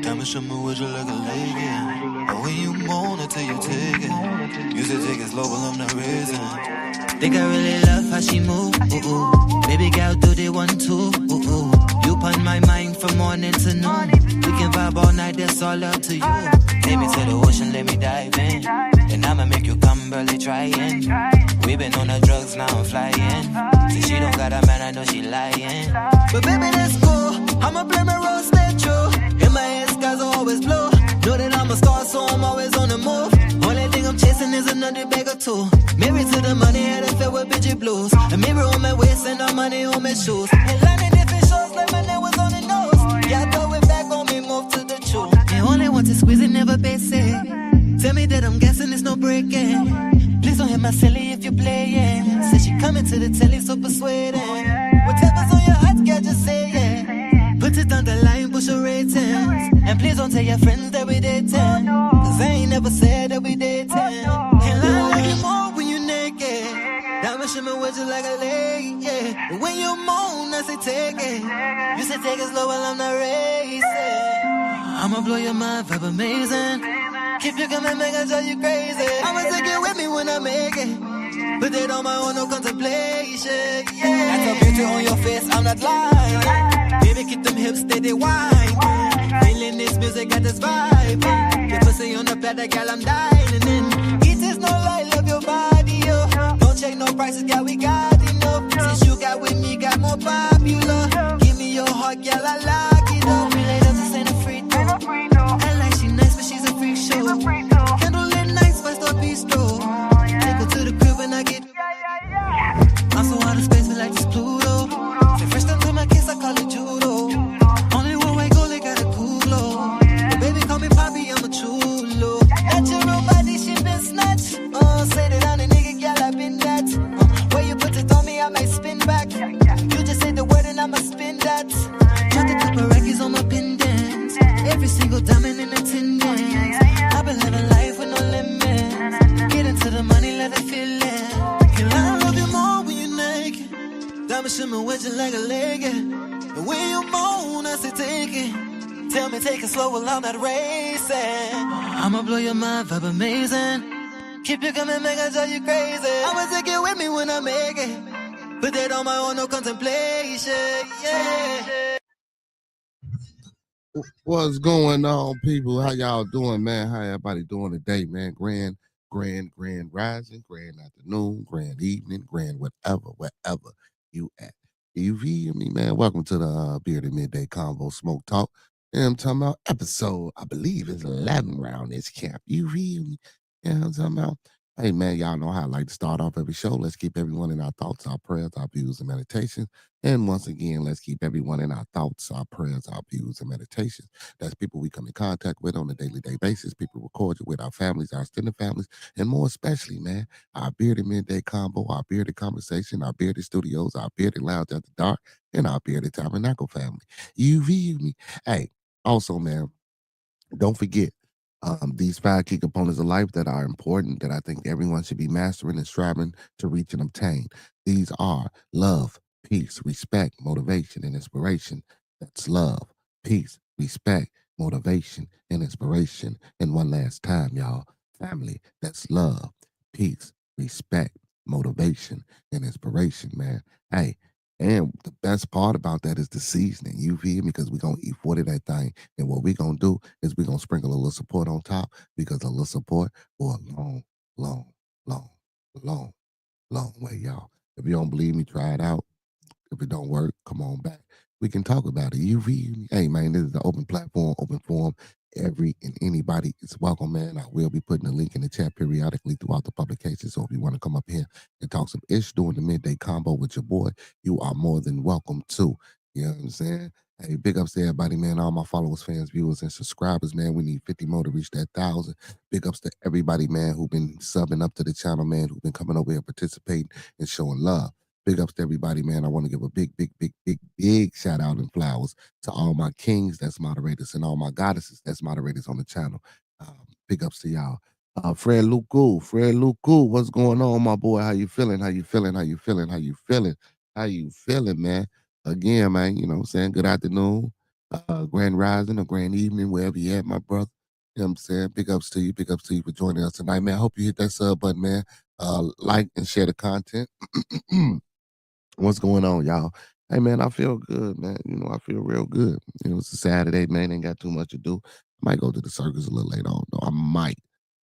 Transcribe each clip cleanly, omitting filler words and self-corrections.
I'ma show me what you like a lady. And when you moan until you take it. You said take it slow, but I'm not raising. Think I really love how she move, ooh, ooh. Baby girl, do they want to, ooh, ooh. You on my mind from morning to noon. We can vibe all night, that's all up to you. Take me to the ocean, let me dive in. And I'ma make you come, barely trying. We been on the drugs, now I'm flying. Since she don't got a man, I know she lying. But baby, let's go. I'ma play my role, stay true. In my head, skies are always blue. Know that I'm a star, so I'm always on the move. Only thing I'm chasing is another bag or two. Married to the money, had a feel with bitchy blues. A mirror on my waist and the money on my shoes. And landing different shows like my name was on the nose. Yeah, throw it back on me, move to the truth. You only want to squeeze it, never basic. Tell me that I'm guessing it's no breaking. Please don't hit my silly if you're playing. Said she coming to the telly, so persuading. Whatever's on your heart, girl, just say it. Put it on the line, push your ratings. And please don't tell your friends that we dating. Cause I ain't never said that we dating. And I like you more when you naked. Diamond shimmer with you like a lady, yeah. And when you moan, I say take it. You say take it slow while I'm not racing. I'ma blow your mind, vibe amazing. Keep you coming, make I drive you crazy. I'ma take it with me when I make it. Put it on my own, no contemplation, yeah. That's a beauty on your face, I'm not lying. Baby, keep them hips steady wine. Feeling this music, got this vibe. Your pussy on the platter, girl, I'm dining in. It is no lie, love your body, yo. Don't check no prices, girl, we got enough. Since you got with me, got more popular. Give me your heart, girl, I like it up. Later, this ain't a free throw. I like she nice, but she's a freak show. Candle lit nights, first up bistro. Take her to the crib when I get. I'm so out of space, feel like this Pluto. Say fresh down to my kiss, I call it judo. Only one way go, they got a cool glow. But baby, call me Poppy, I'm a chulo. Natural body, she been snatched. Say that I'm a nigga, girl, I been that. Where you put it on me, I might spin back. You just say the word and I'ma spin that. Dropped a couple records on my pendants. Every single diamond in attendance. I've been living life with no limits. Get into the money, let it feel it. Can I love you more when you're naked? Diamond shimmer with you like a leg. And when you moan, I say take it. Tell me take it slow while I'm not racing. I'ma blow your mind, vibe amazing. Keep you coming, make I drive you crazy. I'ma take it with me when I make it. Put that on my own, no contemplation, yeah. What's going on, people? How y'all doing, man? How everybody doing today, man? Grand rising, grand afternoon, grand evening, grand wherever you at. You feel me, man? Welcome to the Bearded Midday Convo Smoke Talk. And I'm talking about episode, I believe it's 11 round this camp. You feel me? Yeah, I'm talking about. Hey, man, y'all know how I like to start off every show. Let's keep everyone in our thoughts, our prayers, our views, and meditations. And once again, let's keep everyone in our thoughts, our prayers, our views, and meditations. That's people we come in contact with on a daily basis. People we record with our families, our extended families, and more especially, man, our Bearded Midday Combo, our Bearded Conversation, our Bearded Studios, our Bearded Lounge After Dark, and our Bearded Tabernacle family. You feel me? Hey, also, man, don't forget, these 5 key components of life that are important that I think everyone should be mastering and striving to reach and obtain. These are love, peace, respect, motivation, and inspiration. That's love, peace, respect, motivation, and inspiration. And one last time, y'all, family. That's love, peace, respect, motivation, and inspiration, man. Hey, and the best part about that is the seasoning. You feel me? Because we're going to eat 40 that thing. And what we're going to do is we're going to sprinkle a little support on top because a little support for a long, long, long, long, long way, y'all. If you don't believe me, try it out. If it don't work, come on back. We can talk about it. You feel me? Hey, man, this is the open platform, open forum. Every and anybody is welcome, man. I will be putting a link in the chat periodically throughout the publication. So if you want to come up here and talk some ish during the midday combo with your boy, you are more than welcome to. You know what I'm saying? Hey, big ups to everybody, man. All my followers, fans, viewers, and subscribers, man. We need 50 more to reach that 1,000. Big ups to everybody, man, who've been subbing up to the channel, man, who've been coming over here participating and showing love. Big ups to everybody, man. I want to give a big shout out and flowers to all my kings that's moderators and all my goddesses that's moderators on the channel. Big ups to y'all. Fred Luku, what's going on, my boy? How you feeling? How you feeling? How you feeling? How you feeling? How you feeling, man? Again, man, you know what I'm saying? Good afternoon, Grand rising or grand evening, wherever you at, my brother. You know what I'm saying? Big ups to you. Big ups to you for joining us tonight, man. I hope you hit that sub button, man. Like and share the content. What's going on, y'all? Hey, man, I feel good, man. You know, I feel real good. You know, it's a Saturday, man. Ain't got too much to do. I might go to the circus a little later on. No, I might.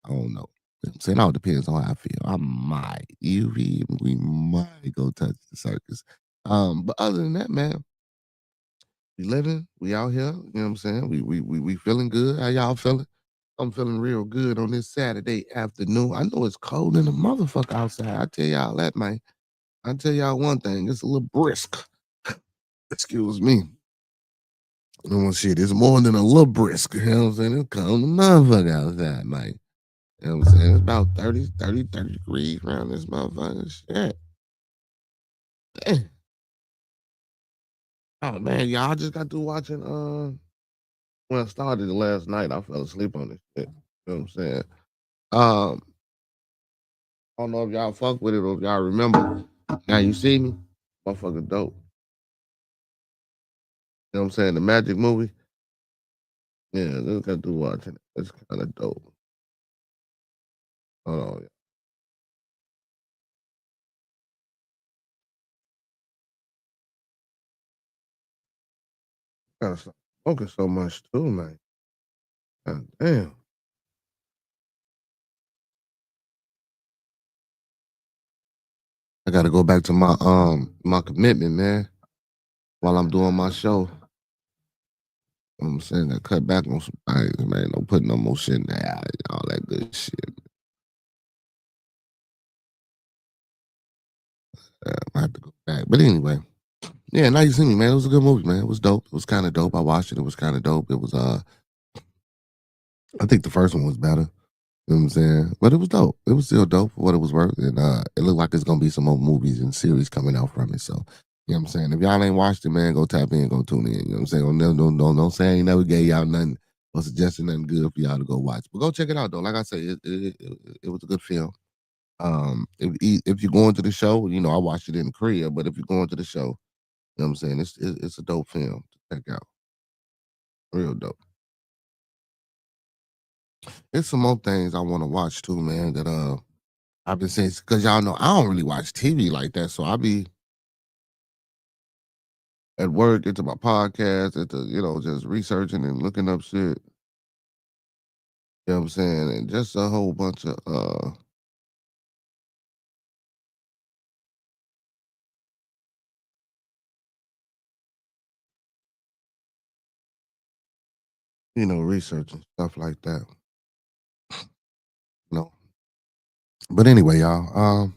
I don't know. You know what I'm saying? It all depends on how I feel. I might. We might go touch the circus. But other than that, man, we living, we out here, you know what I'm saying? We feeling good. How y'all feeling? I'm feeling real good on this Saturday afternoon. I know it's cold in the motherfucker outside. I tell y'all that, man. I tell y'all one thing, it's a little brisk. Excuse me. No shit, it's more than a little brisk. You know what I'm saying? It's cold in the motherfucker outside, man. You know what I'm saying? It's about 30 degrees around this motherfucker. Shit. Damn. Oh man, y'all I just got to watching when I started it last night, I fell asleep on this shit. You know what I'm saying? Um, I don't know if y'all fuck with it or if y'all remember. Now you see me, motherfucker dope. You know what I'm saying? The Magic movie. Yeah, just got to watching it. It's kind of dope. Hold on, gotta stop smoking so much too, man. God damn. I gotta go back to my commitment, man. While I'm doing my show. You know what I'm saying? I cut back on some things, man. Don't put no more shit in there, all that good shit. I have to go back. But anyway. Yeah, now you see me, man. It was a good movie, man. It was dope. It was kind of dope. I watched it. It was kind of dope. It was I think the first one was better. You know what I'm saying? But it was dope. It was still dope for what it was worth. And it looked like there's gonna be some more movies and series coming out from it. So, you know what I'm saying? If y'all ain't watched it, man, go tap in, go tune in. You know what I'm saying? Don't say I ain't never gave y'all nothing or suggested nothing good for y'all to go watch. But go check it out though. Like I said, it was a good film. If you're going to the show, you know, I watched it in Korea, but if you're going to the show, you know what I'm saying, it's a dope film to check out. Real dope. There's some more things I want to watch too, man. That I've been saying because y'all know I don't really watch TV like that, so I be at work, into my podcast, at the just researching and looking up shit. You know what I'm saying, and just a whole bunch of researching stuff like that. You know, but anyway, y'all.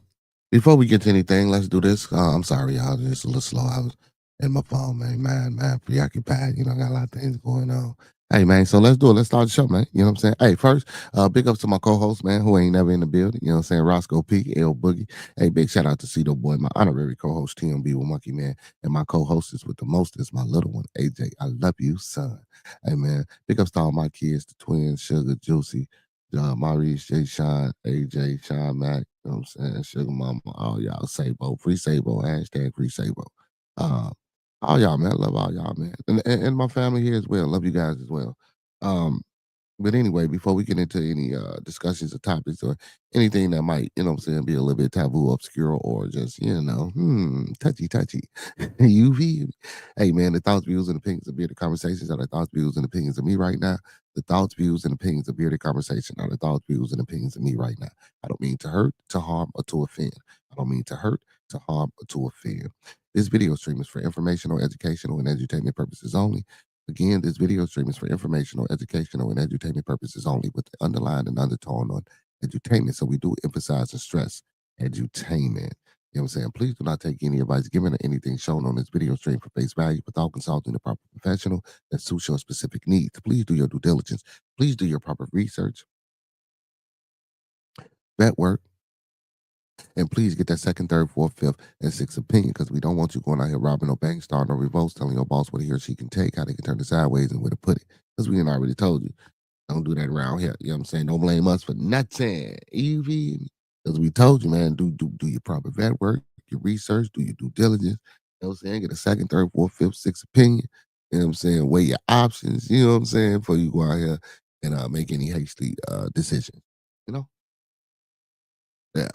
Before we get to anything, let's do this. I'm sorry, y'all. Just a little slow. I was in my phone, man. Man, preoccupied. You know, I got a lot of things going on. Hey, man. So let's do it. Let's start the show, man. You know what I'm saying? Hey, first, big ups to my co-host, man, who ain't never in the building. You know what I'm saying? Roscoe P, L Boogie. Hey, big shout out to Cito Boy, my honorary co-host, TMB with Monkey Man, and my co-hostess with the most is my little one, AJ. I love you, son. Hey, man. Big ups to all my kids, the twins, Sugar, Juicy, Maurice, J. Sean, AJ, Sean Mac, you know what I'm saying? Sugar Mama, all y'all, Sabo, free Sabo, hashtag free Sabo. Uh, all y'all, man. I love all y'all, man. And my family here as well. Love you guys as well. Um, but anyway, before we get into any discussions or topics or anything that might, you know what I'm saying, be a little bit taboo, obscure, or just, touchy. You feel me? Hey man, the thoughts, views, and opinions of bearded conversations are the thoughts, views, and opinions of me right now. The thoughts, views, and opinions of bearded conversation are the thoughts, views, and opinions of me right now. I don't mean to hurt, to harm, or to offend. I don't mean to hurt, to harm, or to offend. This video stream is for informational, educational, and entertainment purposes only. Again, this video stream is for informational, educational, and entertainment purposes only, with the underline and undertone on edutainment. So we do emphasize and stress edutainment. You know what I'm saying? Please do not take any advice given or anything shown on this video stream for face value without consulting the proper professional that suits your specific needs. Please do your due diligence. Please do your proper research, vet work, and please get that second, third, fourth, fifth, and sixth opinion because we don't want you going out here robbing no bank, starting no revolts, telling your boss what he or she can take, how they can turn it sideways, and where to put it. Because we done already told you. Don't do that around here. You know what I'm saying? Don't blame us for nothing. Because we told you, man, do your proper vet work, your research, do your due diligence. You know what I'm saying? Get a second, third, fourth, fifth, sixth opinion. You know what I'm saying? Weigh your options, you know what I'm saying, before you go out here and make any hasty decisions. You know? Yeah.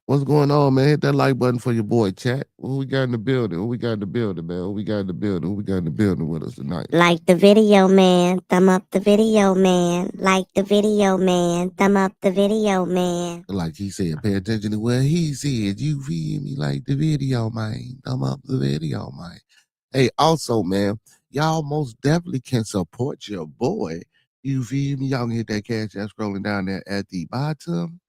What's going on, man? Hit that like button for your boy chat. Who we got in the building? Who we got in the building, man? Who we got in the building? Who we got in the building with us tonight? Like the video, man. Thumb up the video, man. Like the video, man. Thumb up the video, man. Like he said, pay attention to what he said. You feel me? Like the video, man. Thumb up the video, man. Hey, also, man, y'all most definitely can support your boy. You feel me? Y'all can hit that cash app scrolling down there at the bottom.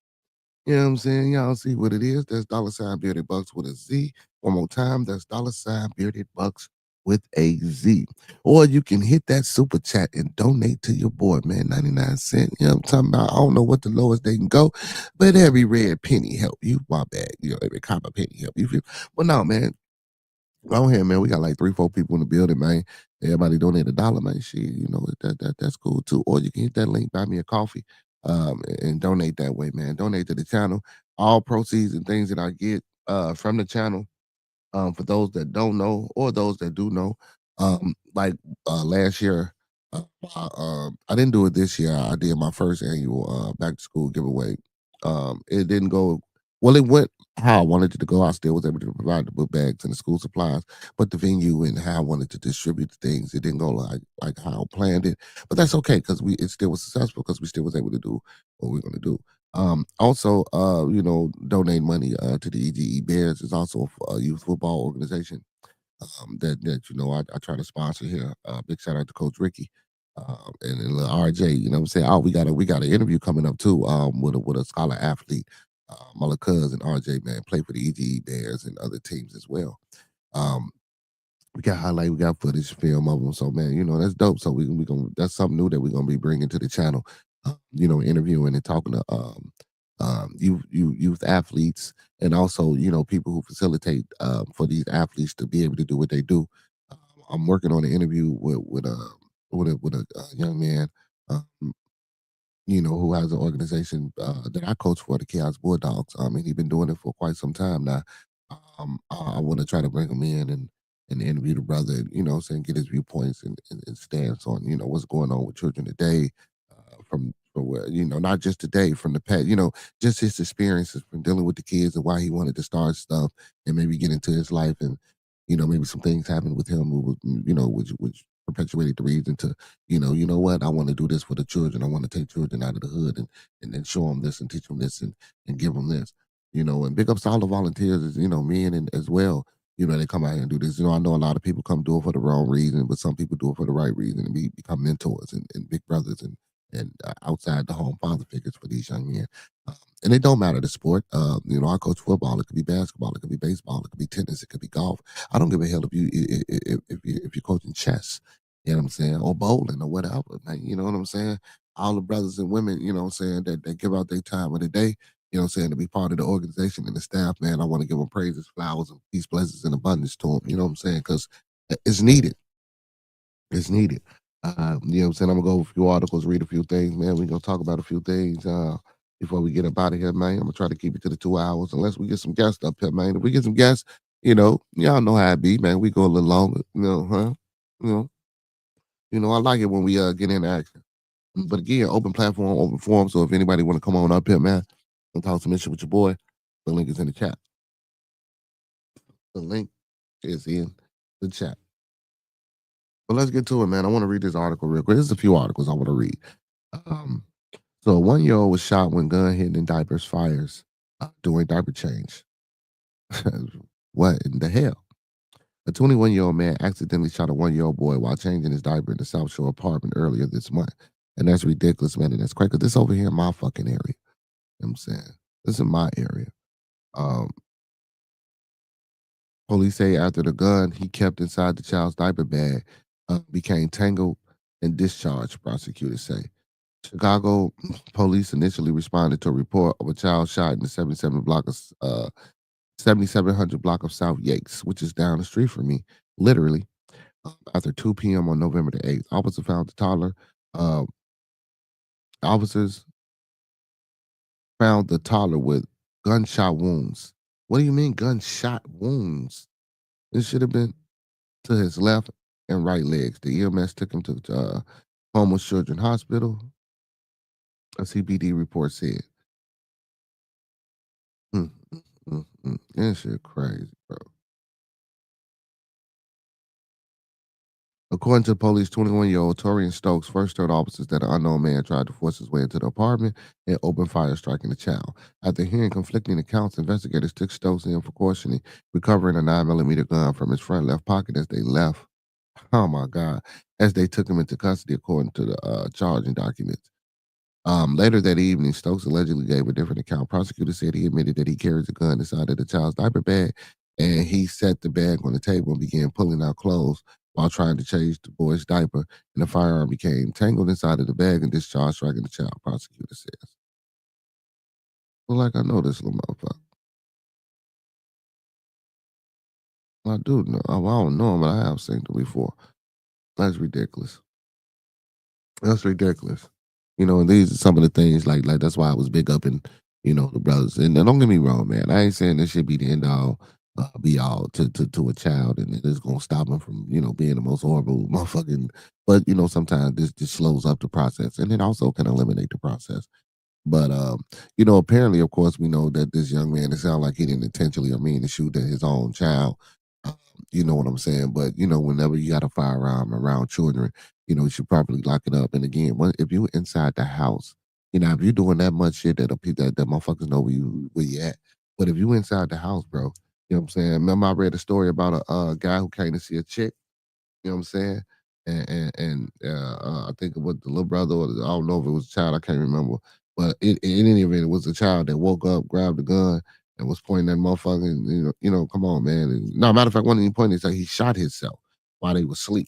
You know what I'm saying? Y'all see what it is. That's $ Bearded Bucks with a Z. One more time, that's $ Bearded Bucks with a Z. Or you can hit that super chat and donate to your boy, man. 99 cents. You know what I'm talking about? I don't know what the lowest they can go, but every red penny help you. My bad. You know, every copper penny help you. Feel? Well, no, man. On here, man, we got like 3-4 people in the building, man. Everybody donate $1, man. Shit, you know that's cool too. Or you can hit that link, buy me a coffee, and donate that way, man. Donate to the channel. All proceeds and things that I get from the channel, for those that don't know or those that do know, like last year, I didn't do it this year. I did my first annual back to school giveaway. It didn't go well. It went how I wanted it to go. I still was able to provide the book bags and the school supplies, but the venue and how I wanted to distribute the things, it didn't go like how I planned it. But that's okay because it still was successful because we still was able to do what we're gonna do. Also, you know, donate money to the EGE Bears is also a youth football organization that you know I try to sponsor here. Big shout out to Coach Ricky and little RJ. You know what I'm saying? Oh, we got an interview coming up too. With a scholar athlete, my little cousin RJ, man, play for the EGE Bears and other teams as well. Um, we got highlight, we got footage, film of them. So man, you know that's dope. So we gonna that's something new that we're gonna be bringing to the channel. You know, interviewing and talking to youth athletes and also you know people who facilitate for these athletes to be able to do what they do. Um, I'm working on an interview with a young man. Um, you know, who has an organization that I coach for, the Chaos Bulldogs. And he's been doing it for quite some time now. I want to try to bring him in and interview the brother, you know, saying get his viewpoints and stance on, you know, what's going on with children today, from where, you know, not just today, from the past, you know, just his experiences from dealing with the kids and why he wanted to start stuff and maybe get into his life and, you know, maybe some things happened with him who was, you know, which perpetuated the reason to you know what? I want to do this for the children. I want to take children out of the hood and show them this and teach them this and give them this. You know, and big ups to all the volunteers, you know, men and as well. You know, they come out here and do this. You know, I know a lot of people come do it for the wrong reason, but some people do it for the right reason and become mentors and big brothers and outside the home father figures for these young men. And it don't matter the sport. You know, I coach football. It could be basketball. It could be baseball. It could be tennis. It could be golf. I don't give a hell if you're coaching chess. You know what I'm saying? Or bowling or whatever. Man, you know what I'm saying? All the brothers and women, you know what I'm saying, that give out their time of the day, you know what I'm saying, to be part of the organization and the staff, man. I want to give them praises, flowers, and peace, blessings, and abundance to them. You know what I'm saying? Because it's needed. It's needed. You know what I'm saying? I'm going to go over a few articles, read a few things, man. We're going to talk about a few things before we get up out of here, man. I'm going to try to keep it to the 2 hours unless we get some guests up here, man. If we get some guests, you know, y'all know how it be, man. We go a little longer, you know, huh? You know, I like it when we get into action. But again, open platform, open forum. So if anybody want to come on up here, man, and talk some issue with your boy, the link is in the chat. The link is in the chat. But let's get to it, man. I want to read this article real quick. There's a few articles I want to read. Um, so a 1-year-old was shot when gun hidden in diapers fires during diaper change. What in the hell? A 21-year-old man accidentally shot a 1-year-old boy while changing his diaper in the South Shore apartment earlier this month. And that's ridiculous, man. And that's crazy. 'Cause this over here in my fucking area. You know what I'm saying? This is my area. Um, Police say after the gun he kept inside the child's diaper bag became tangled and discharged, prosecutors say. Chicago police initially responded to a report of a child shot in the 7700 block of South Yates, which is down the street from me, literally, after 2 p.m. on November the 8th. Officers found the toddler. Uh, Officers found the toddler with gunshot wounds. What do you mean gunshot wounds? It should have been to his left and right legs. The EMS took him to Homeless Children Hospital, a CPD report said. Mm, That shit crazy, bro. According to police, 21-year-old Torian Stokes first told officers that an unknown man tried to force his way into the apartment and opened fire, striking the child. After hearing conflicting accounts, investigators took Stokes in for questioning, recovering a 9mm gun from his front left pocket as they left. Oh my God! As they took him into custody, according to the charging documents. Later that evening, Stokes allegedly gave a different account. Prosecutors said he admitted that he carried a gun inside of the child's diaper bag, and he set the bag on the table and began pulling out clothes while trying to change the boy's diaper, and the firearm became tangled inside of the bag and discharged, striking the child, prosecutor says. Well, like I know this little motherfucker. I do know. I don't know him, but I have seen him before. That's ridiculous. That's ridiculous. And these are some of the things like that's why I was big up in, the brothers. And don't get me wrong, man. I ain't saying this should be the end all, be all to a child, and it's gonna stop him from, being the most horrible motherfucking. But sometimes this just slows up the process, and it also can eliminate the process. But apparently, of course, we know that this young man, it sounds like he didn't intentionally or mean to shoot at his own child. Um, you know what I'm saying? But whenever you got a firearm around children, you should probably lock it up. And again, if you inside the house, if you're doing that much shit that motherfuckers know where you at. But if you inside the house, bro, you know what I'm saying? Remember, I read a story about a guy who came to see a chick. You know what I'm saying? I think it was the little brother, or I don't know if it was a child, I can't remember. But in any event, it was a child that woke up, grabbed the gun, and was pointing that motherfucker. And, come on, man. And, no, matter of fact, one of the pointing is like he shot himself while they was asleep.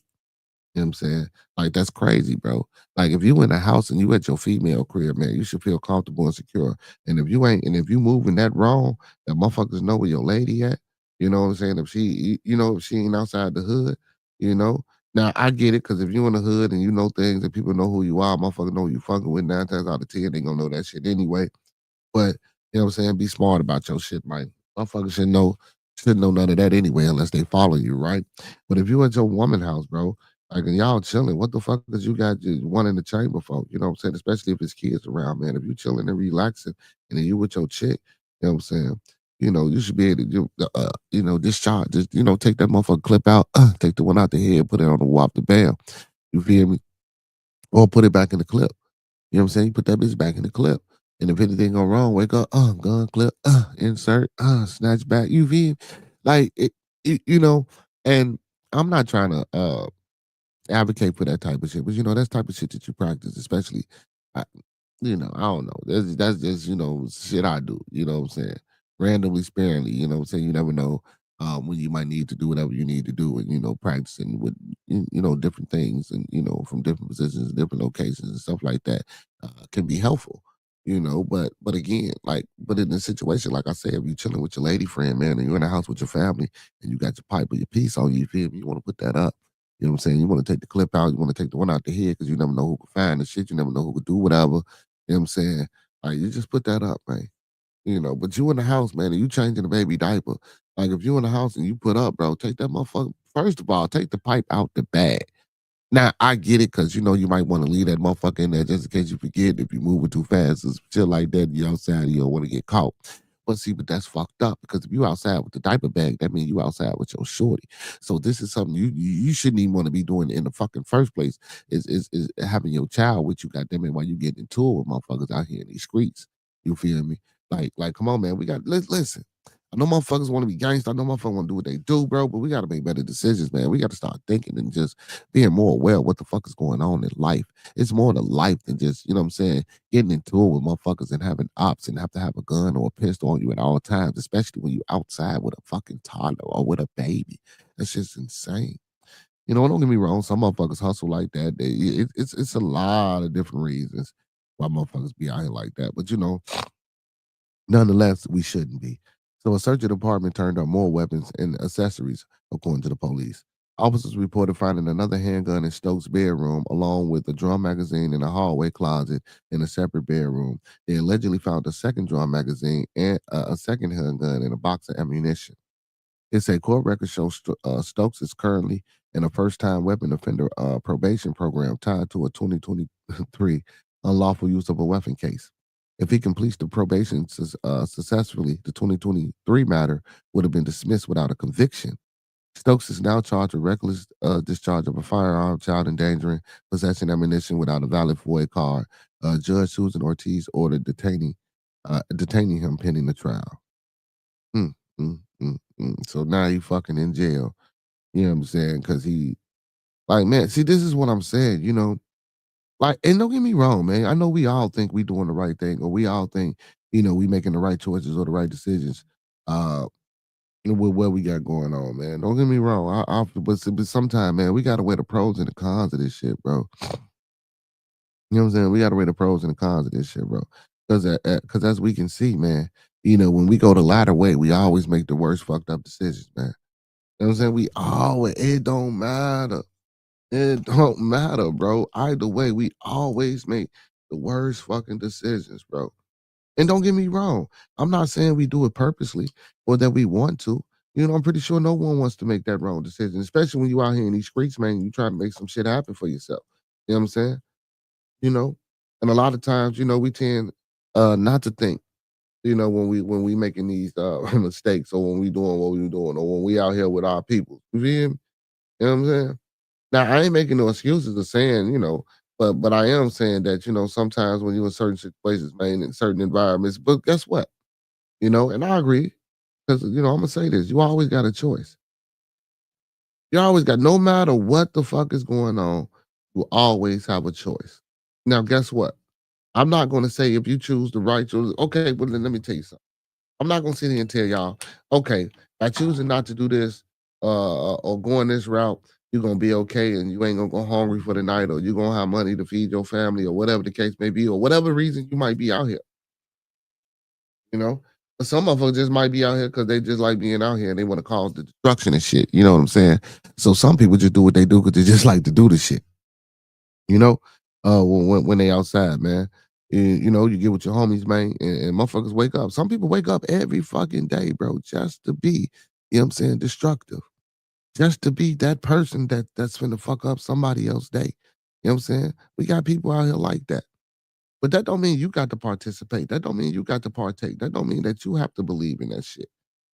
You know what I'm saying? Like, that's crazy, bro. Like, if you in a house and you at your female crib, man, you should feel comfortable and secure. And if you ain't, and if you moving that wrong, that motherfuckers know where your lady at. You know what I'm saying? If if she ain't outside the hood, you know. Now, I get it, because if you in the hood and you know things and people know who you are, motherfuckers know who you fucking with 9 times out of 10, they gonna know that shit anyway. But you know what I'm saying? Be smart about your shit, man. Motherfuckers shouldn't know none of that anyway unless they follow you, right? But if you at your woman house, bro, like and y'all chilling, what the fuck is you got just one in the chamber for? You know what I'm saying? Especially if it's kids around, man. If you chilling and relaxing and then you with your chick, you know what I'm saying? You should be able to discharge, just take that motherfucker clip out, take the one out the head, put it on the wop the bam. You feel me? Or put it back in the clip. You know what I'm saying? You put that bitch back in the clip. And if anything go wrong, wake up, gun clip, insert, snatch back. You feel? Like it, and I'm not trying to advocate for that type of shit, but that's type of shit that you practice, especially I, I don't know. That's just, shit I do, you know what I'm saying? Randomly, sparingly, you know what I'm saying? You never know when you might need to do whatever you need to do, and practicing with different things, and from different positions, different locations and stuff like that can be helpful. But again, but in a situation like I said, if you chilling with your lady friend, man, and you're in the house with your family and you got your pipe or your piece on you, feel me? You want to put that up. You know what I'm saying? You want to take the clip out, you want to take the one out the head, because you never know who could find the shit, you never know who could do whatever. You know what I'm saying? Like, you just put that up, man. But you in the house, man, and you changing the baby diaper. Like, if you in the house and you put up, bro, take that motherfucker. First of all, take the pipe out the bag. Now, I get it, because you might want to leave that motherfucker in there just in case you forget, if you're moving too fast or shit like that, you outside, you don't want to get caught. But see, that's fucked up, because if you outside with the diaper bag, that means you outside with your shorty. So this is something you shouldn't even want to be doing in the fucking first place. Is having your child with you, goddamn it, while you getting into it with motherfuckers out here in these streets. You feel me? Like, come on, man. We got listen. I know motherfuckers want to be gangster. I know motherfuckers want to do what they do, bro. But we got to make better decisions, man. We got to start thinking and just being more aware of what the fuck is going on in life. It's more to life than just, you know what I'm saying, getting into it with motherfuckers and having ops and have to have a gun or a pistol on you at all times, especially when you outside with a fucking toddler or with a baby. That's just insane. Don't get me wrong. Some motherfuckers hustle like that. It's a lot of different reasons why motherfuckers be out here like that. But nonetheless, we shouldn't be. So a search of the apartment turned up more weapons and accessories, according to the police. Officers reported finding another handgun in Stokes' bedroom, along with a drum magazine in a hallway closet in a separate bedroom. They allegedly found a second drum magazine and a second handgun in a box of ammunition. It said court records show Stokes is currently and a first-time weapon offender probation program tied to a 2023 unlawful use of a weapon case. If he completes the probation successfully, the 2023 matter would have been dismissed without a conviction. Stokes is now charged with reckless discharge of a firearm, child endangering, possessing ammunition without a valid FOIA card. Judge Susan Ortiz ordered detaining him pending the trial. Mm, So now he fucking in jail. You know what I'm saying? Because he, like, man, see, this is what I'm saying. Like, and don't get me wrong, man. I know we all think we doing the right thing, or we all think, we making the right choices or the right decisions. Uh, with what we got going on, man. Don't get me wrong. But sometimes, man, we gotta weigh the pros and the cons of this shit, bro. You know what I'm saying? We gotta weigh the pros and the cons of this shit, bro. Because as we can see, man, when we go the latter way, we always make the worst fucked up decisions, man. You know what I'm saying? It don't matter. It don't matter, bro. Either way, we always make the worst fucking decisions, bro. And don't get me wrong, I'm not saying we do it purposely or that we want to. I'm pretty sure no one wants to make that wrong decision, especially when you out here in these streets, man. You try to make some shit happen for yourself. You know what I'm saying? You know, and a lot of times, we tend not to think. When we making these mistakes, or when we doing what we doing, or when we out here with our people. You feel me? You know what I'm saying? Now I ain't making no excuses of saying, but I am saying that, sometimes when you're in certain situations, man, in certain environments, but guess what? And I agree, because I'm gonna say this: you always got a choice. You always got, no matter what the fuck is going on, you always have a choice. Now, guess what? I'm not gonna say if you choose the right choice. Okay, but then let me tell you something. I'm not gonna sit here and tell y'all, okay, by choosing not to do this, or going this route, you're gonna be okay, and you ain't gonna go hungry for the night, or you're gonna have money to feed your family, or whatever the case may be, or whatever reason you might be out here. You know, but some of them just might be out here because they just like being out here and they want to cause the destruction and shit. You know what I'm saying? So some people just do what they do because they just like to do the shit. You know, when they outside, man. You get with your homies, man, and motherfuckers wake up. Some people wake up every fucking day, bro, just to be, what I'm saying, destructive. Just to be that person that's finna fuck up somebody else's day. You know what I'm saying? We got people out here like that. But that don't mean you got to participate. That don't mean you got to partake. That don't mean that you have to believe in that shit.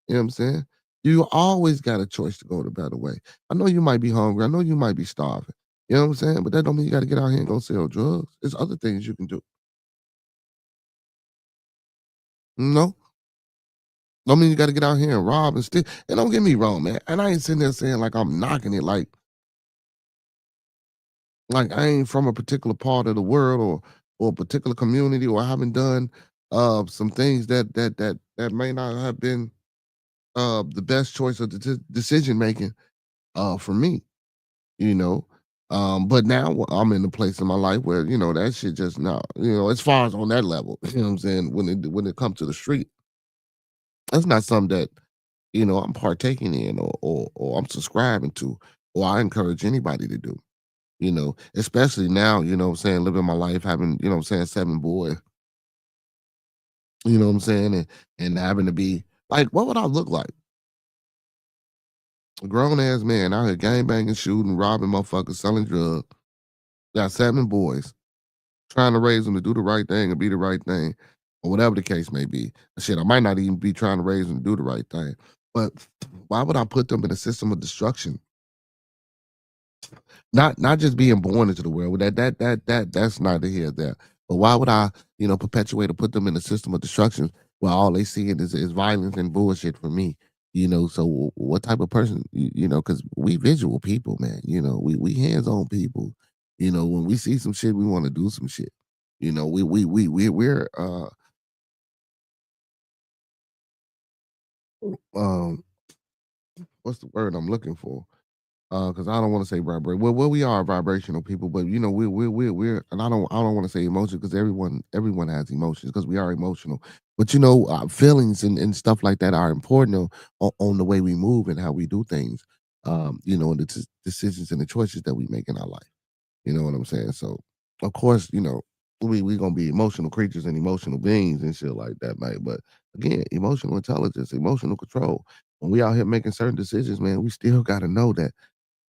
You know what I'm saying? You always got a choice to go the better way. I know you might be hungry. I know you might be starving. You know what I'm saying? But that don't mean you got to get out here and go sell drugs. There's other things you can do. No, don't mean you got to get out here and rob and steal. And don't get me wrong, man. And I ain't sitting there saying like I'm knocking it, like I ain't from a particular part of the world, or a particular community, or I haven't done some things that may not have been the best choice of decision making for me, you know. But now I'm in a place in my life where, that shit just not, as far as on that level, you know what I'm saying, when it comes to the street, that's not something that, I'm partaking in, or I'm subscribing to, or I encourage anybody to do, especially now, what I'm saying, living my life, having, what I'm saying, 7 boys, what I'm saying, and having to be like, what would I look like? A grown ass man out here gang banging, shooting, robbing motherfuckers, selling drugs. Got 7 boys, trying to raise them to do the right thing and be the right thing, or whatever the case may be. Shit, I might not even be trying to raise them to do the right thing. But why would I put them in a system of destruction? Not just being born into the world. That's neither here nor there. But why would I, perpetuate or put them in a system of destruction where all they see is violence and bullshit for me? So what type of person, because we visual people, man. We hands-on people. When we see some shit, we want to do some shit. We're um what's the word I'm looking for? Because I don't want to say vibrate. Well, we are vibrational people, but we're, and I don't want to say emotion, because everyone has emotions, because we are emotional. But feelings and stuff like that are important on the way we move and how we do things. And the decisions and the choices that we make in our life. You know what I'm saying? So, of course, we gonna be emotional creatures and emotional beings and shit like that, man. But again, emotional intelligence, emotional control. When we out here making certain decisions, man, we still got to know that.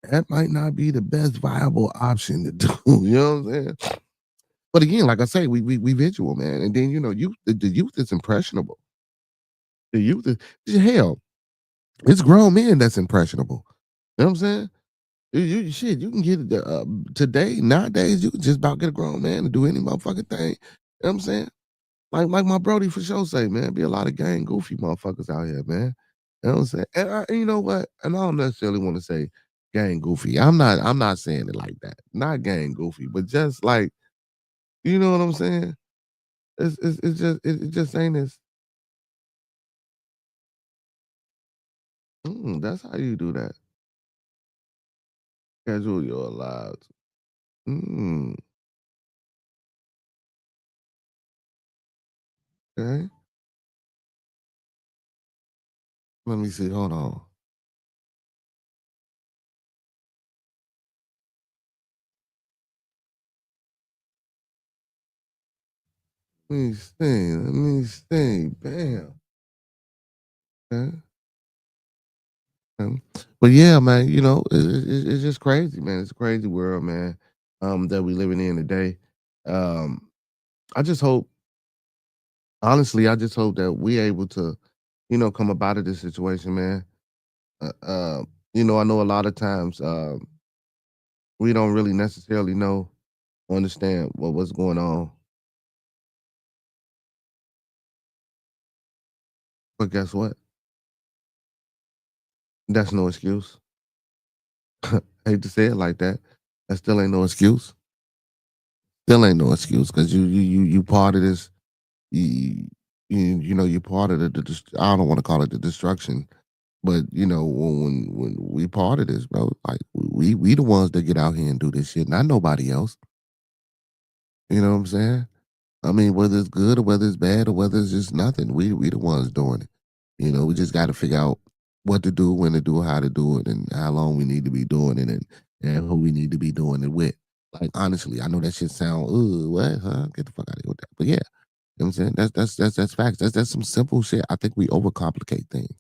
that might not be the best viable option to do. You know what I'm saying? But again, like I say, we visual, man. And then the youth is impressionable. The youth is hell. It's grown men that's impressionable. You know what I'm saying? Shit, you can get it today, nowadays, you can just about get a grown man to do any motherfucking thing. You know what I'm saying? Like my Brody for sure say, man, be a lot of gang goofy motherfuckers out here, man. You know what I'm saying? And you know what? And I don't necessarily want to say gang goofy. I'm not saying it like that. Not gang goofy, but just like, you know what I'm saying? It just ain't this. That's how you do that. Schedule your lives. Mm, okay. Let me see. Hold on. Let me see. Let me see. Bam. Okay. But yeah, man, it's just crazy, man. It's a crazy world, man, that we living in today. Um, I just hope, honestly, I just hope that we able to, come up out of this situation, man. Uh, uh, I know a lot of times we don't really necessarily know or understand what's going on. But guess what? That's no excuse. Hate to say it like that. That still ain't no excuse. Still ain't no excuse because you part of this. You, you're part of I don't want to call it the destruction, but when we part of this, bro, like we the ones that get out here and do this shit, not nobody else. You know what I'm saying? I mean, whether it's good or whether it's bad or whether it's just nothing, we the ones doing it. We just got to figure out what to do, when to do, how to do it, and how long we need to be doing it, and who we need to be doing it with. Like honestly, I know that shit sound, ooh, what? Huh? Get the fuck out of here with that. But yeah, you know what I'm saying? That's facts. That's some simple shit. I think we overcomplicate things.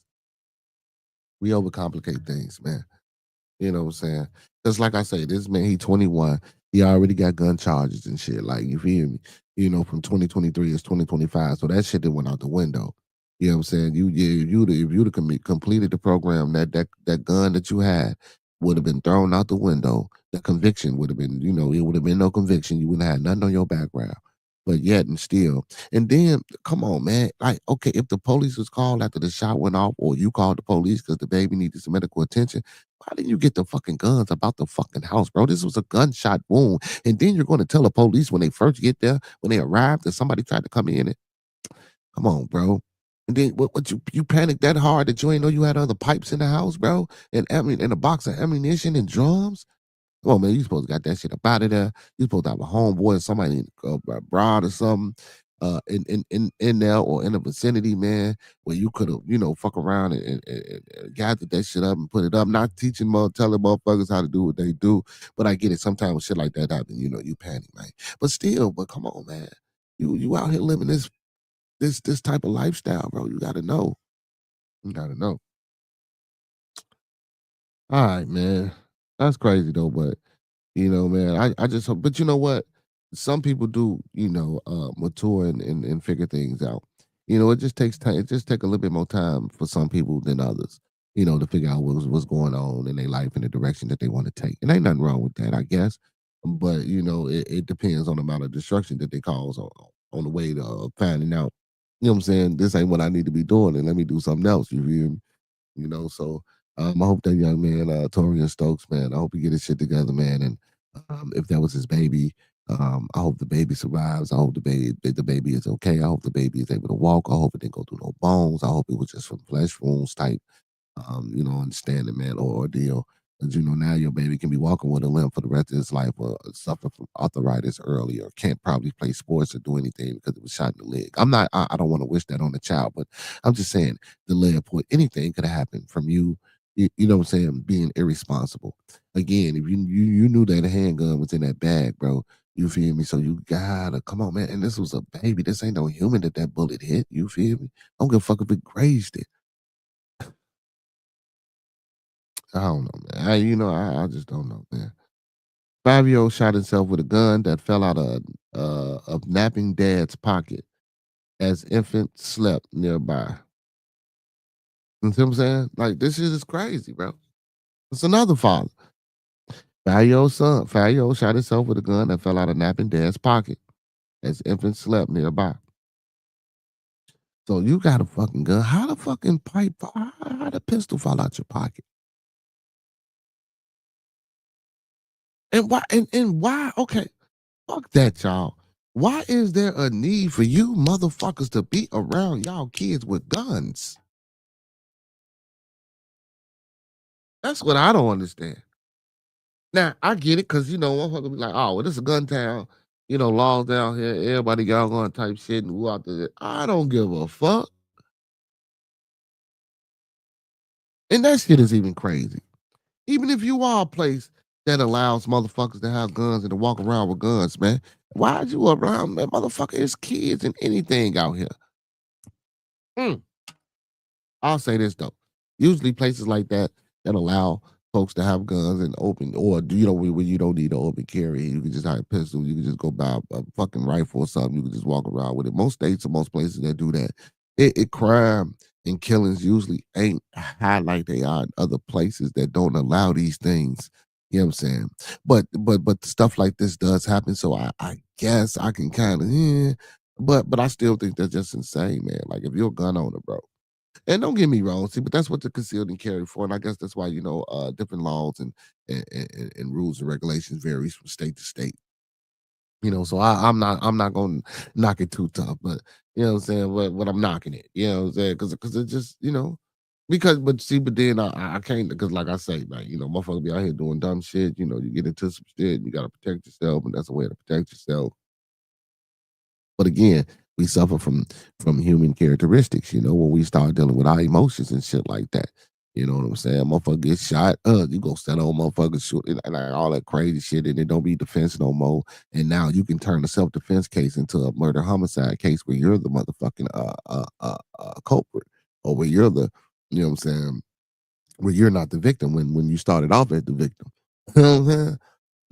We overcomplicate things, man. You know what I'm saying? Because like I say, this man, he 21. He already got gun charges and shit. Like, you feel me? From 2023 is 2025. So that shit that went out the window. You know what I'm saying? If you'd have completed the program, that gun that you had would have been thrown out the window. The conviction would have been, it would have been no conviction. You wouldn't have had nothing on your background. But yet and still. And then, come on, man. Like, okay, if the police was called after the shot went off, or you called the police because the baby needed some medical attention, why didn't you get the fucking guns about the fucking house, bro? This was a gunshot wound. And then you're going to tell the police when they first get there, when they arrived, that somebody tried to come in and come on, bro. And then what you panicked that hard that you ain't know you had other pipes in the house, bro? And and a box of ammunition and drums? Come on, man. You supposed to got that shit up out of there. You supposed to have a homeboy or somebody, abroad or something, in there or in the vicinity, man, where you could have, fuck around and gathered that shit up and put it up. Not telling motherfuckers how to do what they do, but I get it. Sometimes when shit like that happen, you panic, man. But still, come on, man. You out here living this type of lifestyle, bro. You gotta know. You gotta know. All right, man. That's crazy though, but man, I just hope, but you know what? Some people do, mature and figure things out. It just takes time. It just take a little bit more time for some people than others, to figure out what's going on in their life and the direction that they want to take. And ain't nothing wrong with that, I guess. But it depends on the amount of destruction that they cause on the way to finding out. You know what I'm saying? This ain't what I need to be doing, and let me do something else. You feel me? So I hope that young man, Torian Stokes, man, I hope he get his shit together, man. And if that was his baby, I hope the baby survives. I hope the baby is okay. I hope the baby is able to walk. I hope it didn't go through no bones. I hope it was just from flesh wounds type, understanding, man, or ordeal. Because, now your baby can be walking with a limp for the rest of his life, or suffer from arthritis early, or can't probably play sports or do anything because it was shot in the leg. I don't want to wish that on the child, but I'm just saying the leg point, anything could have happened from you, you know what I'm saying, being irresponsible. Again, if you knew that a handgun was in that bag, bro, you feel me? So you gotta come on, man. And this was a baby. This ain't no human that bullet hit. You feel me? I don't give a fuck if it grazed it. I don't know, man. I just don't know, man. 5-year-old shot himself with a gun that fell out of napping dad's pocket as infant slept nearby. You see what I'm saying? Like this shit is crazy, bro. It's another father. 5-year-old shot himself with a gun that fell out of napping dad's pocket as infant slept nearby. So you got a fucking gun. How the fucking how the pistol fall out your pocket? And why and why okay, fuck that, y'all. Why is there a need for you motherfuckers to be around y'all kids with guns? That's what I don't understand. Now, I get it because, motherfuckers be like, oh, well, this is a gun town. Laws down here, everybody got gun type shit and who out there. I don't give a fuck. And that shit is even crazy. Even if you are a place that allows motherfuckers to have guns and to walk around with guns, man, why you around, man? Motherfucker, it's kids and anything out here. Mm. I'll say this though. Usually places like that allow folks to have guns and open, or when you don't need an open carry, you can just have a pistol. You can just go buy a fucking rifle or something. You can just walk around with it. Most states or most places that do that, it crime and killings usually ain't high like they are in other places that don't allow these things. You know what I'm saying? But stuff like this does happen. So I guess I can kind of but I still think that's just insane, man. Like if you're a gun owner, bro. And don't get me wrong, see, but that's what the concealed and carry for, and I guess that's why different laws and rules and regulations varies from state to state. So I'm not gonna knock it too tough, but you know what I'm saying. But I'm knocking it, you know what I'm saying, because it just because but then I can't because like I say, like motherfuckers be out here doing dumb shit. You get into some shit, you gotta protect yourself, and that's a way to protect yourself. But again, we suffer from human characteristics, when we start dealing with our emotions and shit like that. You know what I'm saying? Motherfucker get shot, you go stand on motherfuckers shoot and like all that crazy shit, and it don't be defense no more. And now you can turn a self-defense case into a murder homicide case where you're the motherfucking culprit, or where you're the, you know what I'm saying, where you're not the victim when you started off as the victim. You know what I'm saying?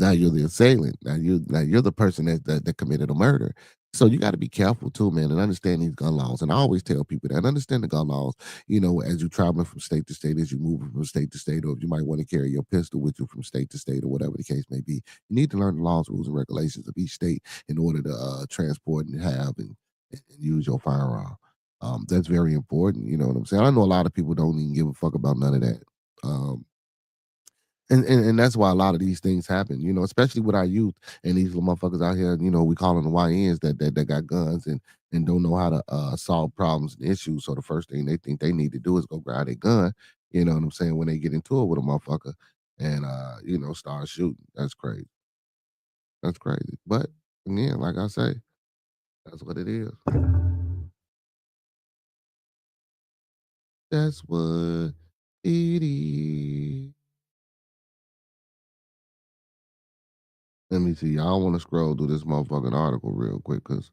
Now you're the assailant. Now you're the person that committed a murder. So you got to be careful too, man, and understand these gun laws. And I always tell people that understand the gun laws. As you're traveling from state to state, as you move from state to state, or if you might want to carry your pistol with you from state to state, or whatever the case may be, you need to learn the laws, rules, and regulations of each state in order to transport and have and use your firearm. That's very important. You know what I'm saying? I know a lot of people don't even give a fuck about none of that. Um, and that's why a lot of these things happen, especially with our youth and these little motherfuckers out here, we call them the YNs that got guns and don't know how to solve problems and issues. So the first thing they think they need to do is go grab a gun, you know what I'm saying, when they get into it with a motherfucker and start shooting. That's crazy. That's crazy. But again, like I say, that's what it is. That's what it is. Let me see. I want to scroll through this motherfucking article real quick because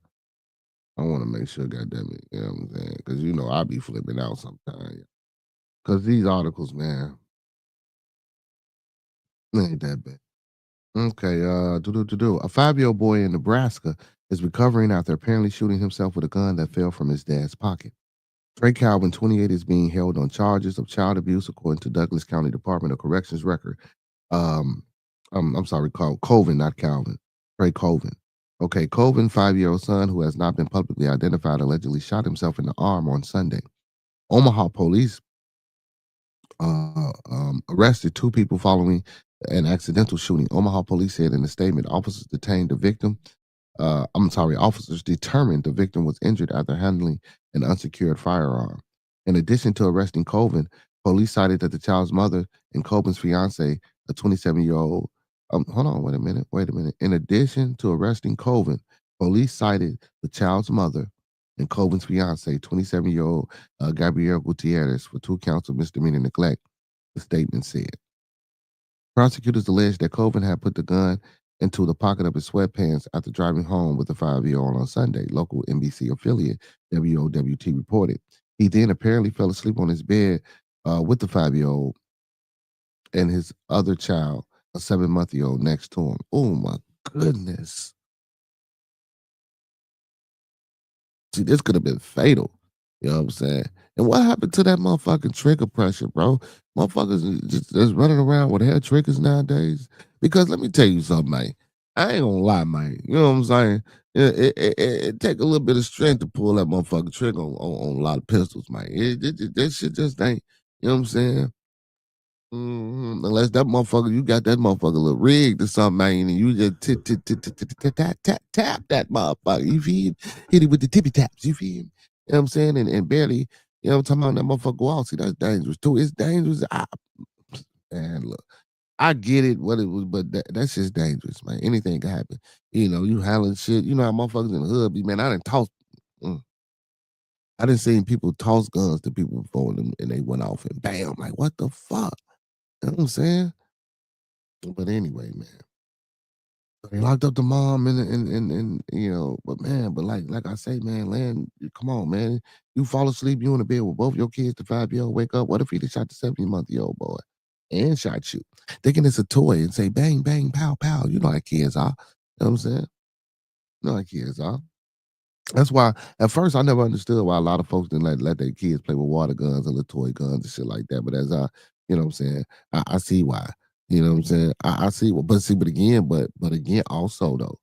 I want to make sure, goddamn it, you know what I'm saying? Because I be flipping out sometimes. Because these articles, man, ain't that bad. Okay, do. A 5-year-old boy in Nebraska is recovering after apparently shooting himself with a gun that fell from his dad's pocket. Trey Calvin, 28, is being held on charges of child abuse, according to Douglas County Department of Corrections record. Um, I'm sorry, called Colvin, not Calvin. Trey Colvin. Okay, Colvin, 5-year-old son who has not been publicly identified, allegedly shot himself in the arm on Sunday. Omaha police arrested two people following an accidental shooting. Omaha police said in a statement, officers detained the victim. Officers determined the victim was injured after handling an unsecured firearm. In addition to arresting Colvin, police cited that the child's mother and Colvin's fiance, a 27-year-old, hold on, wait a minute. In addition to arresting Colvin, police cited the child's mother and Colvin's fiance, 27-year-old Gabrielle Gutierrez, for 2 counts of misdemeanor neglect, the statement said. Prosecutors alleged that Colvin had put the gun into the pocket of his sweatpants after driving home with the 5-year-old on Sunday, local NBC affiliate WOWT reported. He then apparently fell asleep on his bed with the 5-year-old and his other child, a 7-month-old, next to him. Oh my goodness. See, this could have been fatal. You know what I'm saying? And what happened to that motherfucking trigger pressure, bro? Motherfuckers just running around with hair triggers nowadays. Because let me tell you something, man. I ain't gonna lie, man. You know what I'm saying? It take a little bit of strength to pull that motherfucking trigger on a lot of pistols, man. That shit just ain't. You know what I'm saying? Unless that motherfucker, you got that motherfucker a little rigged or something, man, and you just tap that motherfucker. You feel me? Hit it with the tippy taps. You feel me? You know what I'm saying? And barely, you know what I'm talking about? That motherfucker go out. See, that's dangerous too. It's dangerous. Man, look, I get it, what it was, but that's just dangerous, man. Anything can happen. You know, you handling shit. You know how motherfuckers in the hood be, man. I didn't toss. Mm, I didn't see people toss guns to people before and they went off and bam, like what the fuck? You know what I'm saying? But anyway, man. So they locked up the mom and you know, but man, but like I say, man, Land, come on, man. You fall asleep, you in the bed with both your kids, the 5-year-old wake up. What if he just shot the 70-month-old boy and shot you? Thinking it's a toy and say bang, bang, pow, pow. You know how kids are. You know what I'm saying? You know how kids are. That's why at first I never understood why a lot of folks didn't let their kids play with water guns and little toy guns and shit like that. But as I, you know what I'm saying, I see why. You know what I'm saying? I see what, but again, also though,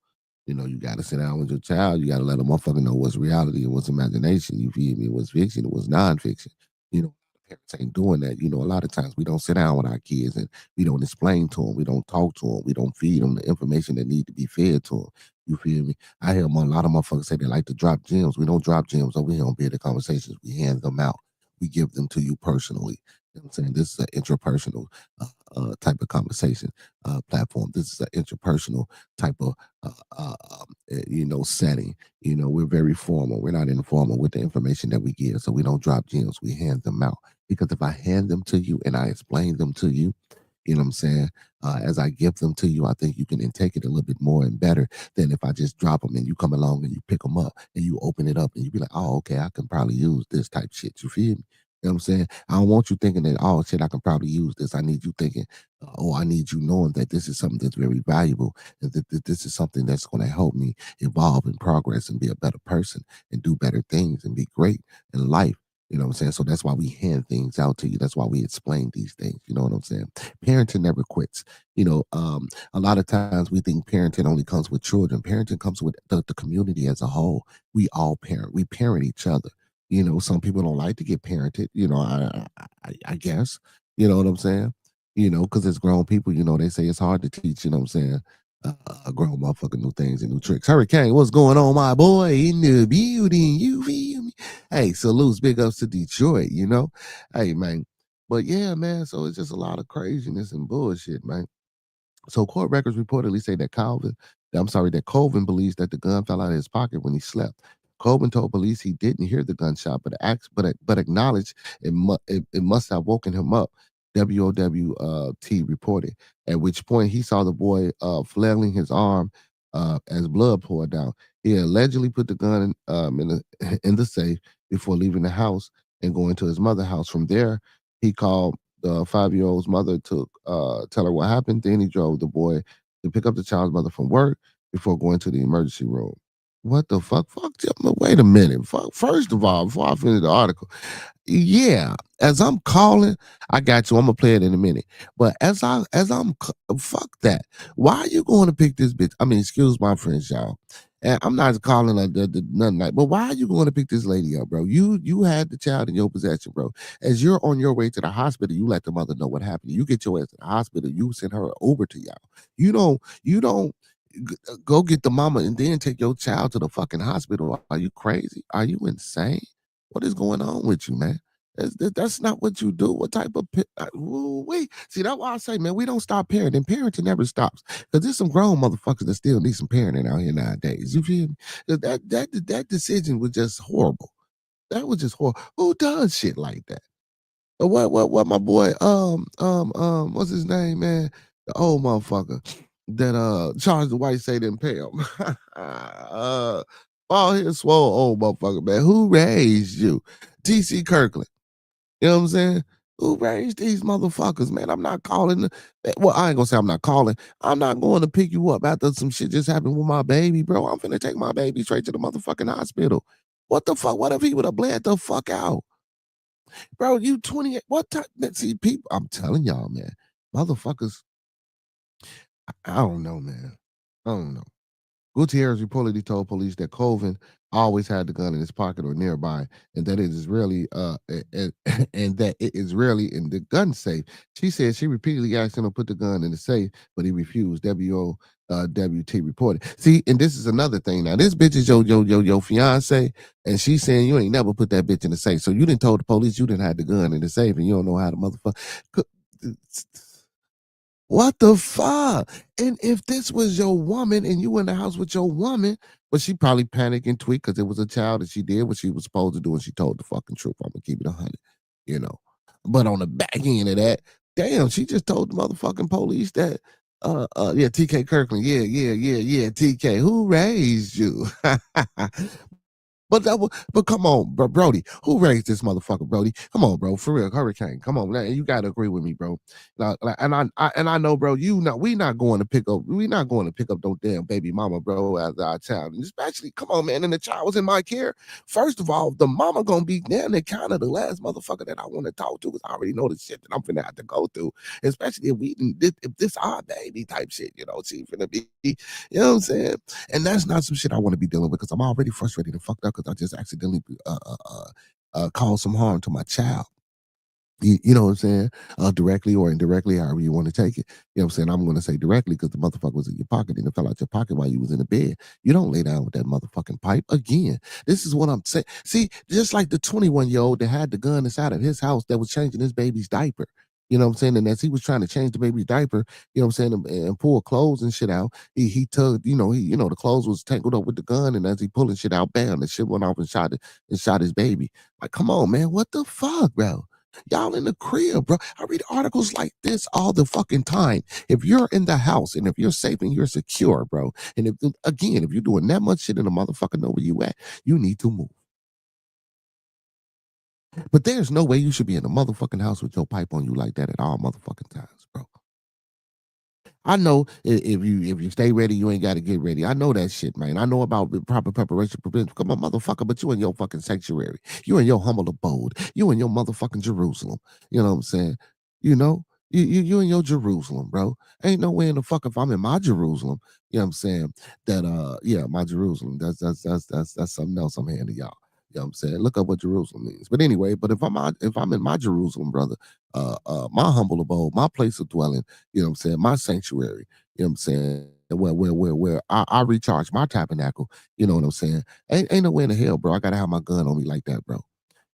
you know, you gotta sit down with your child, you gotta let a motherfucker know what's reality and what's imagination. You feel me? What's fiction and what's nonfiction. You know, parents ain't doing that. You know, a lot of times we don't sit down with our kids and we don't explain to them, we don't talk to them, we don't feed them the information that need to be fed to them. You feel me? I hear a lot of motherfuckers say they like to drop gems. We don't drop gems over here on Bearded Conversations. We hand them out. We give them to you personally. You know what I'm saying? This is an interpersonal type of conversation platform. This is an interpersonal type of, you know, setting. You know, we're very formal. We're not informal with the information that we give. So we don't drop gems. We hand them out. Because if I hand them to you and I explain them to you, you know what I'm saying? As I give them to you, I think you can intake it a little bit more and better than if I just drop them and you come along and you pick them up and you open it up and you be like, oh, okay, I can probably use this type shit. You feel me? You know what I'm saying? I don't want you thinking that, oh, shit, I can probably use this. I need you thinking, oh, I need you knowing that this is something that's very valuable and that this is something that's going to help me evolve and progress and be a better person and do better things and be great in life. You know what I'm saying? So that's why we hand things out to you. That's why we explain these things. You know what I'm saying? Parenting never quits. You know, a lot of times we think parenting only comes with children. Parenting comes with the community as a whole. We all parent. We parent each other. You know, some people don't like to get parented. You know, I guess. You know what I'm saying? You know, because it's grown people. You know, they say it's hard to teach. You know what I'm saying? A grown motherfucker new things and new tricks. Hurricane, what's going on, my boy? In the building, you feel me? Hey, salutes, big ups to Detroit, you know? Hey, man. But yeah, man, so it's just a lot of craziness and bullshit, man. So court records reportedly say that Colvin believes that the gun fell out of his pocket when he slept. Colvin told police he didn't hear the gunshot, but acknowledged it must have woken him up. WOWT reported. At which point he saw the boy flailing his arm as blood poured down. He allegedly put the gun in the safe before leaving the house and going to his mother's house. From there, he called the 5-year-old's mother to tell her what happened. Then he drove the boy to pick up the child's mother from work before going to the emergency room. What the fuck? Fuck, wait a minute. Fuck, first of all, before I finish the article, yeah, as I'm calling, I got you. I'm gonna play it in a minute. But fuck that. Why are you going to pick this bitch? I mean, excuse my French, y'all. And I'm not calling her nothing like, but why are you going to pick this lady up, bro? You had the child in your possession, bro. As you're on your way to the hospital, you let the mother know what happened. You get your ass to the hospital, you send her over to y'all. You don't go get the mama and then take your child to the fucking hospital. Are you crazy? Are you insane? What is going on with you, man? That's not what you do. What type of wait? See, that's why I say, man, we don't stop parenting. Parenting never stops because there's some grown motherfuckers that still need some parenting out here nowadays. You feel me? That decision was just horrible. That was just horrible. Who does shit like that? What my boy what's his name, man? The old motherfucker that Charles the White say didn't pay him. All his swole old motherfucker, man. Who raised you? TC Kirkland. You know what I'm saying? Who raised these motherfuckers, man? I'm not calling. Well, I ain't gonna say I'm not calling. I'm not going to pick you up after some shit just happened with my baby, bro. I'm finna take my baby straight to the motherfucking hospital. What the fuck? What if he would have bled the fuck out? Bro, you 28. What time? See, people, I'm telling y'all, man. Motherfuckers, I don't know, man. I don't know. Gutierrez reportedly told police that Colvin always had the gun in his pocket or nearby, and that it is rarely and that it is rarely in the gun safe. She said she repeatedly asked him to put the gun in the safe, but he refused. WT reported. See, and this is another thing. Now, this bitch is your fiance, and she's saying you ain't never put that bitch in the safe. So you didn't told the police you didn't have the gun in the safe, and you don't know how to motherfucker. What the fuck? And if this was your woman and you in the house with your woman, but she probably panicked and tweaked because it was a child and she did what she was supposed to do and she told the fucking truth. I'm gonna keep it 100, you know. But on the back end of that, damn, she just told the motherfucking police that, yeah, TK Kirkland, yeah, TK, who raised you? But come on, bro, Brody. Who raised this motherfucker, Brody? Come on, bro, for real, Hurricane. Come on, you gotta agree with me, bro. And I know, bro. We not going to pick up. We not going to pick up no damn baby mama, bro, as our child. And especially, come on, man. And the child was in my care. First of all, the mama gonna be damn near kind of the last motherfucker that I want to talk to, because I already know the shit that I'm finna have to go through. Especially if this our baby type shit, she finna be, you know what I'm saying? And that's not some shit I want to be dealing with, because I'm already frustrated and fucked up because I just accidentally caused some harm to my child. You know what I'm saying? Directly or indirectly, however you want to take it. You know what I'm saying? I'm going to say directly because the motherfucker was in your pocket and it fell out your pocket while you was in the bed. You don't lay down with that motherfucking pipe. Again, this is what I'm saying. See, just like the 21-year-old that had the gun inside of his house that was changing his baby's diaper. You know what I'm saying? And as he was trying to change the baby's diaper, you know what I'm saying, and pull clothes and shit out, he tugged, the clothes was tangled up with the gun, and as he pulling shit out, bam, the shit went off and shot his baby. Like, come on, man, what the fuck, bro? Y'all in the crib, bro. I read articles like this all the fucking time. If you're in the house and if you're safe and you're secure, bro, and if you're doing that much shit in a motherfucker know where you at, you need to move. But there's no way you should be in a motherfucking house with your pipe on you like that at all motherfucking times, bro. I know if you stay ready, you ain't got to get ready. I know that shit, man. I know about the proper preparation. Come on, motherfucker, but you in your fucking sanctuary. You in your humble abode. You in your motherfucking Jerusalem. You know what I'm saying? You know? You in your Jerusalem, bro. Ain't no way in the fuck if I'm in my Jerusalem, you know what I'm saying? That yeah, my Jerusalem. That's something else I'm handing y'all. You know what I'm saying? Look up what Jerusalem means. But anyway, but if I'm in my Jerusalem, brother, my humble abode, my place of dwelling, you know what I'm saying, my sanctuary, you know what I'm saying, where I recharge my tabernacle, you know what I'm saying? Ain't no way in the hell, bro. I gotta have my gun on me like that, bro.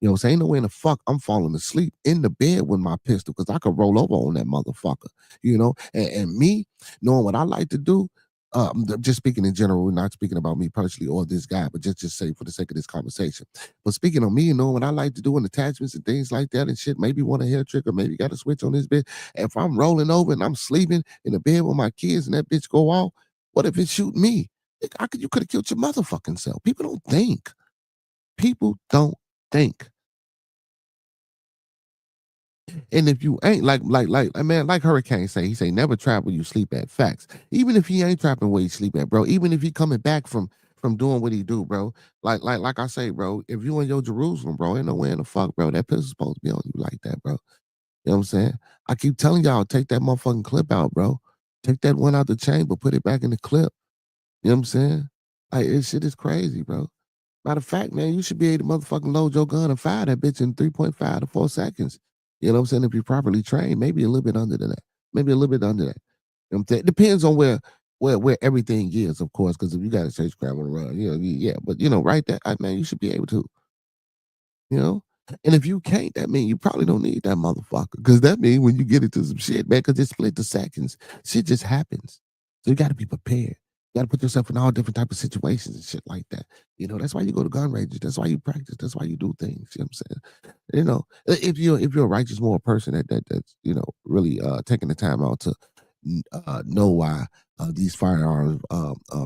You know what I'm saying? Ain't no way in the fuck I'm falling asleep in the bed with my pistol, because I could roll over on that motherfucker, and me knowing what I like to do. Just speaking in general, not speaking about me personally or this guy, but just say for the sake of this conversation. But speaking on me, knowing what I like to do in attachments and things like that and shit, maybe want a hair trick or maybe got a switch on this bed. If I'm rolling over and I'm sleeping in the bed with my kids and that bitch go off, what if it shoot me? You could have killed your motherfucking self. People don't think. People don't think. And if you ain't like Hurricane say, he say never trap where you sleep at. Facts. Even if he ain't trapping where you sleep at, bro. Even if he coming back from doing what he do, bro. Like I say, bro. If you in your Jerusalem, bro, ain't no way in the fuck, bro. That pistol's supposed to be on you like that, bro. You know what I'm saying? I keep telling y'all, take that motherfucking clip out, bro. Take that one out the chamber, put it back in the clip. You know what I'm saying? Like, this shit is crazy, bro. Matter of fact, man, you should be able to motherfucking load your gun and fire that bitch in 3.5 to 4 seconds. You know what I'm saying? If you're properly trained, maybe a little bit under that. Maybe a little bit under that. You know what I'm saying? It depends on where everything is, of course, because if you got a chase crab on the run, yeah. But right there, man, you should be able to, you know? And if you can't, that means you probably don't need that motherfucker. Because that means when you get into some shit, man, because it's split to seconds, shit just happens. So you got to be prepared. You got to put yourself in all different type of situations and shit like that. That's why you go to gun ranges. That's why you practice. That's why you do things. You know what I'm saying? If you're a righteous moral person that's really taking the time out to know why these firearms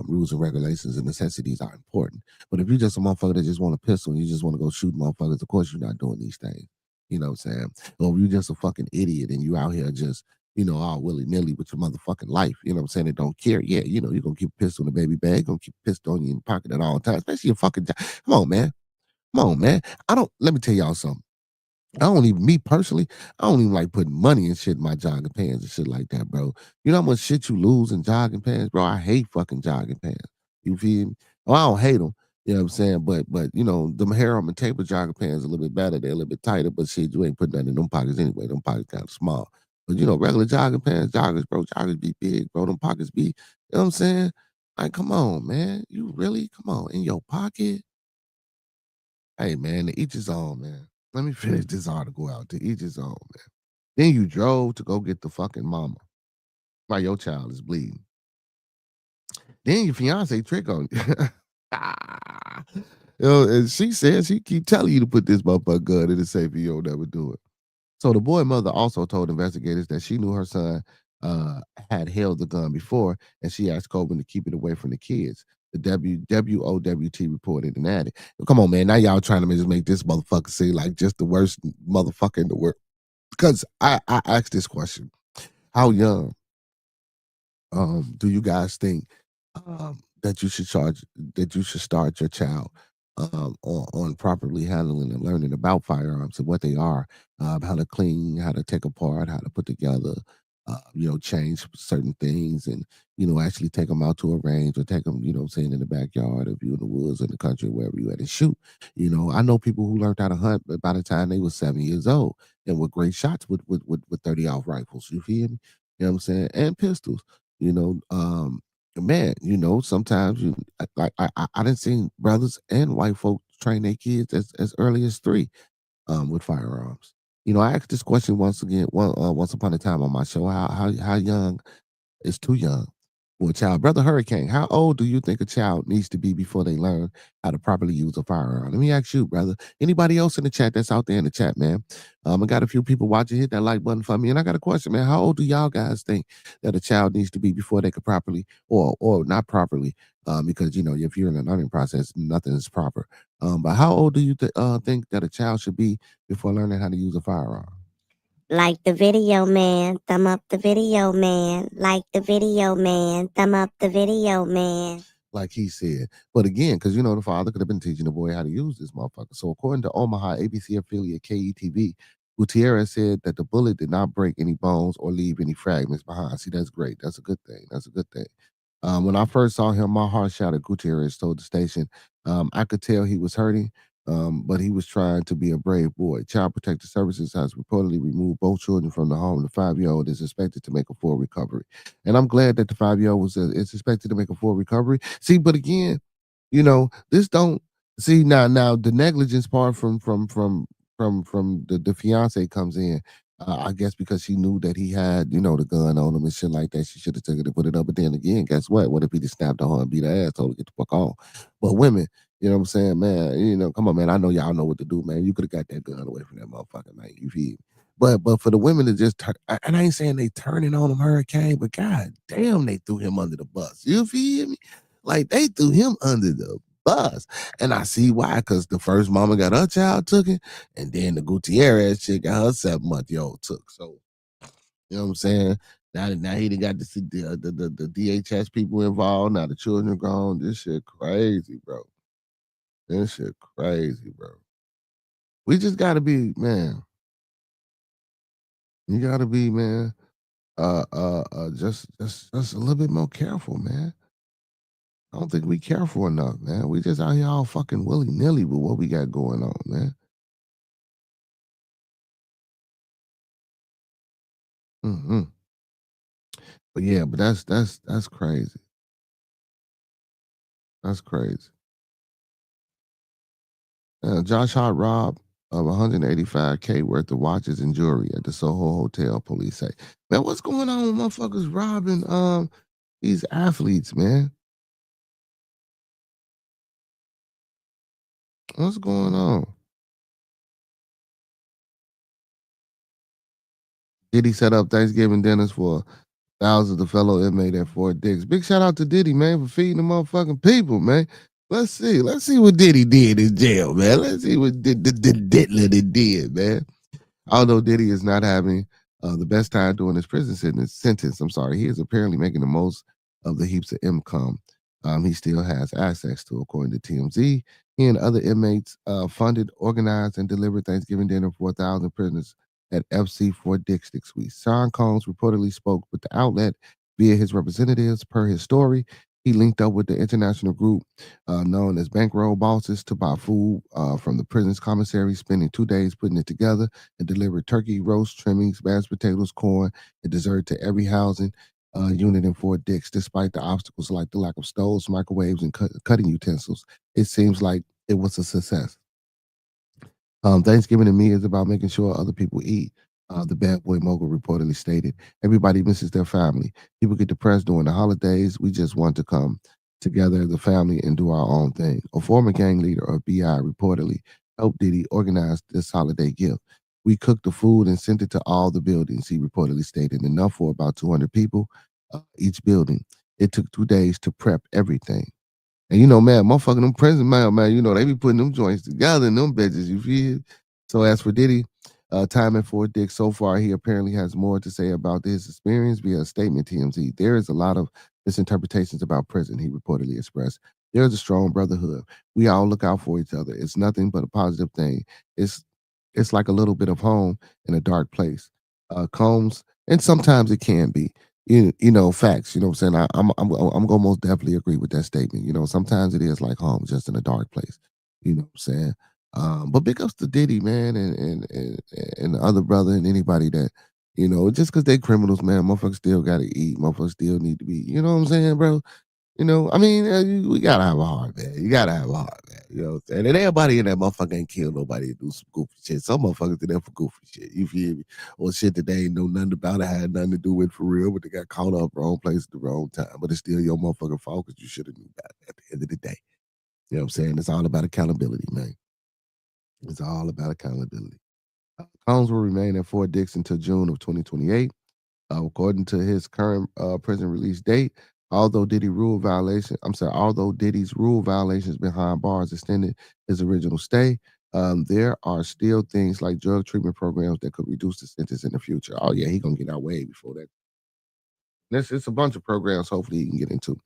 rules and regulations and necessities are important. But if you're just a motherfucker that just want a pistol and you just want to go shoot motherfuckers, of course you're not doing these things. You know what I'm saying? Or you just a fucking idiot and you out here just, all willy nilly with your motherfucking life. You know what I'm saying? And don't care. Yeah, you're gonna keep a pistol in the baby bag, gonna keep a pistol on you in your pocket at all times, especially your fucking job. Come on, man. Come on, man. Let me tell y'all something. Me personally, I don't even like putting money and shit in my jogging pants and shit like that, bro. You know how much shit you lose in jogging pants, bro? I hate fucking jogging pants. You feel me? Well, I don't hate them. You know what I'm saying? But the hair on the taper jogging pants a little bit better. They're a little bit tighter, but shit, you ain't putting nothing in them pockets anyway. Them pockets kind of small. But regular jogging pants, joggers be big, bro. Them pockets be, you know what I'm saying? Like, come on, man. You really? Come on. In your pocket? Hey, man, to each his own, man. Let me finish this article out. To each his own, man. Then you drove to go get the fucking mama while your child is bleeding. Then your fiance trick on you. And she says she keep telling you to put this motherfucker gun in the safe and you don't never do it. So the boy mother also told investigators that she knew her son had held the gun before, and she asked Coben to keep it away from the kids. The WOWT reported and added, "Come on, man! Now y'all trying to just make this motherfucker seem like just the worst motherfucker in the world." Because I asked this question: how young do you guys think that you should start your child on properly handling and learning about firearms and what they are, how to clean, how to take apart, how to put together, change certain things, and actually take them out to a range or take them, saying in the backyard, if you in the woods, in the country, wherever you at, and shoot. I know people who learned how to hunt by the time they were 7 years old and were great shots with 30 rifles. You feel me? You know what I'm saying? And pistols. You know, man, sometimes I didn't see brothers and white folks train their kids as early as 3 with firearms. I asked this question once upon a time on my show. How young is too young for a child? Brother Hurricane, how old do you think a child needs to be before they learn how to properly use a firearm? Let me ask you, brother. Anybody else in the chat that's out there in the chat, man? I got a few people watching. Hit that like button for me. And I got a question, man. How old do y'all guys think that a child needs to be before they could properly or not properly? Because if you're in the learning process, nothing is proper. But how old do you think that a child should be before learning how to use a firearm? Like the video, man. Thumb up the video, man. Like the video, man. Thumb up the video, man. Like he said. But again, because the father could have been teaching the boy how to use this motherfucker. So according to Omaha ABC affiliate KETV, Gutierrez said that the bullet did not break any bones or leave any fragments behind. See, that's great. That's a good thing. That's a good thing. When I first saw him, my heart shouted, Gutierrez told the station. I could tell he was hurting, but he was trying to be a brave boy. Child Protective Services has reportedly removed both children from the home. The 5-year-old is expected to make a full recovery. And I'm glad that the 5-year-old is expected to make a full recovery. See, but again, this don't see now the negligence part from the fiance comes in. I guess because she knew that he had, the gun on him and shit like that, she should have taken it and put it up. But then again, guess what? What if he just snapped on her and beat her ass, told her to get the fuck off? But women, you know what I'm saying, man? Come on, man. I know y'all know what to do, man. You could have got that gun away from that motherfucker, man. You feel me? But for the women to just turn, and I ain't saying they turning on him, Hurricane, but god damn, they threw him under the bus. You feel me? Like they threw him under the bus. And I see why, because the first mama got her child taken, and then the Gutierrez chick got her 7-month-old took. So, you know what I'm saying? Now he done got the DHS people involved. Now the children gone. This shit crazy, bro. This shit crazy, bro. We just gotta be, man. You gotta be, man. Just a little bit more careful, man. I don't think we careful enough, man. We just out here all fucking willy nilly with what we got going on, man. hmm But yeah, but that's crazy. That's crazy. Josh Hart robbed of 185K worth of watches and jewelry at the Soho Hotel. Police say, man, what's going on with motherfuckers robbing these athletes, man? What's going on? Diddy set up Thanksgiving dinners for thousands of fellow inmates at Fort Dix. Big shout out to Diddy, man, for feeding the motherfucking people, man. Let's see what Diddy did in jail, man. Let's see what the Diddler did, man. Although Diddy is not having the best time during his prison sentence, he is apparently making the most of the heaps of income he still has access to, according to TMZ. He and other inmates funded, organized, and delivered Thanksgiving dinner for 1,000 prisoners at FC Fort Dix this week. Sean Combs reportedly spoke with the outlet via his representatives. Per his story, he linked up with the international group known as Bankroll Bosses to buy food from the prison's commissary, spending 2 days putting it together, and delivered turkey, roast, trimmings, mashed potatoes, corn, and dessert to every housing unit in Fort Dix. Despite the obstacles like the lack of stoves, microwaves, and cutting utensils, it seems like it was a success. Thanksgiving to me is about making sure other people eat. The bad boy mogul reportedly stated, everybody misses their family. People get depressed during the holidays. We just want to come together as a family and do our own thing. A former gang leader of BI reportedly helped Diddy organize this holiday gift. We cooked the food and sent it to all the buildings, he reportedly stated, enough for about 200 people each building. It took 2 days to prep everything. And man, motherfucking them prison man, they be putting them joints together in them bitches, you feel? So as for Diddy, time at Fort Dix so far, he apparently has more to say about his experience via a statement to TMZ. There is a lot of misinterpretations about prison, he reportedly expressed. There is a strong brotherhood. We all look out for each other. It's nothing but a positive thing. It's it's like a little bit of home in a dark place. Combs, and sometimes it can be. Facts. You know what I'm saying? I'm gonna most definitely agree with that statement. Sometimes it is like home, just in a dark place. You know what I'm saying? But big ups to Diddy, man, and the other brother and anybody that, just because they criminals, man, motherfuckers still gotta eat. Motherfuckers still need to be, you know what I'm saying, bro? We gotta have a heart, man. You gotta have a heart, man. You know what I'm saying? And everybody in that motherfucker ain't kill nobody and do some goofy shit. Some motherfuckers in there for goofy shit. You feel me? Or shit that they ain't know nothing about, it had nothing to do with for real, but they got caught up wrong place at the wrong time. But it's still your motherfucking fault because you should have knew that at the end of the day. You know what I'm saying? It's all about accountability, man. It's all about accountability. Combs will remain at Fort Dix until June of 2028. According to his current prison release date, although Diddy's rule violations behind bars extended his original stay, there are still things like drug treatment programs that could reduce the sentence in the future. Oh yeah, he gonna get out way before that. It's a bunch of programs. Hopefully, he can get into.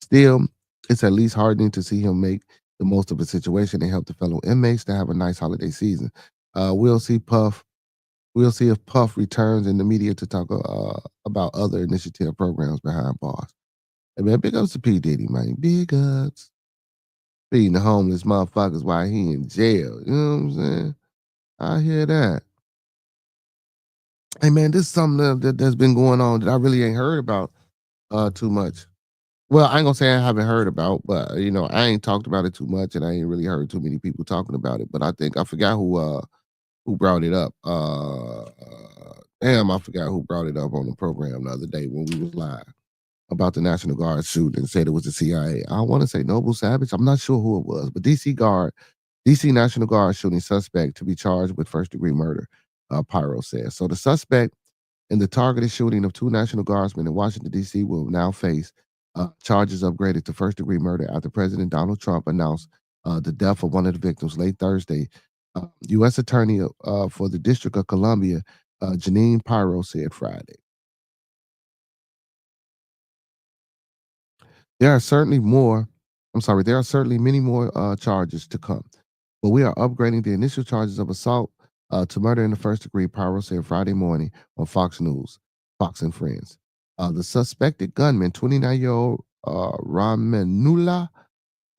Still, it's at least heartening to see him make the most of a situation and help the fellow inmates to have a nice holiday season. We'll see Puff We'll see if Puff returns in the media to talk about other initiative programs behind bars. Hey man, big ups to P. Diddy, man. Big ups. Feeding the homeless motherfuckers while he in jail. You know what I'm saying? I hear that. Hey man, this is something that's been going on that I really ain't heard about too much. Well, I ain't gonna say I haven't heard about, but I ain't talked about it too much, and I ain't really heard too many people talking about it. But I think I forgot who brought it up. Damn, I forgot who brought it up on the program the other day when we was live about the National Guard shooting and said it was the CIA. I want to say Noble Savage. I'm not sure who it was, but DC National Guard shooting suspect to be charged with first degree murder. Pyro says. So the suspect in the targeted shooting of two National Guardsmen in Washington D.C. will now face charges upgraded to first degree murder after President Donald Trump announced the death of one of the victims late Thursday. U.S. Attorney for the District of Columbia, Janine Pyro, said Friday. There are certainly many more charges to come, but we are upgrading the initial charges of assault to murder in the first degree, Pyro said Friday morning on Fox News, Fox and Friends. The suspected gunman, 29-year-old Ramanullah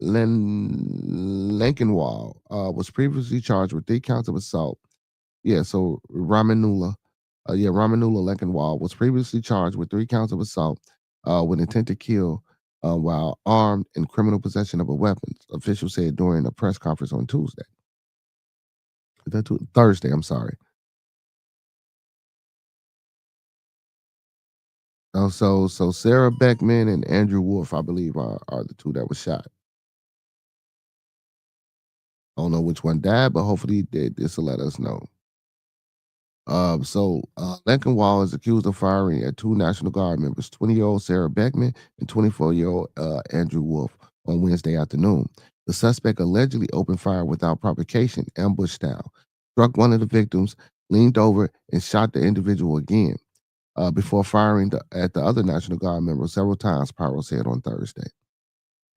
Lankenwald, was previously charged with 3 counts of assault. Yeah, so Ramanullah Lankenwald was previously charged with 3 counts of assault with intent to kill while armed and criminal possession of a weapon, officials said during a press conference on Tuesday. Thursday, I'm sorry. So Sarah Beckman and Andrew Wolf, I believe, are the two that were shot. I don't know which one died, but hopefully this will let us know. Lankenwald is accused of firing at two National Guard members, 20-year-old Sarah Beckman and 24-year-old Andrew Wolf, on Wednesday afternoon. The suspect allegedly opened fire without provocation, ambush style, struck one of the victims, leaned over and shot the individual again before firing at the other National Guard member several times, Pyro said on Thursday.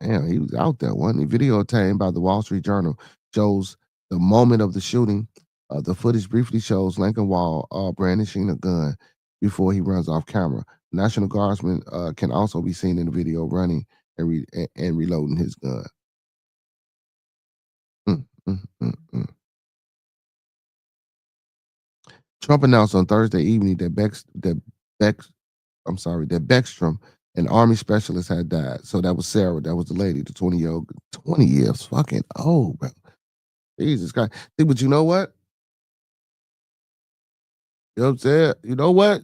Damn, he was out there. One video obtained by the Wall Street Journal shows the moment of the shooting. The footage briefly shows Lincoln Wall brandishing a gun before he runs off camera. National Guardsman can also be seen in the video running and reloading his gun. Mm, mm, mm, mm. Trump announced on Thursday evening that Beckstrom, an army specialist, had died. So that was Sarah. That was the lady, the 20-year-old. 20 years, fucking old, bro. Jesus Christ. See, but you know what? You know what I'm saying? You know what?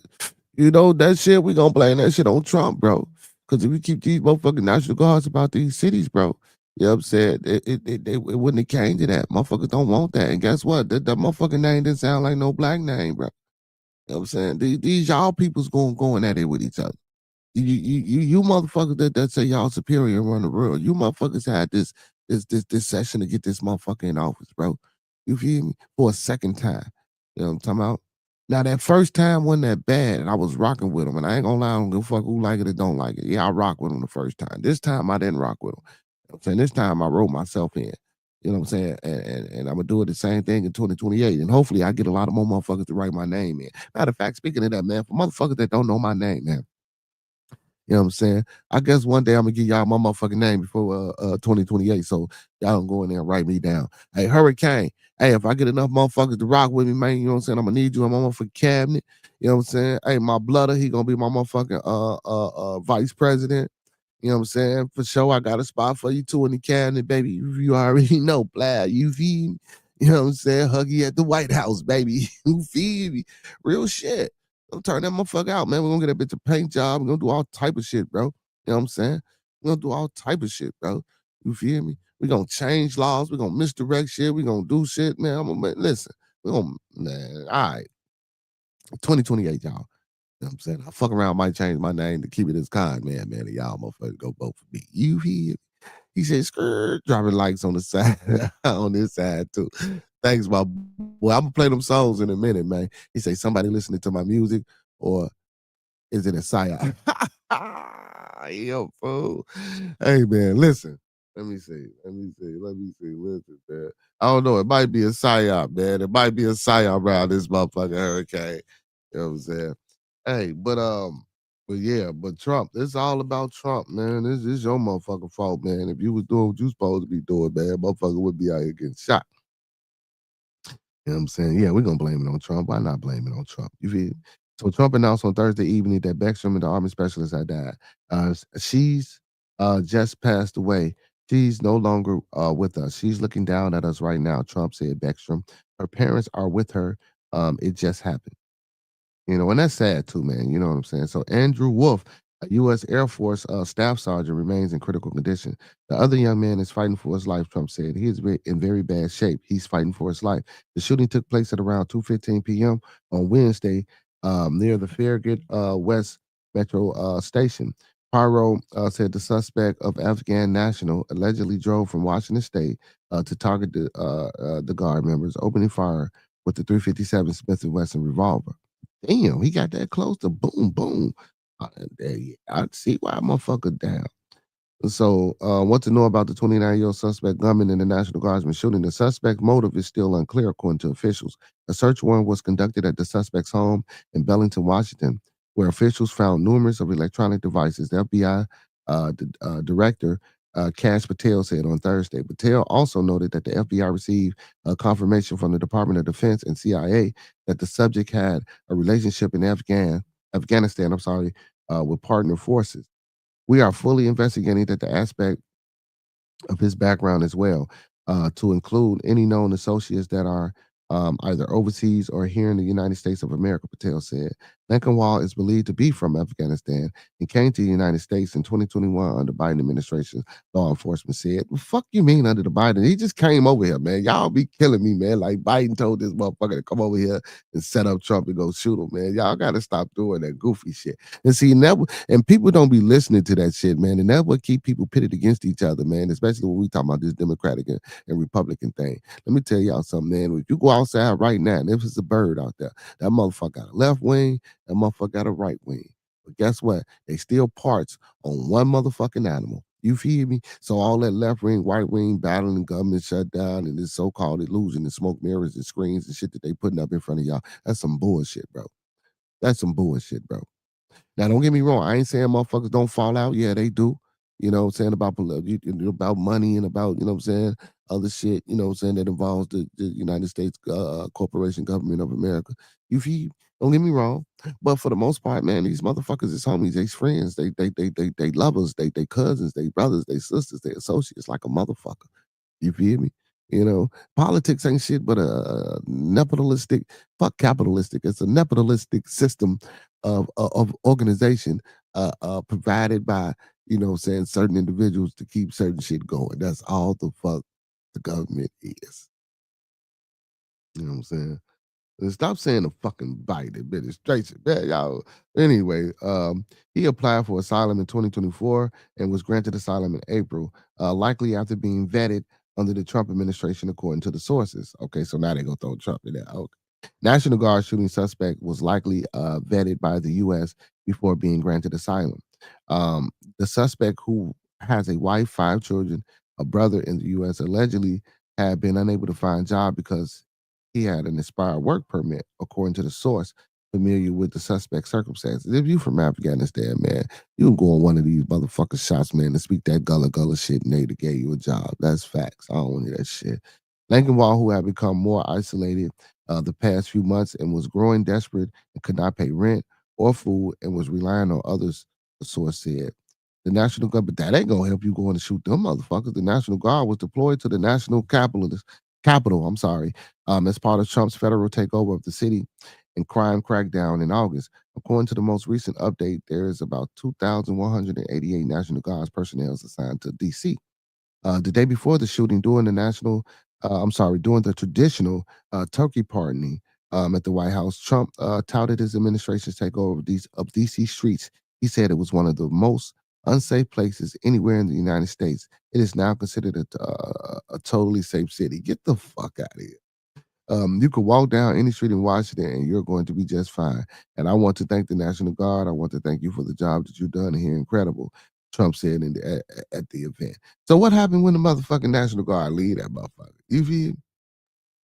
You know that shit, we gonna blame that shit on Trump, bro. Because if we keep these motherfucking National Guards about these cities, bro, you know what I'm saying? It wouldn't have came to that. Motherfuckers don't want that. And guess what? That motherfucking name didn't sound like no black name, bro. You know what I'm saying? These y'all people's going at it with each other. You motherfuckers that say y'all superior and run the world. You motherfuckers had this session to get this motherfucker in office, bro. You feel me? For a second time. You know what I'm talking about? Now that first time wasn't that bad, and I was rocking with him. And I ain't gonna lie, I don't give a fuck who like it or don't like it. Yeah, I rock with him the first time. This time I didn't rock with him. You know what I'm saying? This time I wrote myself in. You know what I'm saying? And I'm gonna do it the same thing in 2028. And hopefully I get a lot of more motherfuckers to write my name in. Matter of fact, speaking of that, man, for motherfuckers that don't know my name, man. You know what I'm saying? I guess one day I'm gonna give y'all my motherfucking name before 2028. So y'all don't go in there and write me down. Hey, Hurricane. Hey, if I get enough motherfuckers to rock with me, man, you know what I'm saying? I'm gonna need you in my motherfucking cabinet. You know what I'm saying? Hey, my blooder, he gonna be my motherfucking vice president. You know what I'm saying? For sure, I got a spot for you too in the cabinet, baby. You already know, Blad. You feel me? You know what I'm saying? Huggy at the White House, baby. You feel me? Real shit. Don't turn that motherfucker out, man. We're gonna get that bitch a paint job. We're gonna do all type of shit, bro. You know what I'm saying? We're gonna do all type of shit, bro. You feel me? We're gonna change laws. We're gonna misdirect shit. We're gonna do shit, man. Listen. We're gonna, man, all right. 2028, y'all. You know what I'm saying? I fuck around, might change my name to keep it as kind, man. And y'all motherfuckers go vote for me. You hear? He said, skirt, dropping likes on the side, on this side too. Thanks, my boy. I'm gonna play them songs in a minute, man. He say, somebody listening to my music, or is it a psyop? Yo, fool. Hey, man, listen. Let me see. Listen, man. I don't know. It might be a psyop, man. It might be a psyop around this motherfucking hurricane. You know what I'm saying? Hey, but yeah, but Trump, it's all about Trump, man. This is your motherfucking fault, man. If you was doing what you supposed to be doing, man, motherfucker would be out here getting shot. You know what I'm saying? Yeah, we're gonna blame it on Trump. Why not blame it on Trump? You feel? So Trump announced on Thursday evening that Beckstrom and the army specialist had died. She's just passed away. She's no longer with us. She's looking down at us right now, Trump said Beckstrom. Her parents are with her. It just happened. You know, and that's sad too, man. You know what I'm saying? So Andrew Wolf, a U.S. Air Force staff sergeant, remains in critical condition. The other young man is fighting for his life, Trump said. He is in very bad shape. He's fighting for his life. The shooting took place at around 2:15 p.m. on Wednesday near the Farragut West Metro station. Pyro said the suspect of Afghan national allegedly drove from Washington State to target the guard members, opening fire with the 357 Smith & Wesson revolver. Damn, he got that close to boom, boom. I see why motherfucker down. So, what to know about the 29-year-old suspect gunman in the National Guardsman shooting? The suspect motive is still unclear, according to officials. A search warrant was conducted at the suspect's home in Bellington, Washington, where officials found numerous of electronic devices. The FBI director, Cash Patel, said on Thursday. Patel also noted that the FBI received confirmation from the Department of Defense and CIA that the subject had a relationship in Afghanistan, with partner forces. We are fully investigating that the aspect of his background as well, to include any known associates that are either overseas or here in the United States of America, Patel said. Lincoln Wall is believed to be from Afghanistan and came to the United States in 2021 under Biden administration, law enforcement said. Well, fuck you mean under the Biden? He just came over here, man. Y'all be killing me, man. Like Biden told this motherfucker to come over here and set up Trump and go shoot him, man. Y'all got to stop doing that goofy shit. And see, never, and people don't be listening to that shit, man. And that will keep people pitted against each other, man, especially when we talk about this Democratic and Republican thing. Let me tell y'all something, man. If you go outside right now, and if it's a bird out there, that motherfucker got a left wing, that motherfucker got a right wing. But guess what? They still parts on one motherfucking animal. You feel me? So all that left wing, right wing battling, government shutdown, and this so-called illusion and smoke mirrors and screens and shit that they putting up in front of y'all, that's some bullshit, bro. That's some bullshit, bro. Now, don't get me wrong. I ain't saying motherfuckers don't fall out. Yeah, they do. You know what I'm saying? About money and about, you know what I'm saying, other shit, you know what I'm saying, that involves the United States corporation government of America. You feel? Don't get me wrong. But for the most part, man, these motherfuckers is homies, they friends, they lovers, they cousins, they brothers, they sisters, they associates like a motherfucker. You feel me? You know, politics ain't shit but a nepotistic, fuck capitalistic. It's a nepotistic system of organization provided by, you know, saying certain individuals to keep certain shit going. That's all the fuck the government is. You know what I'm saying? And stop saying the fucking Biden administration, man, y'all. Anyway, he applied for asylum in 2024 and was granted asylum in April, likely after being vetted under the Trump administration, according to the sources. Okay, so now they gonna throw Trump in there. Okay. National Guard shooting suspect was likely vetted by the U.S. before being granted asylum. The suspect, who has a wife, 5 children, a brother in the U.S., allegedly had been unable to find a job because he had an expired work permit, according to the source familiar with the suspect's circumstances. If you from Afghanistan, man, you can go on one of these motherfucking shots, man, and speak that gullah shit, and they'd gave you a job. That's facts. I don't want to hear that shit. Lincoln Wall, who had become more isolated the past few months and was growing desperate and could not pay rent or food and was relying on others, the source said. The National Guard, but that ain't gonna help you going to shoot them motherfuckers. The National Guard was deployed to the national capital, as part of Trump's federal takeover of the city and crime crackdown in August. According to the most recent update, there is about 2,188 National Guard personnel assigned to D.C. The day before the shooting, during the traditional turkey pardoning at the White House, Trump touted his administration's takeover of D.C. streets. He said it was one of the most unsafe places anywhere in the United States. It is now considered a totally safe city. Get the fuck out of here. You could walk down any street in Washington and you're going to be just fine. And I want to thank the National Guard. I want to thank you for the job that you've done here. Incredible, Trump said at the event. So what happened when the motherfucking National Guard leave that motherfucker? You feel?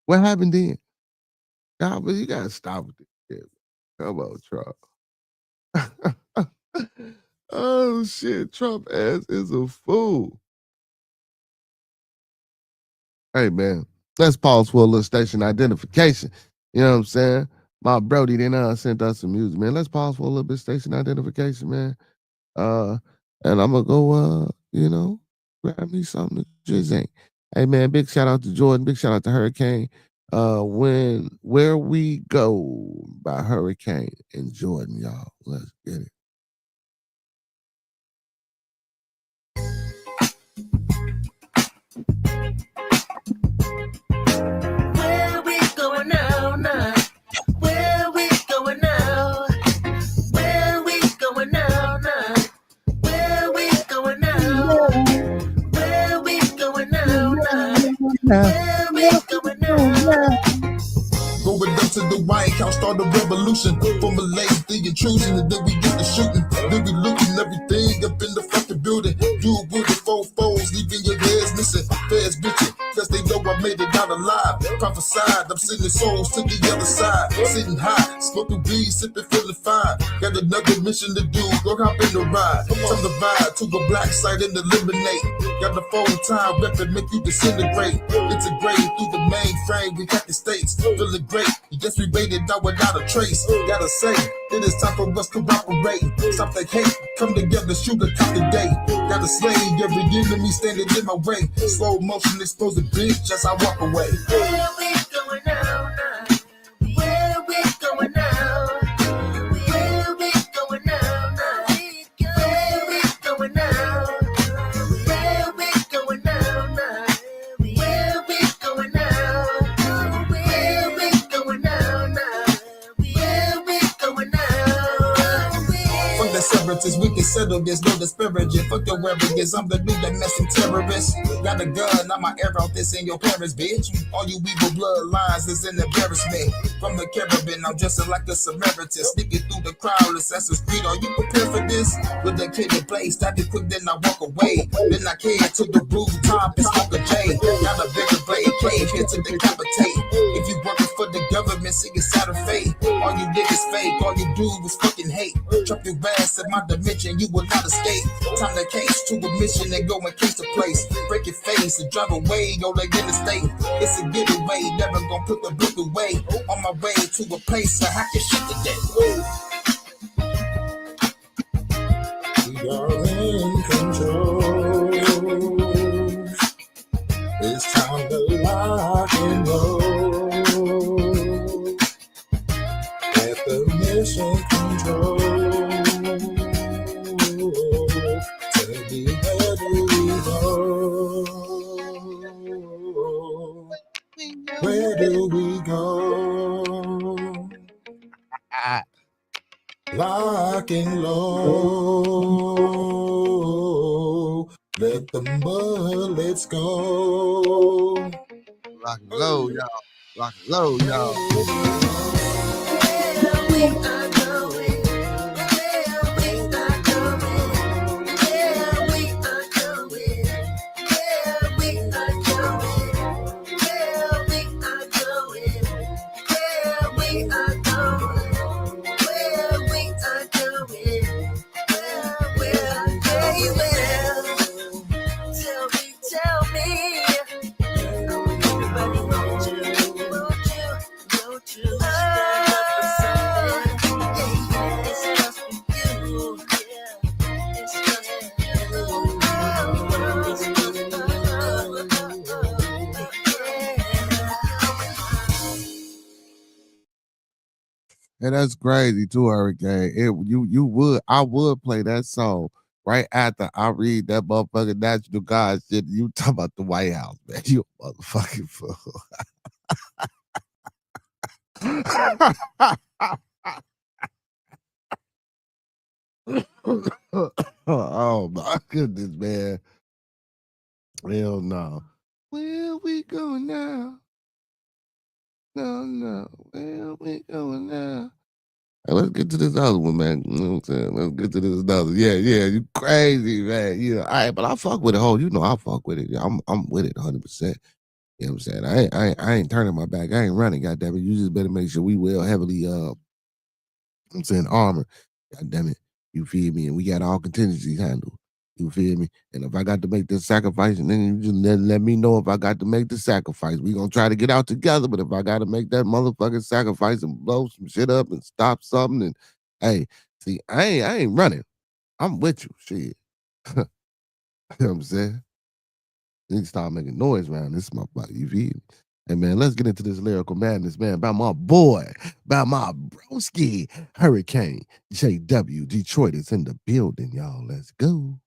What happened then? God, but you gotta stop with this shit. Come on, Trump. Oh shit, Trump ass is a fool. Hey man, let's pause for a little station identification. You know what I'm saying? My Brody then sent us some music, man. Let's pause for a little bit station identification, man. And I'm gonna go grab me something to drink. Hey man, big shout out to Jordan, big shout out to Hurricane. Where We Go by Hurricane and Jordan, y'all. Let's get it. Where we going now? Where we going now? Where we going now? Where we going now? Where we going now? Where we going now? Going up to the White House, start a revolution. Formulate the intrusion, and then we get the shooting. Then we looting everything up in the fucking building. Do it with the 4 foes, leaving your heads missing. Feds bitching, cause they know I made it out alive. Prophesied, I'm sending souls to the other side. Sitting high, smoking weed, sipping, feeling fine. Got another mission to do, go hop in the ride. From the vibe to a black site and eliminate. Got the phone time weapon, make you disintegrate. Integrate through the mainframe, we got the states. Feeling great, yes we made it out without a trace. Gotta say, it is time for us to operate. Stop the hate, come together, shoot the top today. Gotta slay every enemy standing in my way. Slow motion, expose the bitch as I walk away. Where we going now? Where we going now? Where inheritance. We can settle this, no disparaging. Fuck your arrogance, I'm the new domestic terrorist. Got a gun, I'ma air out this in your parents, bitch. All you evil bloodlines is an embarrassment. From the Caribbean, I'm dressing like a Samaritan. Sneaking through the crowd, Assassin's Creed. Are you prepared for this? With the kid to play, started quick, then I walk away. Then I came to the rooftop and smoke a J. Got a bigger blade, cave here to decapitate. If you working for the government, see your side of fate. All you niggas fake, all you do is fucking hate. Drop your ass in my dimension, you will not escape. Time to case to a mission and go and case the place. Break your face and drive away, go like in the state. It's a getaway, never gonna put the book away. On my way to a place to hack your shit today. We are in control. It's time to lock and roll. At the mission control. Tell me where do we go? Where do we go? Lock and low. Let the bullets go. Lock and low, y'all. Lock and low, y'all. And that's crazy too, Hurricane. I would play that song right after I read that motherfucking National Guard shit. You talk about the White House, man. You a motherfucking fool. Oh my goodness, man. Hell no. Where we going now? No. Where we going now? Hey, let's get to this other one, man. You know what I'm saying? Let's get to this other. Yeah, you crazy, man. You know, all right, but I fuck with it. You know I fuck with it. I'm with it 100%. You know what I'm saying? I ain't turning my back. I ain't running, goddammit. You just better make sure we well heavily I'm saying armor. Goddamn it. You feel me? And we got all contingencies handled. You feel me? And if I got to make this sacrifice, and then you just let me know if I got to make the sacrifice. We gonna try to get out together, but if I got to make that motherfucking sacrifice and blow some shit up and stop something, and hey, see, I ain't running. I'm with you, shit. You know what I'm saying? You need to start making noise around this motherfucker. You feel me? Hey man, let's get into this lyrical madness, man. About my boy, about my broski, Hurricane JW. Detroit is in the building, y'all. Let's go.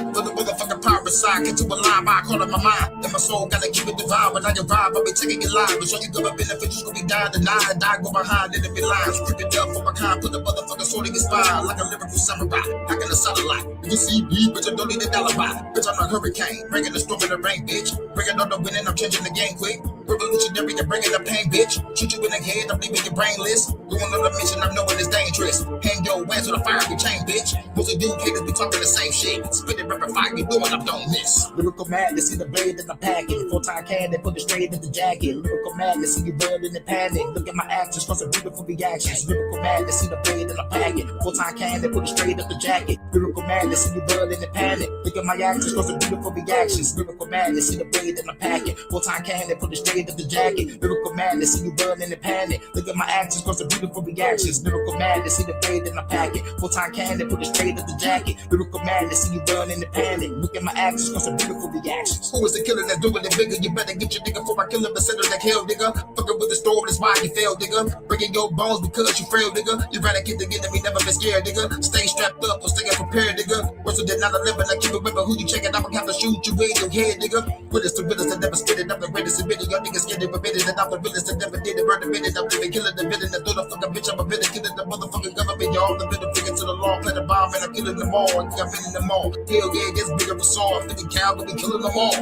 With a motherfucking parasite, get to a line by call up my mind. Then my soul gotta keep it divine. When I arrive, I'll be taking it live. But show you good benefits, you gonna be dying denied. Die go behind enemy lines. Rip it up for my kind, put the motherfucking sword in your spine. Like a lyrical samurai, back in the satellite. You see me, bitch, I don't need a alibi. Bitch, I'm a hurricane, bringing the storm in the rain, bitch. Bringing on the winning, I'm changing the game quick. Revolutionary, you're bringing the pain, bitch. Shoot you in the head, I'm leaving your brainless. Going on a mission, I'm knowing it's dangerous. Hang your ass with a fire chain, bitch. Most of you haters be talking the same shit. Spit it, rapid fire, you doing, I don't miss. Lyrical madness, see the blade in the packet. Full-time candy, put it straight in the jacket. Lyrical madness, see you bird in the panic. Look at my actions, cause some beautiful reactions. Lyrical madness, see the blade in the packet. Full-time candy, put it straight in the jacket. Lyrical madness, see you bird in the panic. Look at my actions, cause some beautiful reactions. Lyrical madness, see the blade in the packet. Full-time candy, put it straight shade of the jacket. Lyrical madness, see you burn in the panic. Look at my actions, cause the beautiful reactions. Lyrical madness, see the blade in my packet. Full-time candy, put it straight of the jacket. Lyrical madness, see you burn in the panic. Look at my actions, cause the beautiful reactions. Who is the killer that's doing it bigger? You better get your nigga for I kill him, the center that kill, nigga. Fucking with the storm, that's why you fail, nigga. Breaking your bones because you frail, nigga. You better get together, we never been scared, nigga. Stay strapped up or stay prepared, nigga. Worse than 9/11, I keep remember who you checking. I'ma have to shoot you in your head, nigga. Realest to realest that never spit it. I'm the greatest admitted. Y'all niggas get it permitted. And I'm the realest that never did it. Burn the minute. I'm living killing the villain. That throw the fucking bitch. I'm a villain. Killing the motherfucking government. Y'all the middle finger to the law. Play the bomb and I'm killing them all. I'm killing them all. Hell yeah, it gets bigger for saw. I'm thinking cow, but we killing them all.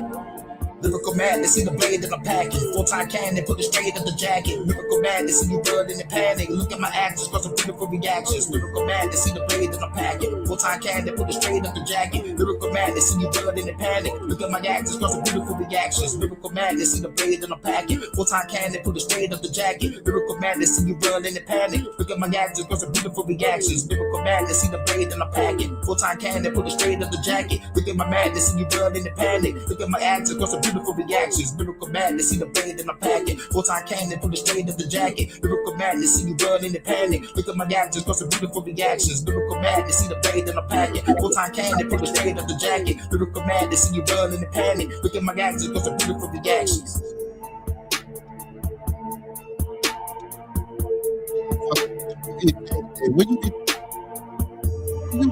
Lyrical madness, see the blade in the packet. Full-time cannon, put it straight in the jacket. Lyrical madness, see you blood in the panic. Look at my actions, cause some beautiful reactions. Lyrical madness, see the blade in the packet. Full-time cannon, put it straight in the jacket. Lyrical madness, see you blood in the panic. Look at my actions, cause some beautiful reactions. Lyrical madness, see the blade in the packet. Full-time cannon, put it straight in the jacket. Lyrical madness, see you blood in the panic. Look at my actions, cause some beautiful reactions. Lyrical madness, see the blade in the packet. Full-time cannon, put it straight in the jacket. Look at my madness, see you blood in the panic. Look at my actions, cause some beautiful reactions. Lyrical madness, see the blade in the packet. Full-time cannon, put it straight in the jacket. Lyrical madness, see you burn in the panic. Look at my actions, cause some beautiful reactions. Lyrical madness, see the blade in the packet. Full-time cannon, put it straight in the jacket. Lyrical madness, see you burn in the panic. Look at my actions, cause some beautiful reactions. Where you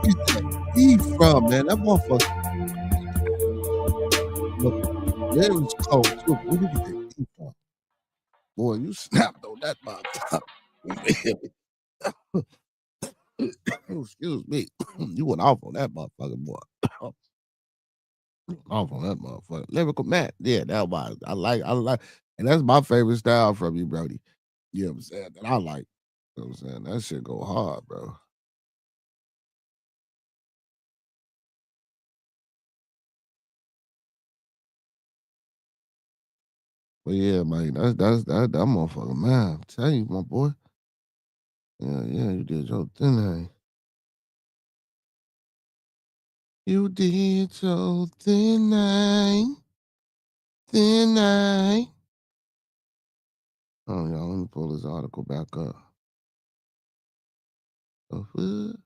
get that beef from, man? That motherfucker. That was cold too. Where you get that beef from? Boy, you snapped on that motherfucker. Excuse me. You went off on that motherfucker, boy. Off on that motherfucker. Lyrical Matt. Yeah, that was. I like, and that's my favorite style from you, Brody. You know what I'm saying? That I like. You know what I'm saying? That shit go hard, bro. But yeah, man, that's that motherfucker, man. I'm telling you, my boy. Yeah, you did your thing. You did your thing. Oh, y'all, let me pull this article back up. What the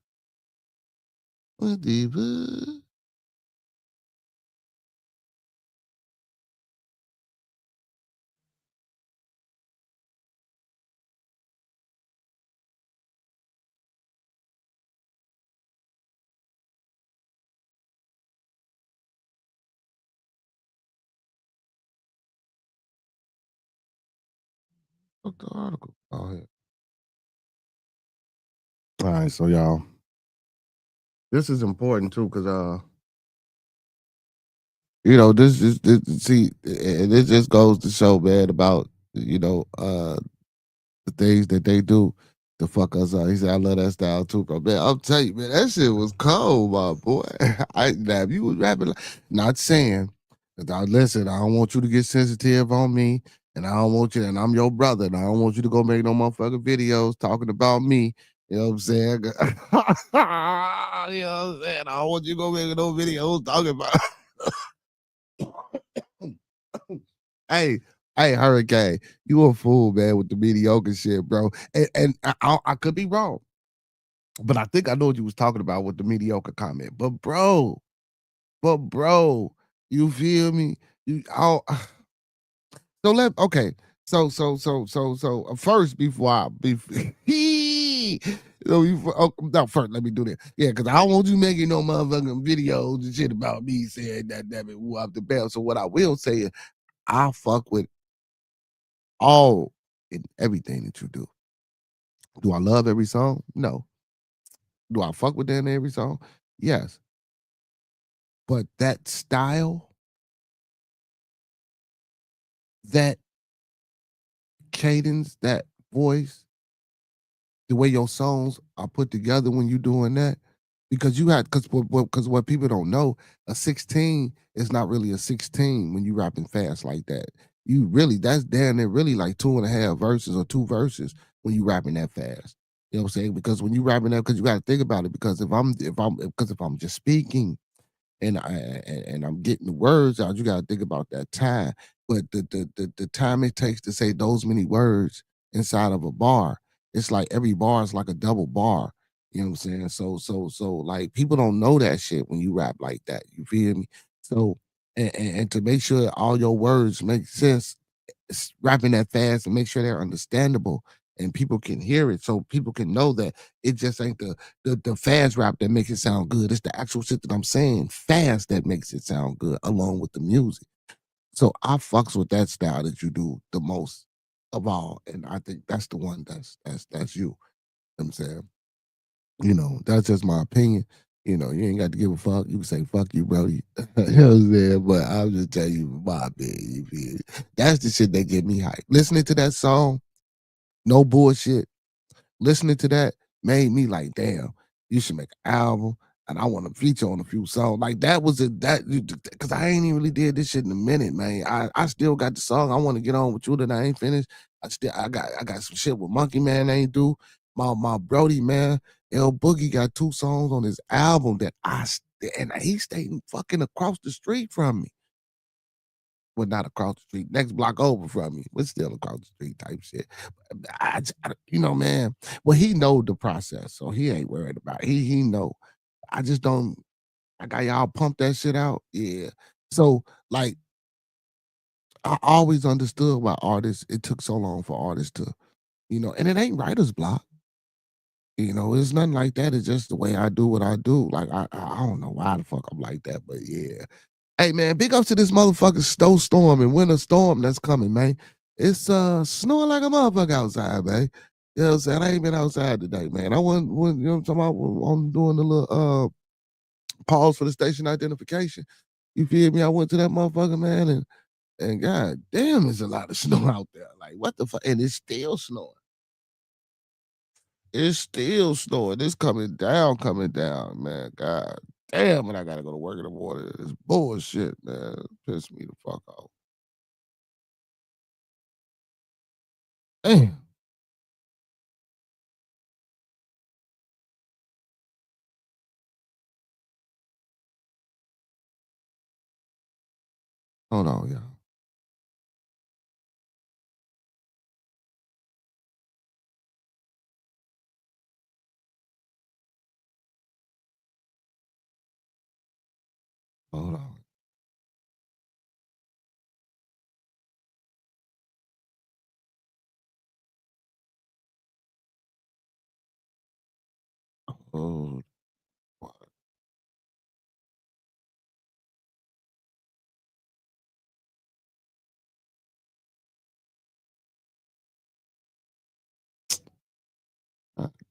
fuck the article? Oh, here. All right, so y'all, this is important too, cause you know, this see, and this just goes to show, man, about the things that they do to fuck us up. He said, I love that style too, bro. Man, I'm telling you, man, that shit was cold, my boy. Now, if you was rapping, not saying that listen, I don't want you to get sensitive on me, and I don't want you, and I'm your brother, and I don't want you to go make no motherfucking videos talking about me. You know what I'm saying? You know what I'm saying? I don't want you to go make no videos talking about. Hey, Hurricane, you a fool, man, with the mediocre shit, bro. And I could be wrong, but I think I know what you was talking about with the mediocre comment. But bro, you feel me? So okay. So first no, first let me do this. Yeah, because I don't want you making no motherfucking videos and shit about me saying that it woo up the bell. So what I will say is I fuck with all and everything that you do. Do I love every song? No. Do I fuck with them every song? Yes. But that style, that cadence, that voice, the way your songs are put together when you doing that, because what people don't know, a 16 is not really a 16 when you rapping fast like that. You really, that's damn near really like 2.5 verses or 2 verses when you rapping that fast. You know what I'm saying? Because when you rapping that, because you got to think about it. Because if I'm just speaking and I'm getting the words out, you got to think about that time. but the time it takes to say those many words inside of a bar, it's like every bar is like a double bar. You know what I'm saying? So like people don't know that shit when you rap like that. You feel me? So and to make sure all your words make sense, rapping that fast and make sure they're understandable and people can hear it so people can know that it just ain't the fast rap that makes it sound good. It's the actual shit that I'm saying fast that makes it sound good along with the music. So I fucks with that style that you do the most of all. And I think that's the one that's you. You know what I'm saying? You know, that's just my opinion. You know, you ain't got to give a fuck. You can say fuck you, bro. You know what I'm saying? But I'll just tell you my opinion. You feel me? That's the shit that get me hyped. Listening to that song, no bullshit. Listening to that made me like, damn, you should make an album. And I want to feature on a few songs. Like that was it, that because I ain't even really did this shit in a minute, man. I still got the song. I want to get on with you that I ain't finished. I got some shit with Monkey Man I ain't do. My Brody, man, L Boogie got 2 songs on his album that and he stayed fucking across the street from me. Well, not across the street, next block over from me, but still across the street type shit. You know, man. Well, he know the process, so he ain't worried about it. He know. I just don't. I got y'all pump that shit out. Yeah. So like, I always understood why artists. It took so long for artists to, and it ain't writer's block. It's nothing like that. It's just the way I do what I do. Like I don't know why the fuck I'm like that, but yeah. Hey man, big ups to this motherfucking snowstorm and winter storm that's coming, man. It's snowing like a motherfucker outside, man. You know what I'm saying? I ain't been outside today, man. I wasn't you know what I'm talking about? I'm doing the little pause for the station identification. You feel me? I went to that motherfucker, man, and god damn, there's a lot of snow out there. Like what the fuck? And it's still snowing. It's still snowing. It's coming down, man. God damn, and I gotta go to work in the morning. It's bullshit, man. Piss me the fuck off. Damn. Hold on, y'all. Hold on. Oh, what?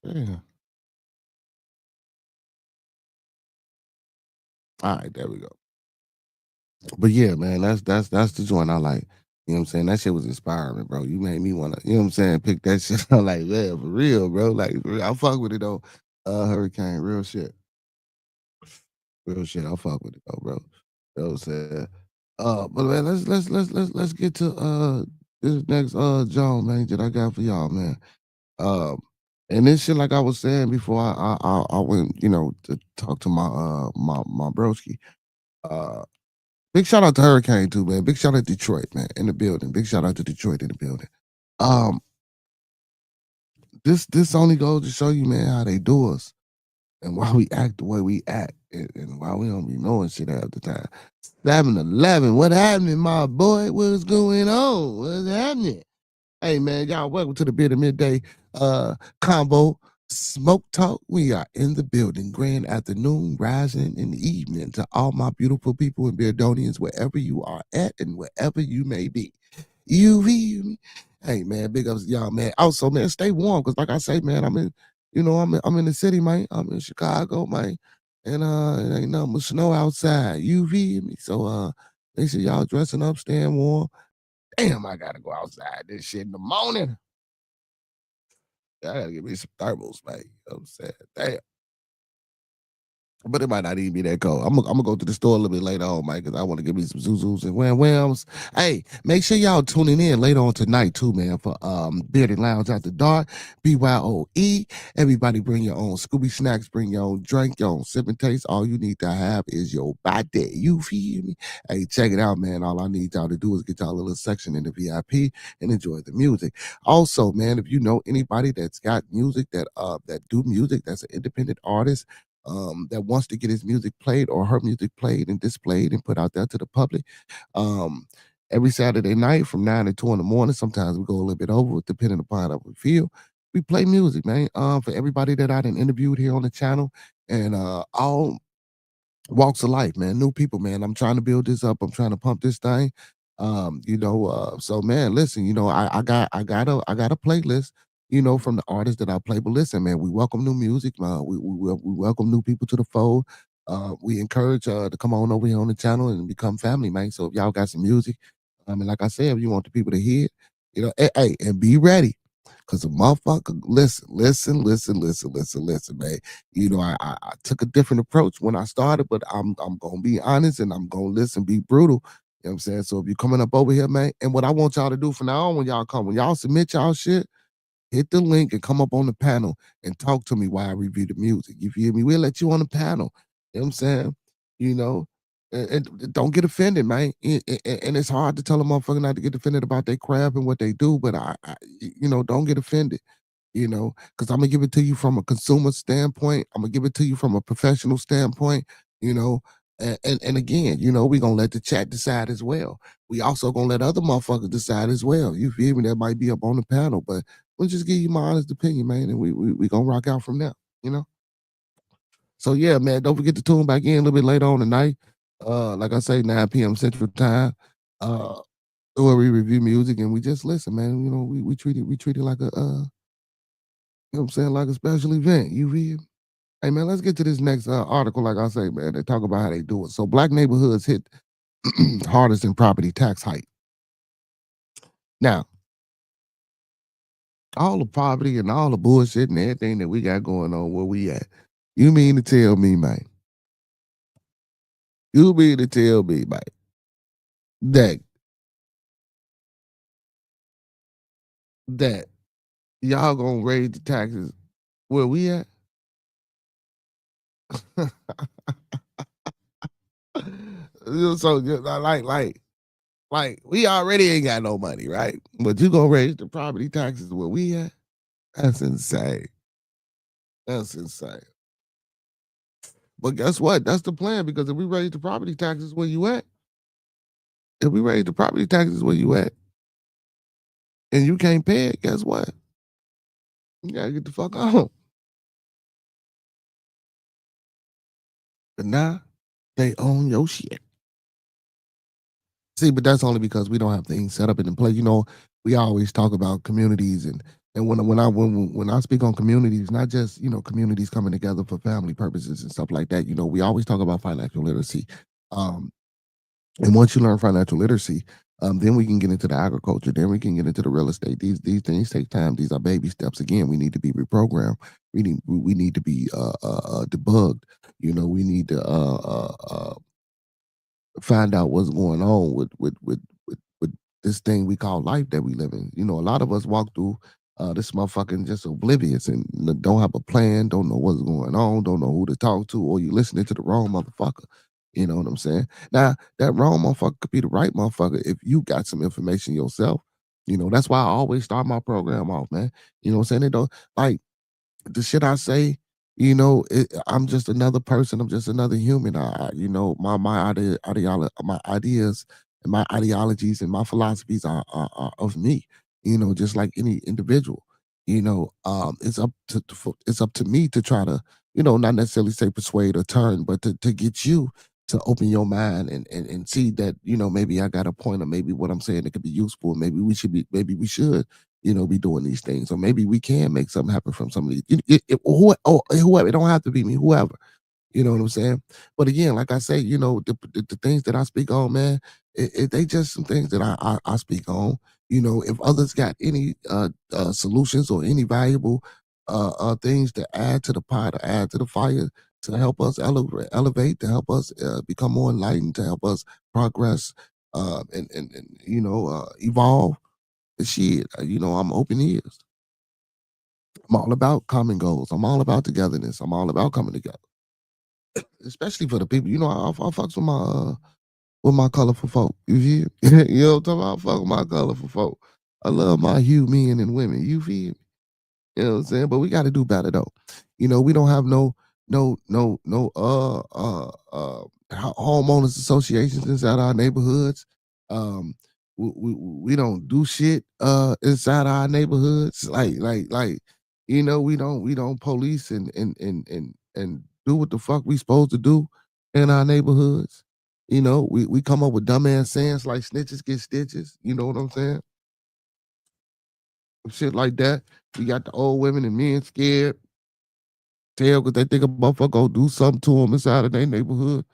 Damn. All right, there we go. But yeah, man, that's the joint I like. You know what I'm saying? That shit was inspiring, bro. You made me wanna, you know what I'm saying, pick that shit up like, man, for real, bro. Like for real. I fuck with it though. Hurricane, real shit. Real shit. I fuck with it though, bro. You know what I'm saying? But man, let's get to this next John, man, that I got for y'all, man. Um and this shit, like I was saying before I went, to talk to my broski. Uh Big shout out to Hurricane too, man. Big shout out to Detroit, man, in the building. Big shout out to Detroit in the building. Um, this only goes to show you, man, how they do us and why we act the way we act and why we don't be knowing shit half the time. 7-Eleven, what happening, my boy? What's going on? What's happening? Hey man, y'all, welcome to the Beer to Midday Convo Smoke Talk. We are in the building. Grand afternoon, rising in the evening to all my beautiful people and Beardonians, wherever you are at and wherever you may be. You feel me? Hey man, big ups y'all, man. Also, man, stay warm because like I say, man, I'm in the city, man. I'm in Chicago, man. And it ain't nothing but snow outside. You feel me? So make sure y'all dressing up, staying warm. Damn, I gotta go outside this shit in the morning. I gotta get me some thermals, man. You know what I'm saying? Damn. But it might not even be that cold. I'm gonna go to the store a little bit later on, Mike, because I want to give me some Zuzus and Wham Whams. Hey, make sure y'all tuning in later on tonight too, man, for Bearded Lounge After Dark, BYOE. Everybody bring your own Scooby snacks, bring your own drink, your own sip and taste. All you need to have is your body. You feel me? Hey, check it out, man. All I need y'all to do is get y'all a little section in the VIP and enjoy the music. Also, man, if you know anybody that's got music that do music, that's an independent artist that wants to get his music played or her music played and displayed and put out there to the public. Um, every Saturday night from 9 to 2 in the morning, sometimes we go a little bit over, depending upon how we feel. We play music, man. For everybody that I done interviewed here on the channel and all walks of life, man. New people, man. I'm trying to build this up. I'm trying to pump this thing. So man, listen, I got a playlist, from the artists that I play. But listen, man, we welcome new music. We welcome new people to the fold. We encourage to come on over here on the channel and become family, man. So if y'all got some music, and like I said, if you want the people to hear it, hey, and be ready. Cause a motherfucker, listen, man. I took a different approach when I started, but I'm gonna be honest and I'm gonna listen, be brutal. You know what I'm saying? So if you're coming up over here, man, and what I want y'all to do from now on when y'all submit y'all shit, hit the link and come up on the panel and talk to me while I review the music. You feel me? We'll let you on the panel. You know what I'm saying? You know, and don't get offended, man. And it's hard to tell a motherfucker not to get offended about their craft and what they do, but don't get offended, because I'm gonna give it to you from a consumer standpoint. I'm gonna give it to you from a professional standpoint, you know. And again, we're gonna let the chat decide as well. We also gonna let other motherfuckers decide as well. You feel me? That might be up on the panel, but we'll just give you my honest opinion, man, and we gonna rock out from there, you know. So yeah, man, don't forget to tune back in a little bit later on tonight. Like I say, 9 p.m. Central Time. Uh, where we review music and we just listen, man. We treat it like what I'm saying, like a special event. You feel? Hey man, let's get to this next article. Like I say, man, they talk about how they do it. So black neighborhoods hit hardest in property tax hike. Now, all the poverty and all the bullshit and everything that we got going on, where we at? You mean to tell me, man? You mean to tell me, man, that that y'all gonna raise the taxes where we at? Like we already ain't got no money, right? But you gonna raise the property taxes where we at? That's insane. That's insane. But guess what? That's the plan because if we raise the property taxes where you at, if we raise the property taxes where you at, and you can't pay it, guess what? You gotta get the fuck on. But now they own your shit. See, but that's only because we don't have things set up and in place. We always talk about communities and when I speak on communities, not just communities coming together for family purposes and stuff like that. We always talk about financial literacy. Um, and once you learn financial literacy, then we can get into the agriculture. Then we can get into the real estate. These things take time. These are baby steps. Again, we need to be reprogrammed. We need to be debugged. We need to find out what's going on with this thing we call life that we live in. A lot of us walk through this motherfucking just oblivious and don't have a plan, don't know what's going on, don't know who to talk to, or you listening to the wrong motherfucker. You know what I'm saying? Now, that wrong motherfucker could be the right motherfucker if you got some information yourself. That's why I always start my program off, man. You know what I'm saying? They don't like the shit I say, I'm just another person. I'm just another human. My ideas and my ideologies and my philosophies are of me. Just like any individual. It's up to me to try to, not necessarily say persuade or turn, but to get you to open your mind and see that maybe I got a point or maybe what I'm saying it could be useful. Maybe we should be doing these things. Or maybe we can make something happen from some of these. Whoever, it don't have to be me, whoever. You know what I'm saying? But again, like I say, the things that I speak on, man, they just some things that I speak on. If others got any solutions or any valuable things to add to the pot or add to the fire, to help us elevate, to help us become more enlightened, to help us progress, and evolve. Shit, I'm open ears. I'm all about common goals. I'm all about togetherness. I'm all about coming together, especially for the people. I fucks with my colorful folk. You feel? You know what I'm talking about? Fuck with my colorful folk. I love my hue men and women. You feel? You know what I'm saying? But we got to do better though. We don't have homeowners associations inside our neighborhoods. Um, we don't do shit inside our neighborhoods. We don't police and do what the fuck we supposed to do in our neighborhoods. We come up with dumbass sayings like snitches get stitches. You know what I'm saying? Shit like that. You got the old women and men scared, tell because they think a motherfucker gonna do something to them inside of their neighborhood.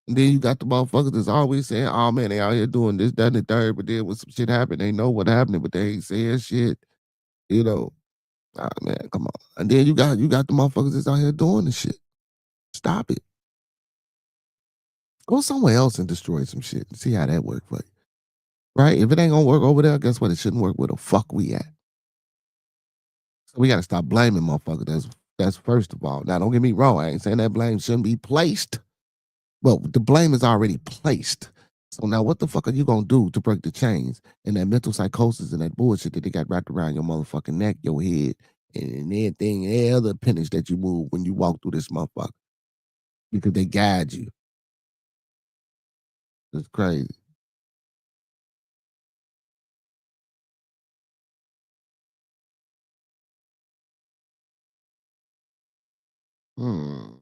And then you got the motherfuckers that's always saying, oh man, they out here doing this, that, and the third. But then when some shit happen, they know what happened, but they ain't saying shit. You know, ah man, come on. And then you got the motherfuckers that's out here doing the shit. Stop it. Go somewhere else and destroy some shit and see how that work for you. Right? If it ain't gonna work over there, guess what? It shouldn't work where the fuck we at. So we gotta stop blaming motherfuckers. That's first of all. Now don't get me wrong. I ain't saying that blame shouldn't be placed. Well, the blame is already placed. So now what the fuck are you gonna do to break the chains and that mental psychosis and that bullshit that they got wrapped around your motherfucking neck, your head, and everything, every other appendage that you move when you walk through this motherfucker? Because they guide you. It's crazy. Hmm.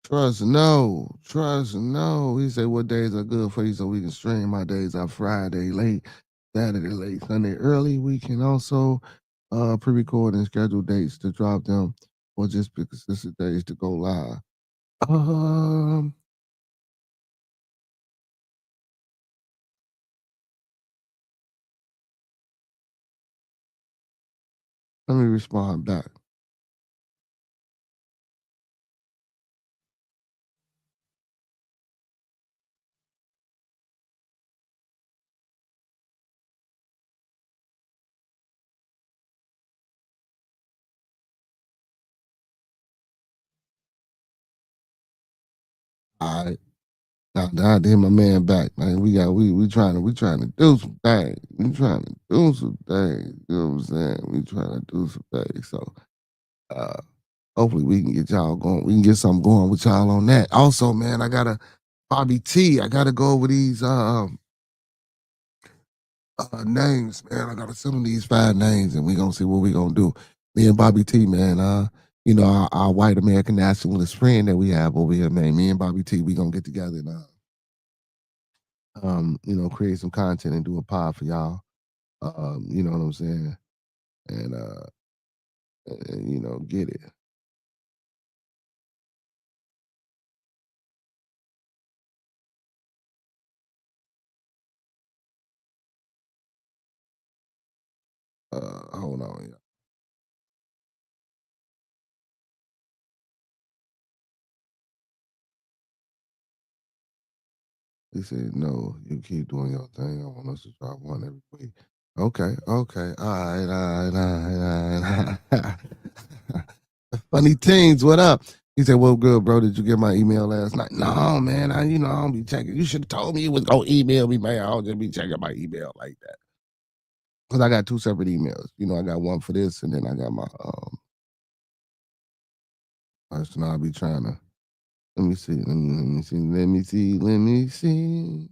Trust no. He said, what days are good for you so we can stream? My days are Friday late, Saturday late, Sunday early. We can also pre-record and schedule dates to drop them or just pick consistent days to go live. Um, Let me respond back. All right. Now I did my man back. Man, we trying to do some things. We trying to do some things. You know what I'm saying? We trying to do some things. So uh hopefully we can get y'all going. We can get something going with y'all on that. Also, man, I gotta Bobby T. I gotta go over these names, man. I gotta send them these 5 names and we gonna see what we gonna do. Me and Bobby T, man, our white American nationalist friend that we have over here, man. Me and Bobby T, we gonna get together and create some content and do a pod for y'all. You know what I'm saying? And get it. Hold on, yeah. He said, no, you keep doing your thing. I want us to drop one every week. Okay. All right. Funny teens, what up? He said, well, good, bro. Did you get my email last night? No, man. I don't be checking. You should have told me you was going to email me, man. I'll just be checking my email like that. Because I got 2 separate emails. I got one for this, and then I got my person I'll be trying to. Let me see. Let me see.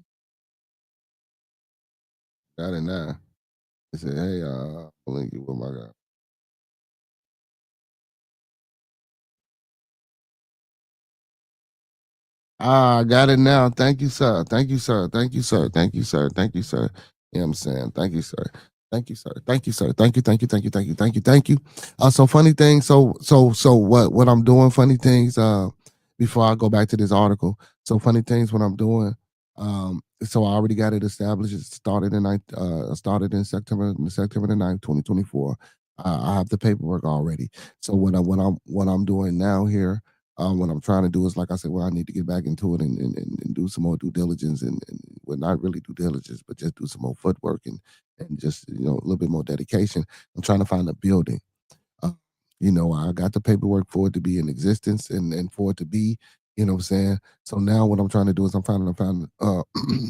Got it now. He said, hey, I'll link you with my guy. I got it now. Thank you, sir. Thank you, sir. Thank you, sir. Thank you, sir. Thank you, sir. You know what I'm saying? Thank you, sir. Thank you, sir. Thank you, sir. Thank you, thank you, thank you, thank you, thank you, thank you. So funny things. So what I'm doing, funny things, before I go back to this article. So funny things what I'm doing. So I already got it established. It started in September the 9th, 2024. I have the paperwork already. So what I'm doing now here, what I'm trying to do is, like I said, well, I need to get back into it and do some more due diligence and well, not really due diligence, but just do some more footwork and just a little bit more dedication. I'm trying to find a building. Uh, I got the paperwork for it to be in existence and for it to be, what I'm saying? So now what I'm trying to do is I'm trying to find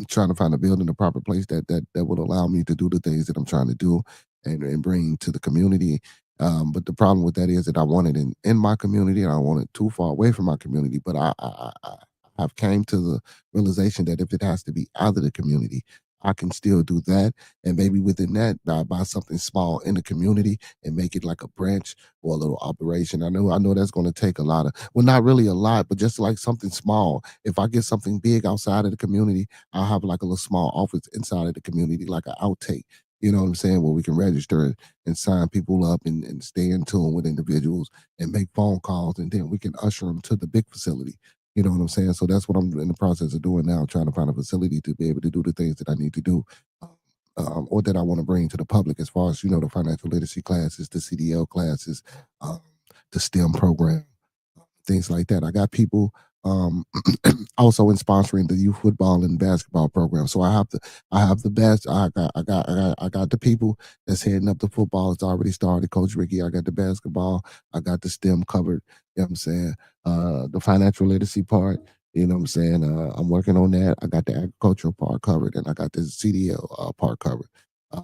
trying to find a building, a proper place that would allow me to do the things that I'm trying to do and bring to the community. But the problem with that is that I want it in my community and I want it too far away from my community. But I've came to the realization that if it has to be out of the community, I can still do that. And maybe within that, buy something small in the community and make it like a branch or a little operation. I know that's going to take a lot of, well, not really a lot, but just like something small. If I get something big outside of the community, I'll have like a little small office inside of the community, like an outtake. You know what I'm saying? Where we can register and sign people up and stay in tune with individuals and make phone calls, and then we can usher them to the big facility. You know what I'm saying? So that's what I'm in the process of doing now, trying to find a facility to be able to do the things that I need to do, or that I want to bring to the public, as far as the financial literacy classes, the CDL classes, um, the STEM program, things like that. I got people also in sponsoring the youth football and basketball program. So I have the best. I got the people that's heading up the football. It's already started. Coach Ricky. I got the basketball. I got the STEM covered. You know what I'm saying? The financial literacy part. You know what I'm saying? I'm working on that. I got the agricultural part covered, and I got the CDL part covered. Uh,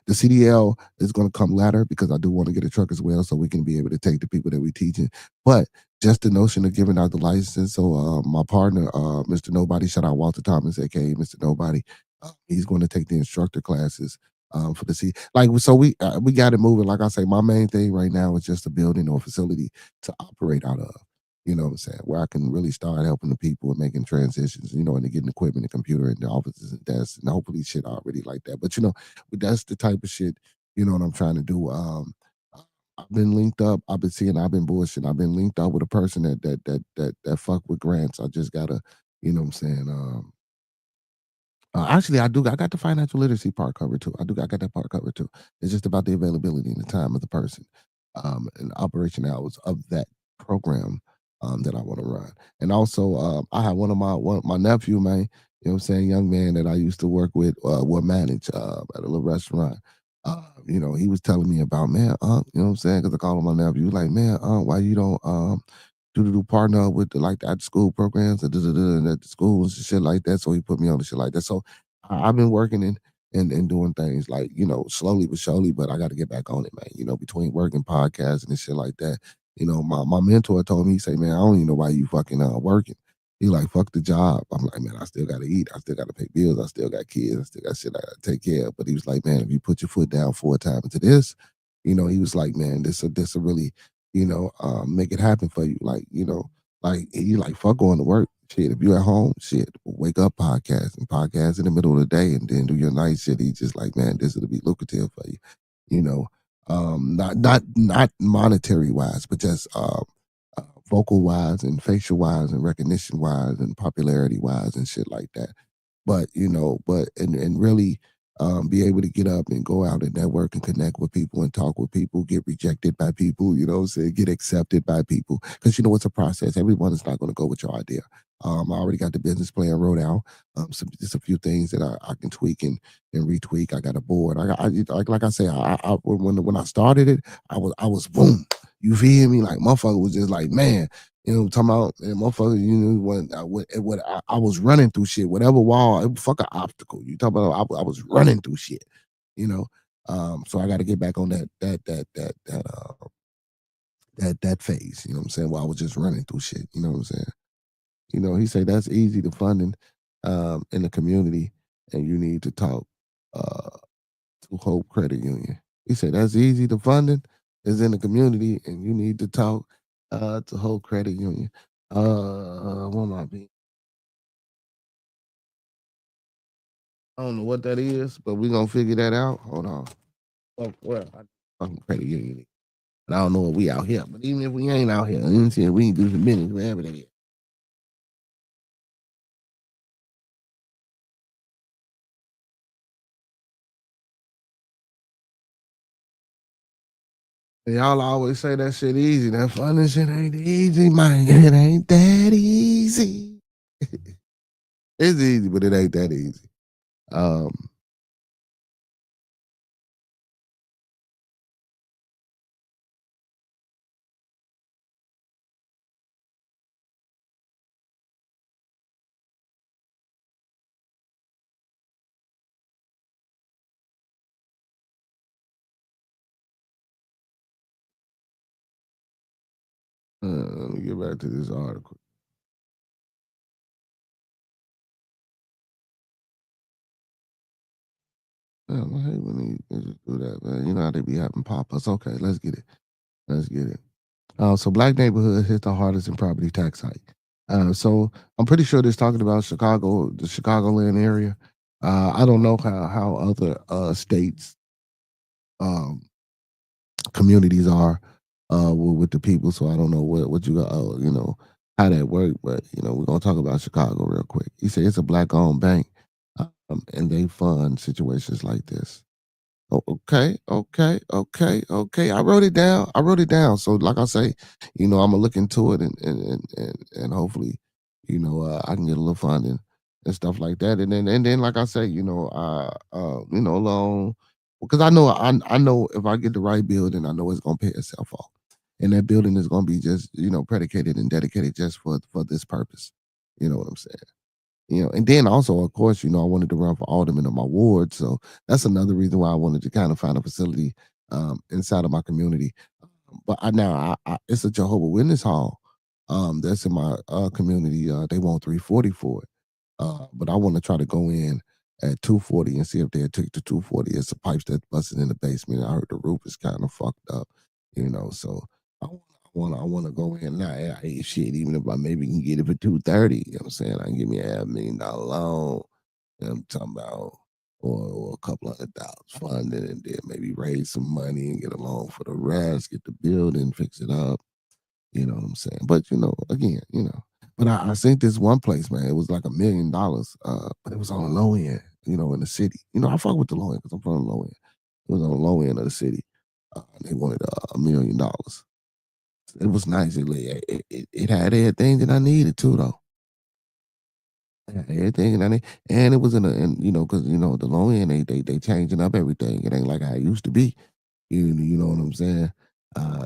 the CDL is going to come later because I do want to get a truck as well, so we can be able to take the people that we teaching. But just the notion of giving out the license. So my partner, Mr. Nobody, shout out Walter Thomas, aka Mr. Nobody. He's going to take the instructor classes for the C. Like so, we got it moving. Like I say, my main thing right now is just a building or facility to operate out of. You know what I'm saying? Where I can really start helping the people and making transitions. And getting equipment, and computer, and the offices and desks, and hopefully shit already like that. But that's the type of shit. What I'm trying to do. I've been linked up. I've been bullshitting. I've been linked up with a person that fuck with grants. I just gotta, what I'm saying. Actually, I do. I got the financial literacy part covered too. I got that part covered too. It's just about the availability and the time of the person, and operation hours of that program, that I want to run. And also, I have my nephew, man. You know what I'm saying, young man that I used to work with, will manage at a little restaurant. He was telling me about, man, you know what I'm saying, because I call him my nephew. He was like, man, why you don't do partner up with like the after school programs and at the schools and shit like that. So he put me on the shit like that. So I've been working and doing things like, slowly but surely, but I got to get back on it, man. Between work and podcasting and shit like that. My mentor told me, he say, man, I don't even know why you fucking working. He like, fuck the job. I'm like, man, I still gotta eat. I still gotta pay bills. I still got kids. I still got shit I gotta take care of. But he was like, man, if you put your foot down 4 times into this, he was like, man, this will really, make it happen for you. Like you like fuck going to work. Shit, if you at home, shit, wake up podcast in the middle of the day and then do your night shit. He's just like, man, this will be lucrative for you. You know, not monetary wise, but just vocal wise and facial wise and recognition wise and popularity wise and shit like that. But really be able to get up and go out and network and connect with people and talk with people, get rejected by people, what I'm saying, get accepted by people. Because it's a process. Everyone is not going to go with your idea. I already got the business plan wrote out. Just a few things that I can tweak and retweak. I got a board. Like I say, when I started it, I was boom. You feel me? Like motherfucker was just like, man, talking about, motherfucker, when I was running through shit, whatever wall, it was fucking obstacle. You talking about, I was running through shit, you know. So I got to get back on that phase. You know what I'm saying? While I was just running through shit. You know what I'm saying? He said that's easy to funding, in the community, and you need to talk uh to Hope Credit Union. He said that's easy to funding is in the community, and you need to talk to Hope Credit Union. What might be? I don't know what that is, but we're gonna figure that out. Hold on. Oh, well, fucking credit union. And I don't know if we out here, but even if we ain't out here, you see, we can do some business wherever they is. Y'all always say that shit easy. That funny shit ain't easy, man. It ain't that easy. It's easy, but it ain't that easy. Um, let me get back to this article. Damn, I hate when they just do that, man. You know how they be having pop-ups. Okay, let's get it. Let's get it. So black neighborhood hit the hardest in property tax hike. So I'm pretty sure this talking about Chicago, the Chicagoland area. I don't know how other states um, communities are with the people, so I don't know what you got, how that work. But we're gonna talk about Chicago real quick. He said it's a black owned bank, and they fund situations like this. Oh, okay, okay, okay, okay. I wrote it down. I wrote it down. So, like I say, I'm gonna look into it and hopefully, I can get a little funding and stuff like that. And then, like I say, along because I know if I get the right building, I know it's gonna pay itself off, and that building is gonna be just predicated and dedicated just for this purpose. You know what I'm saying? And then also, of course, I wanted to run for alderman of my ward. So that's another reason why I wanted to kind of find a facility inside of my community. But it's a Jehovah Witness hall that's in my community. They want 340 for it. But I want to try to go in at 240 and see if they'll take the 240. It's the pipes that busted in the basement. I heard the roof is kind of fucked up, so I want to go in now. Hey, shit, even if I maybe can get it for 230, you know what I'm saying? I can give me $500,000 loan. I'm talking about, or a couple $100,000 funding, and then maybe raise some money and get a loan for the rest, get the building, fix it up. You know what I'm saying? But again, but I think this one place, man, it was like $1,000,000, but it was on the low end, in the city. I fuck with the low end because I'm from the low end. It was on the low end of the city. They wanted $1,000,000. It was nice. It had everything that I needed too, though. It had everything that I need, and it was and because the low end they changing up everything. It ain't like how it used to be. You know what I'm saying?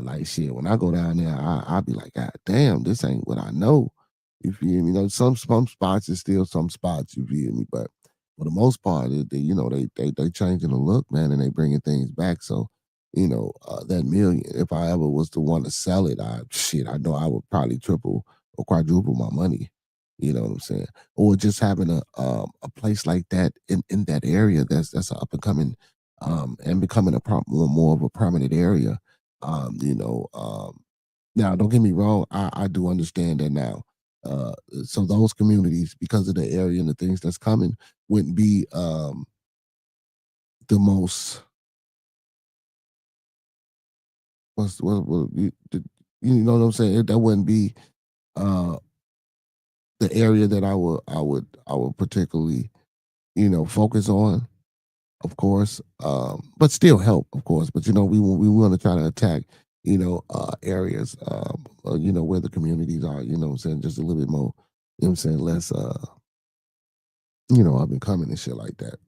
Like shit. When I go down there, I be like, God damn, this ain't what I know. You feel me? Some spots is still some spots. You feel me? But for the most part, they changing the look, man, and they bringing things back. So that million, if I ever was to want to sell it, I know I would probably triple or quadruple my money. You know what I'm saying? Or just having a place like that in that area that's an up and coming and becoming more of a prominent area. Now don't get me wrong, I do understand that now. So those communities, because of the area and the things that's coming, wouldn't be the most you know what I'm saying? That wouldn't be uh the area that I would particularly, focus on, of course. But still help, of course. But we want to try to attack, areas where the communities are, what I'm saying, just a little bit more, what I'm saying, less up and coming and shit like that.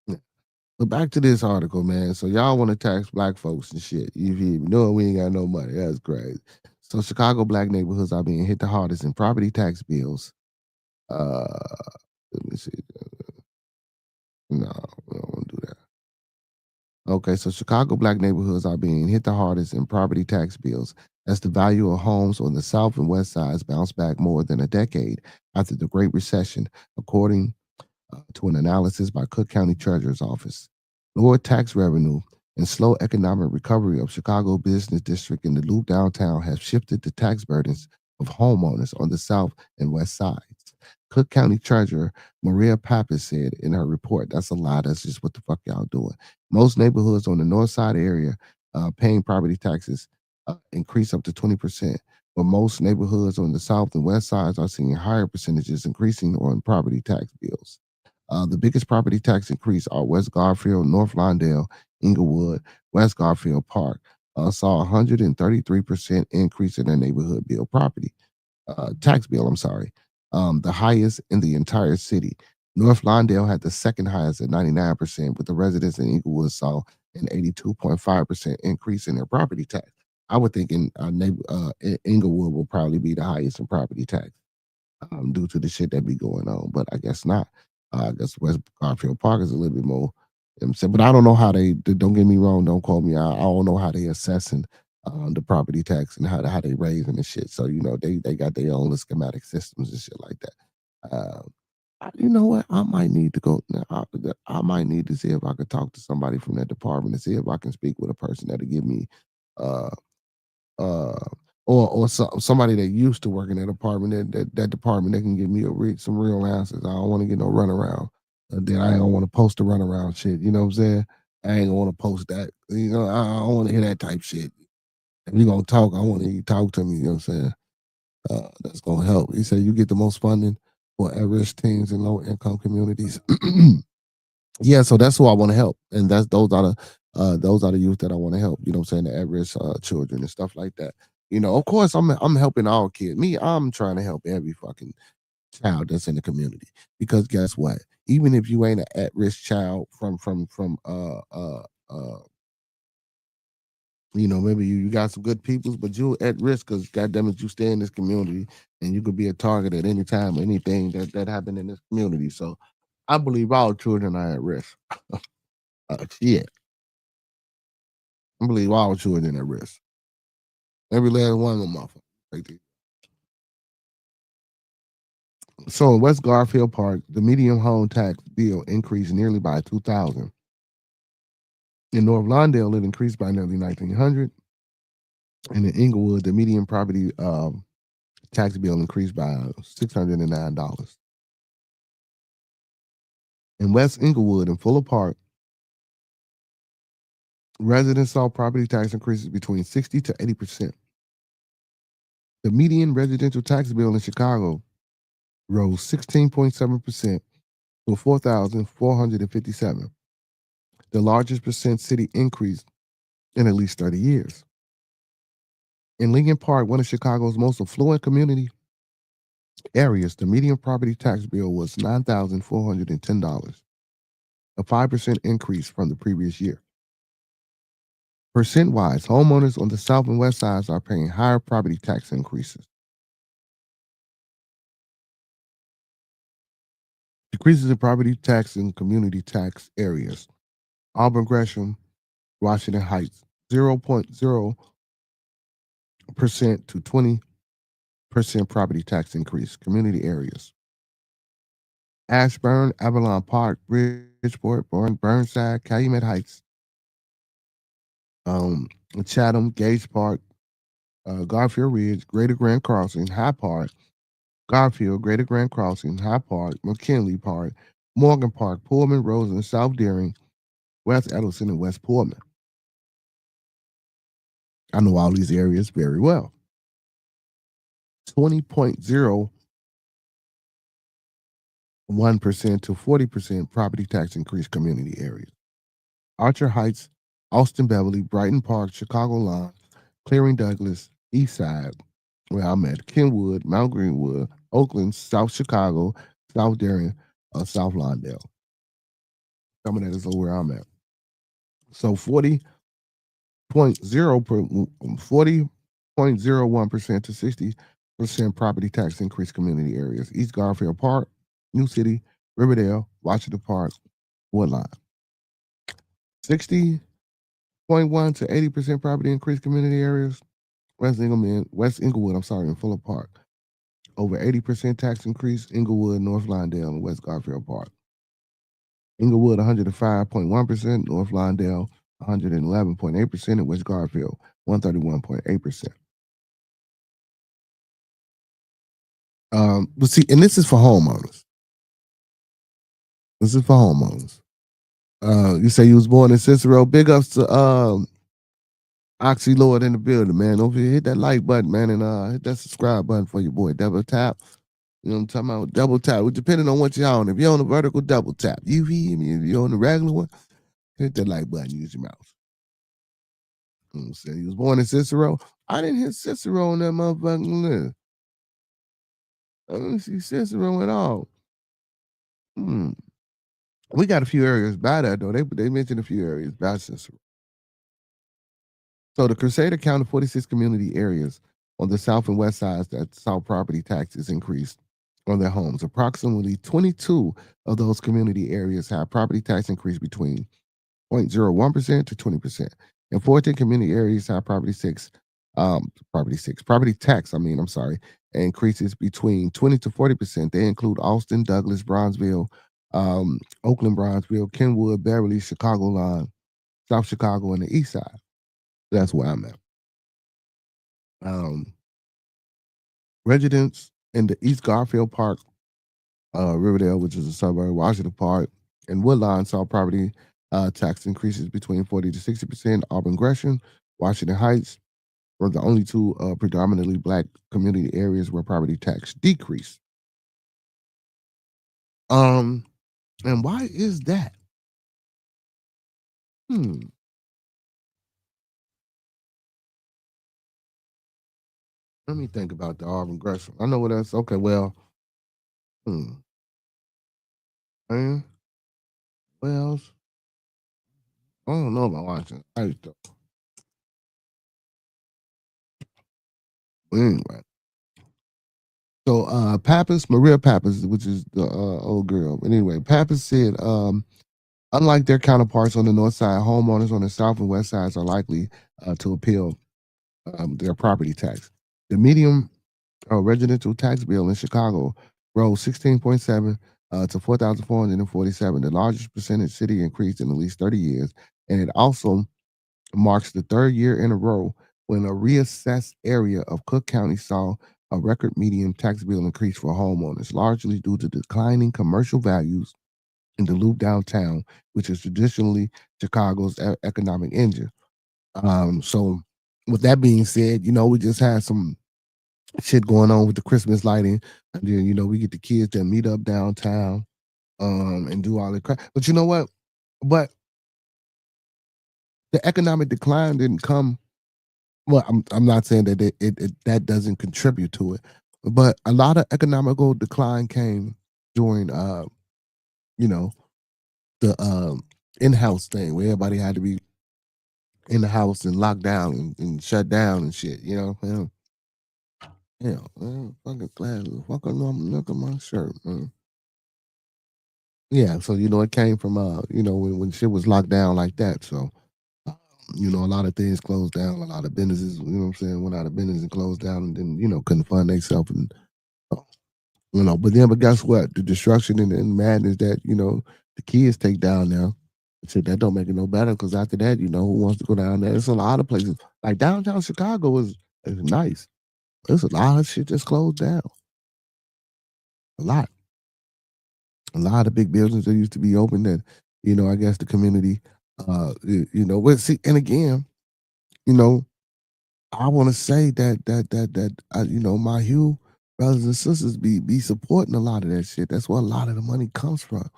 Yeah. But back to this article, man. So y'all want to tax black folks and shit. You feel me? No, we ain't got no money. That's crazy. So Chicago black neighborhoods are being hit the hardest in property tax bills. Let me see. No, we don't want to do that. Okay, so Chicago black neighborhoods are being hit the hardest in property tax bills as the value of homes on the south and west sides bounced back more than a decade after the Great Recession, according to an analysis by Cook County Treasurer's Office. Lower tax revenue and slow economic recovery of Chicago business district in the Loop downtown have shifted the tax burdens of homeowners on the south and west sides. Cook County Treasurer Maria Pappas said in her report, "That's a lie. That's just what the fuck y'all doing." Most neighborhoods on the north side area paying property taxes increase up to 20%, but most neighborhoods on the south and west sides are seeing higher percentages increasing on property tax bills. The biggest property tax increase are West Garfield, North Lawndale, Inglewood, West Garfield Park, saw 133% increase in their neighborhood bill property tax bill. I'm sorry, the highest in the entire city. North Lawndale had the second highest at 99%, but the residents in Inglewood saw an 82.5% increase in their property tax. I would think Inglewood will probably be the highest in property tax due to the shit that be going on, but I guess not. I guess West Garfield Park is a little bit more. You know what I'm saying, but I don't know how don't get me wrong. Don't quote me. I don't know how they assessing the property tax and how they raising the shit. So they got their own schematic systems and shit like that. You know what? I might need to go. I might need to see if I could talk to somebody from that department and see if I can speak with a person that'll give me uh uh somebody that used to work in that department that department that can give me some real answers. I don't want to get no runaround. Then I don't want to post the runaround shit. You know what I'm saying? I ain't gonna want to post that. I don't want to hear that type shit. If you gonna talk, I want you to talk to me. You know what I'm saying? That's gonna help. He said you get the most funding for at-risk teens and low-income communities. Yeah, so that's who I want to help, and those are the youth that I want to help. You know what I'm saying? The at-risk children and stuff like that. Of course, I'm helping all kids. I'm trying to help every fucking child that's in the community, because guess what? Even if you ain't an at-risk child from maybe you got some good peoples, but you're at risk because goddamn it, you stay in this community and you could be a target at any time, anything that happened in this community. So I believe all children are at risk. Shit. I believe all children are at risk. Every last one of them motherfuckers. Right there. So in West Garfield Park, the median home tax bill increased nearly by 2,000. In North Lawndale, it increased by nearly 1,900. And in Inglewood, the median property tax bill increased by $609. In West Inglewood and Fuller Park, residents saw property tax increases between 60 to 80%. The median residential tax bill in Chicago rose 16.7% to $4,457, the largest percent city increase in at least 30 years. In Lincoln Park, one of Chicago's most affluent community areas, the median property tax bill was $9,410, a 5% increase from the previous year. Percent-wise, homeowners on the south and west sides are paying higher property tax increases. Decreases in property tax in community tax areas. Auburn Gresham, Washington Heights, 0.0% to 20% property tax increase. Community areas. Ashburn, Avalon Park, Bridgeport, Burnside, Calumet Heights, Chatham, Gage Park, Garfield Ridge, Greater Grand Crossing, High Park, Garfield, Greater Grand Crossing, High Park, McKinley Park, Morgan Park, Pullman, Rosen, South Deering, West Edelson, and West Pullman. I know all these areas very well. 20.01% to 40% property tax increase community areas. Archer Heights, Austin Beverly, Brighton Park, Chicago Lawn, Clearing Douglas, East Side, where I'm at, Kenwood, Mount Greenwood, Oakland, South Chicago, South Darien, South Lawndale. Some of that is where I'm at. So 40.01% to 60% property tax increase community areas. East Garfield Park, New City, Riverdale, Washington Park, Woodline. 60.1 to 80% property increase community areas. West Inglewood, and Fuller Park. Over 80% tax increase, Inglewood, North Lawndale, and West Garfield Park. Inglewood, 105.1%, North Lawndale, 111.8%, and West Garfield, 131.8%. But see, and this is for homeowners. You say you was born in Cicero. Big ups to Oxy Lord in the building, man. Don't forget hit that like button, man, and hit that subscribe button for your boy. Double tap. You know what I'm talking about? Double tap. Depending on what you're on. If you're on the vertical, double tap. You hear me? If you're on the regular one, hit that like button. Use your mouse. Said he was born in Cicero. I didn't hit Cicero on that motherfucking list. I didn't see Cicero at all. We got a few areas by that though. They mentioned a few areas by Cicero. So the Crusader counted 46 community areas on the south and west sides that saw property taxes increased on their homes. Approximately 22 of those community areas had property tax increase between 0.01% to 20%. And 14 community areas had property tax, I'm sorry, increases between 20 to 40%. They include Austin, Douglas, Bronzeville, Oakland, Bronzeville, Kenwood, Beverly, Chicago line, South Chicago, and the East Side. That's where I'm at. Residents in the East Garfield Park, Riverdale, which is a suburb, Washington Park, and Woodlawn saw property tax increases between 40 to 60%. Auburn Gresham, Washington Heights were the only two predominantly black community areas where property tax decreased. And why is that? Let me think about the Auburn Gresham. I know what that's okay. Well, man, well, I don't know about Washington Heights though. But anyway, so Maria Pappas, which is the old girl. But anyway, Pappas said, unlike their counterparts on the north side, homeowners on the south and west sides are likely to appeal their property tax. The median residential tax bill in Chicago rose 16.7 to 4,447, the largest percentage city increase in at least 30 years. And it also marks the third year in a row when a reassessed area of Cook County saw a record median tax bill increase for homeowners, largely due to declining commercial values in the Loop downtown, which is traditionally Chicago's economic engine. So, with that being said, we just had some shit going on with the Christmas lighting, and then we get the kids that meet up downtown, and do all the crap. But you know what? But the economic decline didn't come. Well, I'm not saying that that doesn't contribute to it, but a lot of economical decline came during the in-house thing where everybody had to be in the house and locked down and shut down and shit. Fucking glasses. Fucking look at my shirt, man. Yeah, so it came from when shit was locked down like that. So a lot of things closed down, a lot of businesses, went out of business and closed down, and then couldn't fund themselves, and but guess what? The destruction and madness that the kids take down now. Shit, that don't make it no better because after that, who wants to go down there? There's a lot of places like downtown Chicago is nice. There's a lot of shit that's closed down. A lot of big buildings that used to be open that I guess the community see, and again, I want to say that my Hugh brothers and sisters be supporting a lot of that shit. That's where a lot of the money comes from.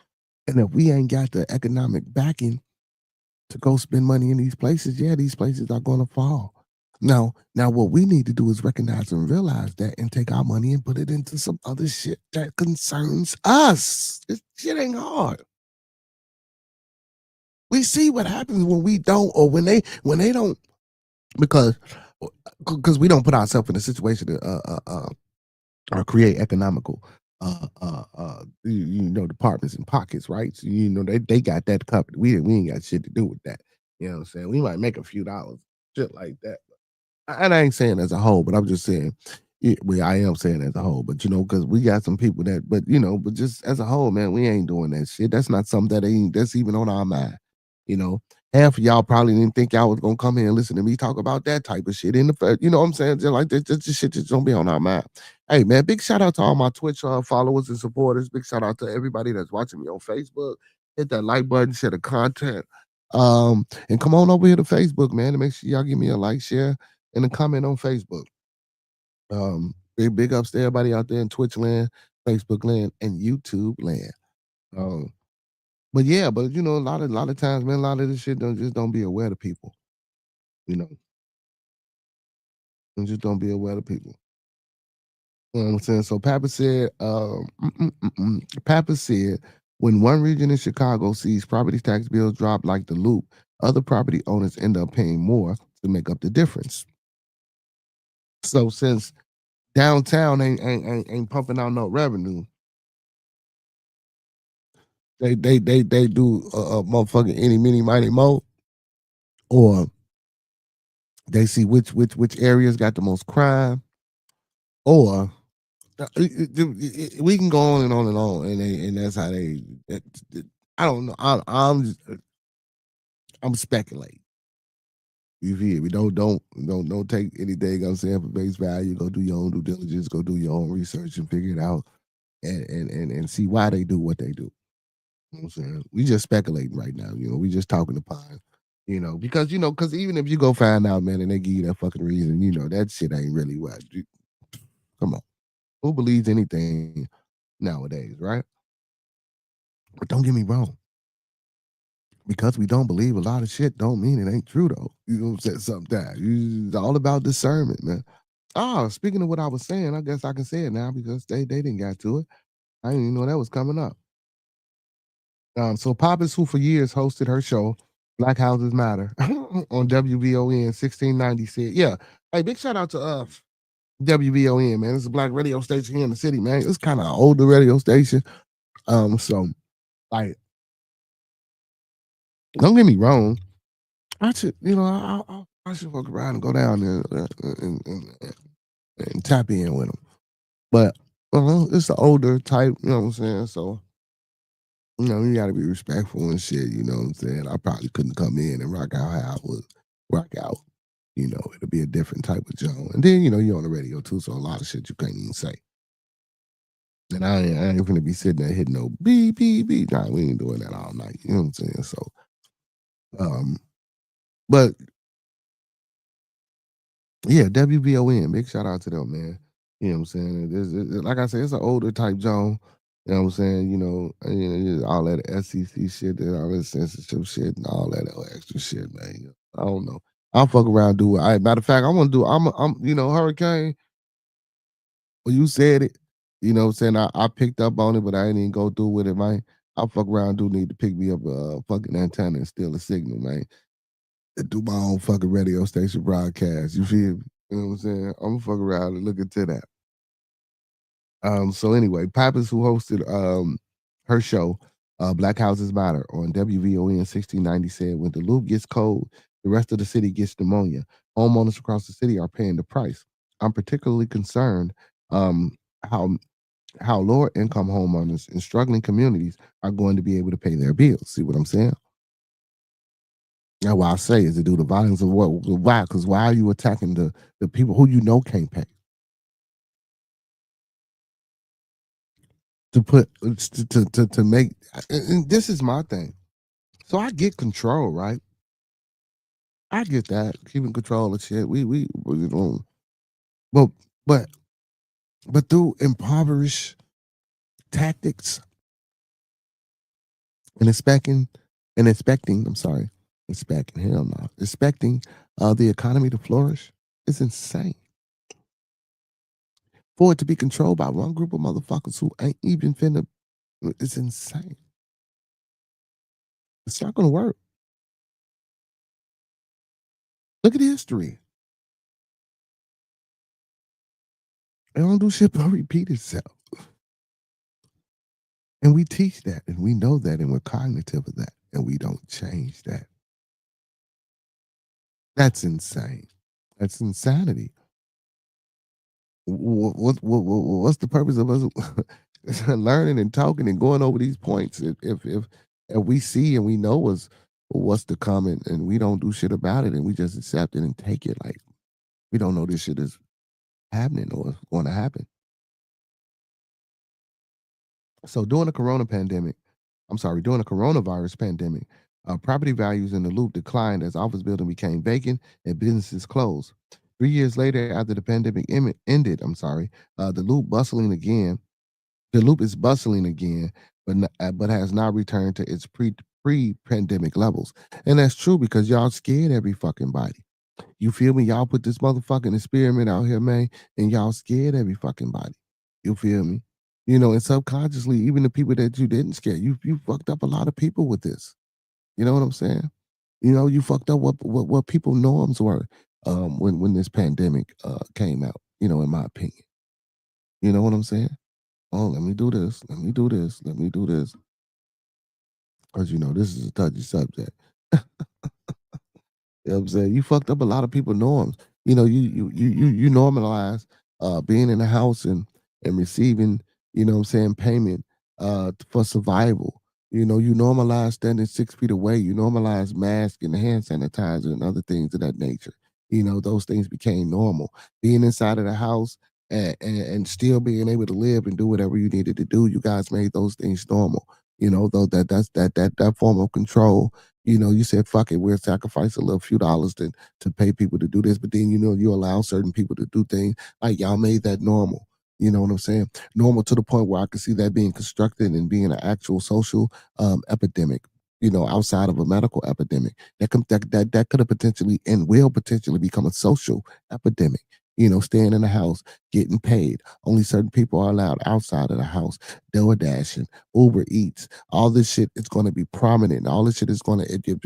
And if we ain't got the economic backing to go spend money in these places, these places are going to fall. Now, what we need to do is recognize and realize that and take our money and put it into some other shit that concerns us. This shit ain't hard. We see what happens when we don't, or when they don't, because we don't put ourselves in a situation to create economical departments and pockets, right? So they got that covered. We ain't got shit to do with that. You know what I'm saying? We might make a few dollars, shit like that. And I ain't saying as a whole, but I'm just saying, I am saying as a whole, but because we got some people that, but just as a whole, man, we ain't doing that shit. That's not something that's even on our mind. Half of y'all probably didn't think y'all was gonna come here and listen to me talk about that type of shit in the, what I'm saying? Just like this shit just don't be on our mind. Hey man, big shout out to all my Twitch followers and supporters. Big shout out to everybody that's watching me on Facebook. Hit that like button, share the content. And come on over here to Facebook, man, and make sure y'all give me a like, share, and a comment on Facebook. Big ups to everybody out there in Twitch land, Facebook land, and YouTube land. But a lot of times, man, a lot of this shit don't be aware to people. You know, and just don't be aware of people. You know what I'm saying? So Papa said, when one region in Chicago sees property tax bills drop like the Loop, other property owners end up paying more to make up the difference. So since downtown ain't pumping out no revenue, they do a motherfucking any mini mighty mo, or they see which areas got the most crime, or we can go on and on and on, and that's how they. I don't know. I'm speculating. You feel me? Don't take anything I'm saying for face value. Go do your own due diligence. Go do your own research and figure it out, and see why they do what they do. You know what I'm saying? We just speculating right now. We just talking upon. Because even if you go find out, man, and they give you that fucking reason, that shit ain't really what. Come on, who believes anything nowadays, right? But don't get me wrong. Because we don't believe a lot of shit don't mean it ain't true though. You know what I'm saying? Sometimes it's all about discernment, man. Speaking of what I was saying, I guess I can say it now because they didn't get to it. I didn't even know that was coming up. So Pappas, who for years hosted her show, Black Houses Matter, on WVON 1690 said, yeah. Hey, big shout out to WVON, man. It's a black radio station here in the city, man. It's kind of an older radio station. So like, don't get me wrong. I should, I should walk around and go down there and tap in with them. But it's the older type, you know what I'm saying? So, you got to be respectful and shit, you know what I'm saying? I probably couldn't come in and rock out how I would rock out. It'll be a different type of Joe. And then, you're on the radio too, so a lot of shit you can't even say. And I ain't gonna be sitting there hitting no beep, beep, beep. Nah, we ain't doing that all night. You know what I'm saying? So, but yeah, WVON, big shout out to them, man. You know what I'm saying? Like I said, it's an older type Joan. You know what I'm saying? All that SEC shit and all that censorship shit and all that extra shit, man. I don't know. I'll fuck around, do it. Matter of fact, I'm Hurricane. Well, you said it. You know what I'm saying? I picked up on it, but I didn't even go through with it, man. I'll fuck around, do need to pick me up a fucking antenna and steal a signal, man. And do my own fucking radio station broadcast. You feel me? You know what I'm saying? I'm gonna fuck around and look into that. So anyway, Pappas, who hosted her show, Black Houses Matter on WVON 1690 said, when the loop gets cold, the rest of the city gets pneumonia. Homeowners across the city are paying the price. I'm particularly concerned how lower income homeowners in struggling communities are going to be able to pay their bills. See what I'm saying? That's why I say is to do the violence of why? Because why are you attacking the people who you know can't pay? To make, and this is my thing. So I get control, right? I get that, keeping control of shit. We don't, but through impoverished tactics and expecting, hell no, expecting the economy to flourish is insane. For it to be controlled by one group of motherfuckers who ain't even finna, it's insane. It's not gonna work. Look at history. It don't do shit but repeat itself. And we teach that, and we know that, and we're cognitive of that, and we don't change that. That's insane. That's insanity. What's the purpose of us learning and talking and going over these points if we see and we know what's to come and we don't do shit about it and we just accept it and take it like we don't know this shit is happening or going to happen. So during the coronavirus pandemic, property values in the loop declined as office buildings became vacant and businesses closed. 3 years later, after the pandemic ended, the loop bustling again. The loop is bustling again, but has not returned to its pre-pandemic levels, and that's true because y'all scared every fucking body. You feel me? Y'all put this motherfucking experiment out here, man, and y'all scared every fucking body. You feel me? And subconsciously, even the people that you didn't scare, you fucked up a lot of people with this. You know what I'm saying? You fucked up what people norms were when this pandemic came out, in my opinion. You know what I'm saying? Oh, let me do this. Let me do this. Let me do this. Because this is a touchy subject. You know what I'm saying? You fucked up a lot of people norms. You normalize being in the house and receiving, what I'm saying, payment for survival. You normalize standing 6 feet away. You normalize mask and hand sanitizer and other things of that nature. Those things became normal. Being inside of the house and still being able to live and do whatever you needed to do, you guys made those things normal. Though that form of control, you said, fuck it, we'll sacrifice a little few dollars to pay people to do this. But then, you allow certain people to do things like y'all made that normal. You know what I'm saying? Normal to the point where I could see that being constructed and being an actual social epidemic, outside of a medical epidemic. That could have potentially and will potentially become a social epidemic. Staying in the house, getting paid. Only certain people are allowed outside of the house. DoorDashing, Uber Eats, all this shit is going to be prominent. All this shit is going to, if you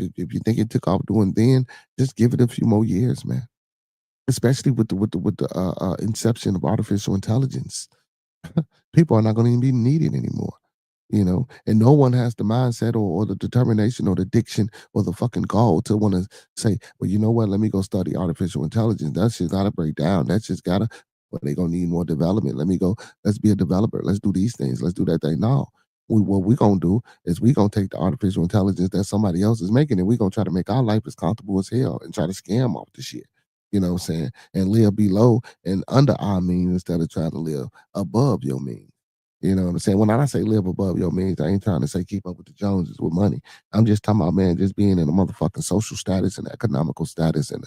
think it took off doing then, just give it a few more years, man. Especially with the inception of artificial intelligence, people are not going to even be needed anymore. And no one has the mindset or the determination or the diction or the fucking goal to want to say, well, you know what, let me go study artificial intelligence. That shit's gotta break down. That shit's gotta, well, they gonna need more development. Let's be a developer. Let's do these things. Let's do that thing. No. What we gonna do is we gonna take the artificial intelligence that somebody else is making and we gonna try to make our life as comfortable as hell and try to scam off the shit. You know what I'm saying? And live below and under our means instead of trying to live above your means. You know what I'm saying? When I say live above your means, I ain't trying to say keep up with the Joneses with money. I'm just talking about, man, just being in a motherfucking social status and economical status and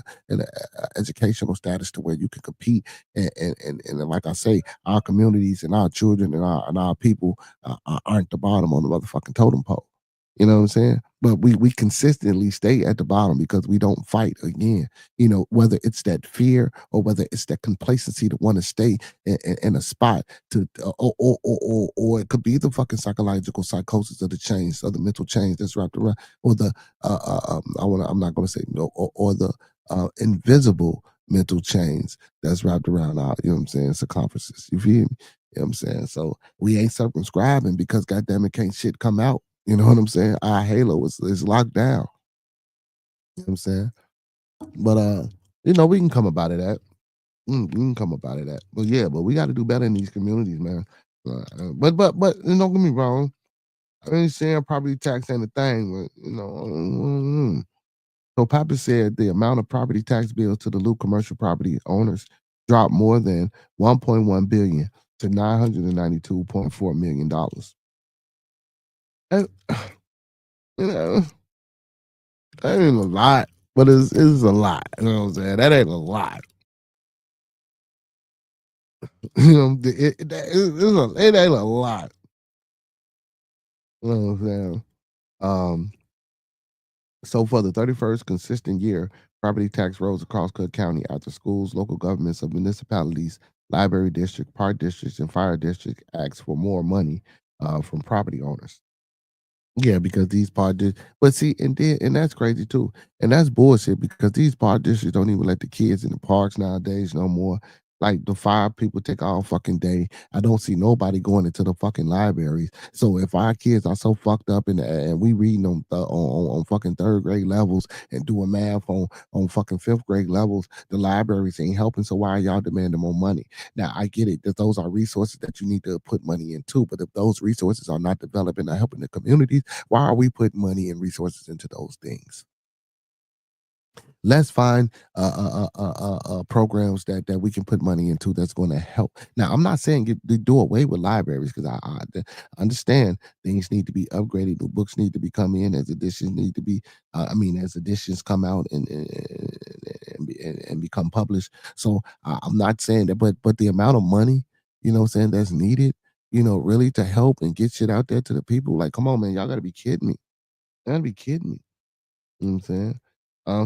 educational status to where you can compete. And like I say, our communities and our children and our people aren't the bottom on the motherfucking totem pole. You know what I'm saying? But we consistently stay at the bottom because we don't fight again. Whether it's that fear or whether it's that complacency to want to stay in a spot to or it could be the fucking psychological psychosis of the change, of the mental change that's wrapped around, or the I'm not going to say no, or the invisible mental chains that's wrapped around our, you know what I'm saying, circumferences. You feel me? You know what I'm saying? So we ain't circumscribing because goddamn it can't shit come out. You know what I'm saying? Our halo is locked down. You know what I'm saying? But we can come about it at. We can come about it at. But yeah, but we got to do better in these communities, man. But don't get me wrong. I ain't saying property tax ain't a thing, but So Papa said the amount of property tax bills to the local commercial property owners dropped more than 1.1 billion to $992.4 million. And, you know, that ain't a lot, but it's a lot. You know what I'm saying? That ain't a lot. It ain't a lot. You know what I'm saying? So for the 31st consistent year, property tax rose across Cook County after schools, local governments of municipalities, library district, park districts, and fire districts asked for more money from property owners. Yeah, because these part but see, and that's crazy too. And that's bullshit because these park districts don't even let the kids in the parks nowadays no more. Like the fire people take all fucking day. I don't see nobody going into the fucking libraries. So if our kids are so fucked up and we reading on fucking third grade levels and doing math on fucking fifth grade levels, the libraries ain't helping. So why are y'all demanding more money? Now I get it that those are resources that you need to put money into, but if those resources are not developing or helping the communities, why are we putting money and resources into those things? Let's find programs that we can put money into that's going to help. Now, I'm not saying do away with libraries because I understand things need to be upgraded. The books need to be come in as editions need to be. As editions come out and become published. So I'm not saying that, but the amount of money, what I'm saying, that's needed, really to help and get shit out there to the people. Like, come on, man, y'all got to be kidding me. You gotta be kidding me. You know what I'm saying?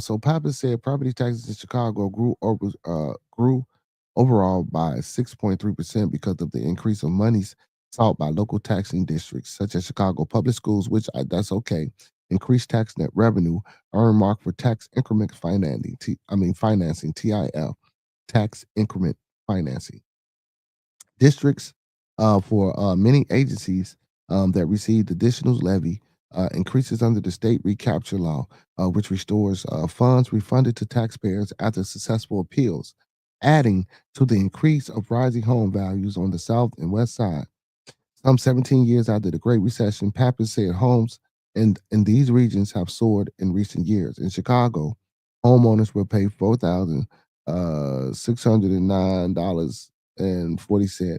So Papa said property taxes in Chicago grew overall by 6.3% because of the increase of monies sought by local taxing districts such as Chicago Public Schools, which that's okay. Increased tax net revenue earned marked for tax increment financing, financing TIF, tax increment financing districts for many agencies that received additional levy increases under the state recapture law, which restores funds refunded to taxpayers after successful appeals, adding to the increase of rising home values on the south and west side. Some 17 years after the Great Recession, Pappas said homes in these regions have soared in recent years. In Chicago, homeowners will pay $4,609.40.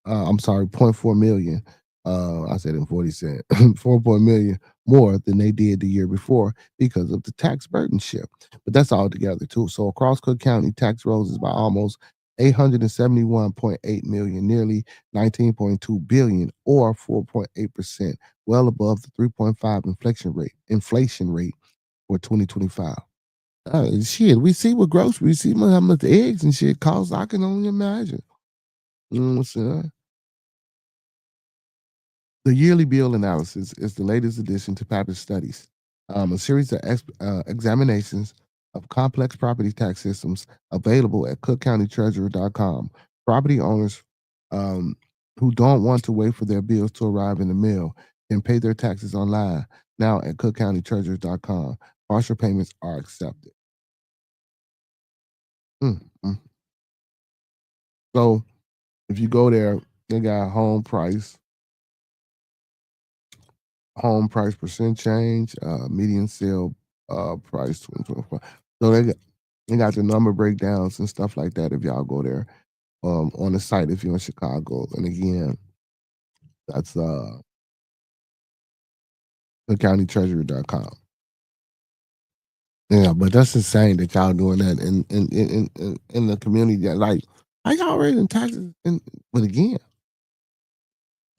I'm sorry, point 0.4 million. I said in 40 cents, 4 million more than they did the year before because of the tax burden shift. But that's all together too. So across Cook County, tax rose by almost 871.8 million, nearly 19.2 billion, or 4.8%, well above the 3.5 inflation rate for 2025. Shit, we see what groceries, we see how much eggs and shit cost. I can only imagine. You know what I'm saying? The yearly bill analysis is the latest addition to Pappas studies, a series of examinations of complex property tax systems available at cookcountytreasurer.com. Property owners who don't want to wait for their bills to arrive in the mail can pay their taxes online now at cookcountytreasurer.com. Partial payments are accepted. Mm, mm. So if you go there, they got home price percent change, median sale price 2024. So they got the number breakdowns and stuff like that if y'all go there on the site if you're in Chicago. And again, that's thecountytreasurer.com. Yeah, but that's insane that y'all doing that in the community that like how y'all raising taxes but again,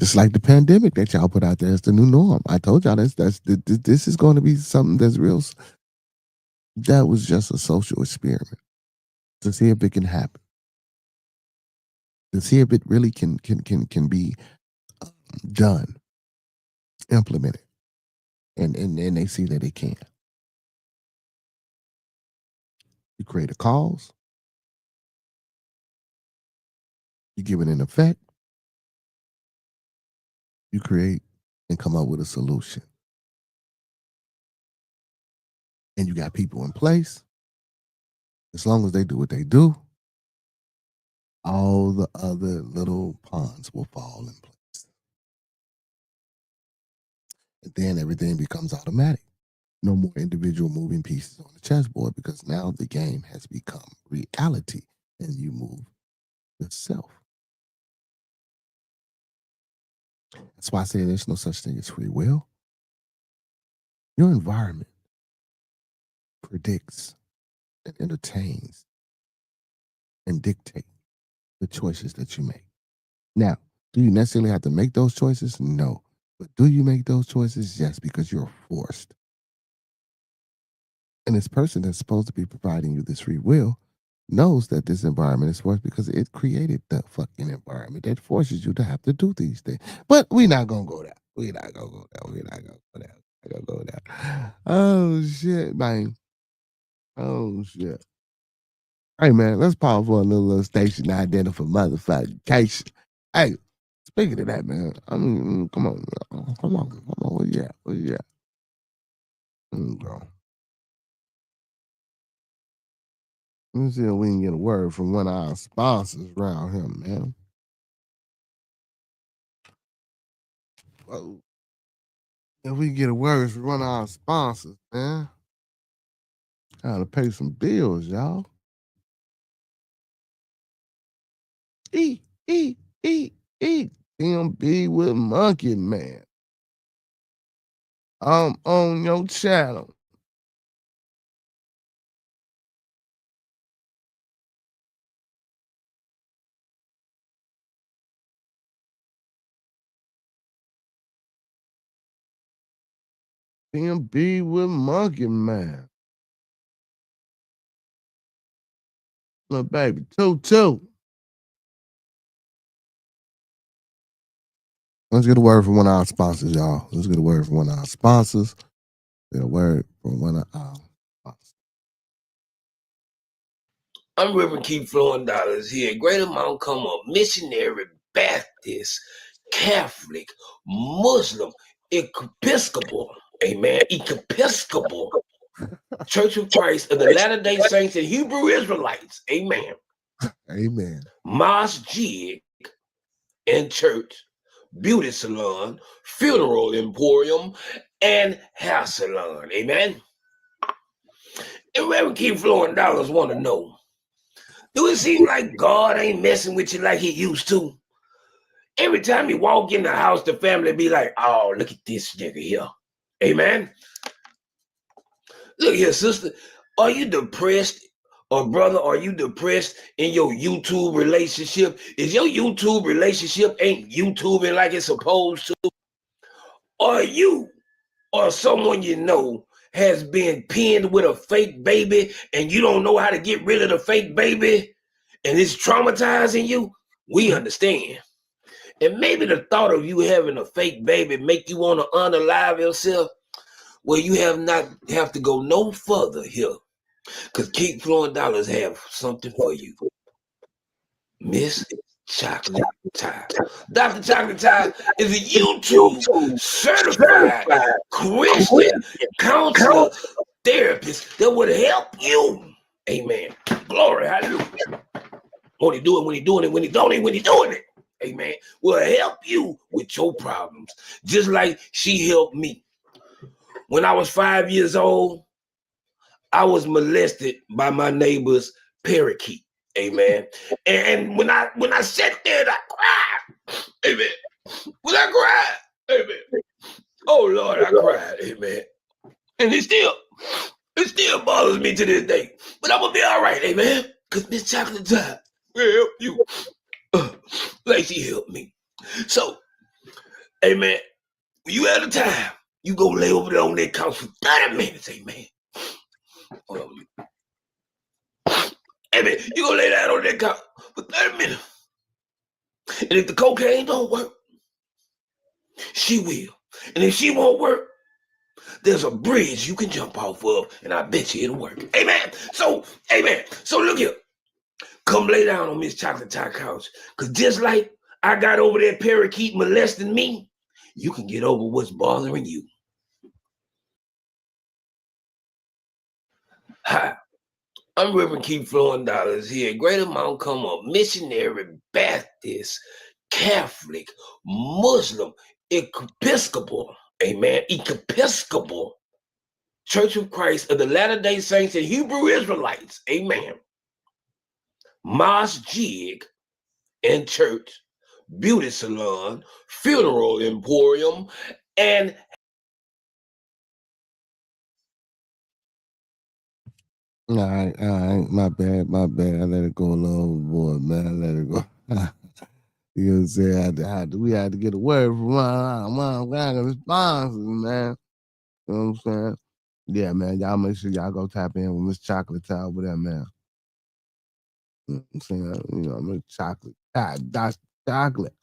just like the pandemic that y'all put out there, it's the new norm. I told y'all this is going to be something that's real. That was just a social experiment to see if it can happen, to see if it really can be done, implemented, and they see that it can. You create a cause, you give it an effect, you create and come up with a solution, and you got people in place. As long as they do what they do, all the other little ponds will fall in place, and then everything becomes automatic. No more individual moving pieces on the chessboard because now the game has become reality and you move yourself. That's why I say there's no such thing as free will. Your environment predicts and entertains and dictates the choices that you make. Now, do you necessarily have to make those choices? No. But do you make those choices? Yes, because you're forced. And this person that's supposed to be providing you this free will knows that this environment is forced because it created the fucking environment that forces you to have to do these things. But we're not gonna go there. We're not gonna go there. We're not gonna go there. We're not gonna go there. Oh shit, man. Oh shit. Hey man, let's pause for a little station identity for motherfucking. Hey, speaking of that, man, I mean, come on, where you at? Where you at? Go. Let me see if we can get a word from one of our sponsors around here, man. Whoa. If we get a word from one of our sponsors, man. Gotta pay some bills, y'all. E, E, E, E. MB with Monkey Man. I'm on your channel. MB with Monkey Man. Little baby. 2-2. Let's get a word from one of our sponsors, y'all. Let's get a word from one of our sponsors. Get a word from one of our sponsors. I'm Reverend Keith Flowing Dollars here. Greater Mount Carmel Missionary Baptist Catholic Muslim Episcopal, amen, Episcopal Church of Christ of the Latter-day Saints and Hebrew Israelites, amen. Amen. Masjid and church, beauty salon, funeral emporium, and hair salon, amen. And Reverend Keith Flowing Dollars want to know, do it seem like God ain't messing with you like he used to? Every time you walk in the house, the family be like, oh, look at this nigga here. Amen. Look here, sister. Are you depressed? Or brother, are you depressed in your YouTube relationship? Is your YouTube relationship ain't YouTubing like it's supposed to? Or you or someone you know has been pinned with a fake baby and you don't know how to get rid of the fake baby and it's traumatizing you? We understand. And maybe the thought of you having a fake baby make you want to unalive yourself. Well, you have to go no further here. Because Keep Flowing Dollars have something for you. Miss Chocolate Tie. Dr. Chocolate Tie is a YouTube certified Christian counselor therapist that would help you. Amen. Glory, hallelujah. When he doing it. Amen. Will help you with your problems. Just like she helped me. When I was 5 years old, I was molested by my neighbor's parakeet. Amen. And when I sat there and I cried, amen. When I cried, amen. Oh Lord, I cried, amen. And it still bothers me to this day. But I'm gonna be all right, amen. Because Miss Chocolate Time will help you. Like she helped me. So, amen. When you have the time, you go lay over there on that couch for 30 minutes, amen. Hold on. Amen. You gonna lay down on that couch for 30 minutes. And if the cocaine don't work, she will. And if she won't work, there's a bridge you can jump off of, and I bet you it'll work. Amen. So, amen. So look here. Come lay down on Miss Chocolate Tie couch. Because just like I got over that parakeet molesting me, you can get over what's bothering you. Hi. I'm Reverend Keith Flowing Dollars here. Greater Mount Carmel Missionary Baptist Catholic Muslim Episcopal, amen, Episcopal Church of Christ of the Latter-day Saints and Hebrew Israelites, amen. Masjid and church, beauty salon, funeral emporium, and All right, my bad. I let it go a little overboard, man. I let it go. You know what I'm saying? We had to get a word from one of the sponsors, man. You know what I'm saying? Yeah, man. Y'all make sure y'all go tap in with Miss Chocolate Tie over there, man. You know what I'm saying? You know, Miss Chocolate Tie, Dr. Chocolate.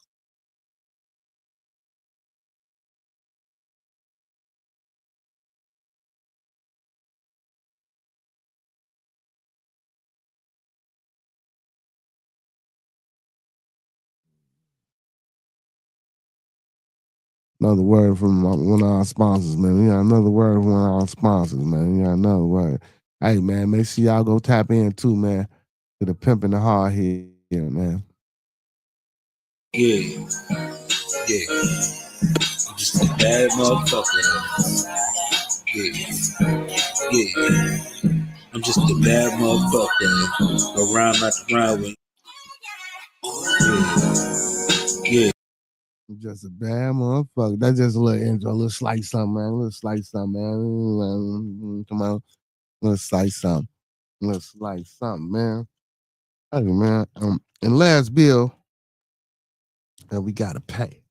Another word from one of our sponsors, man. We got another word from one of our sponsors, man. We got another word. Hey, man, make sure y'all go tap in too, man, to the Pimpin' the Hard here, man. Yeah. I'm just a bad motherfucker. Yeah. I'm just a bad motherfucker. Go round after round with. Yeah. I'm just a bad motherfucker. That's just a little intro, a little slice something, man. A little slice something, man. Come on. Let's slice something. Let's slice something, man. Hey, man. And last bill that we gotta pay.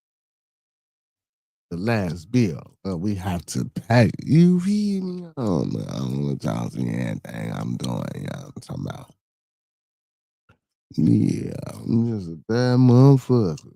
The last bill that we have to pay. You feel me? I don't know what y'all see anything I'm doing. You know what I'm talking about. Yeah, I'm just a bad motherfucker.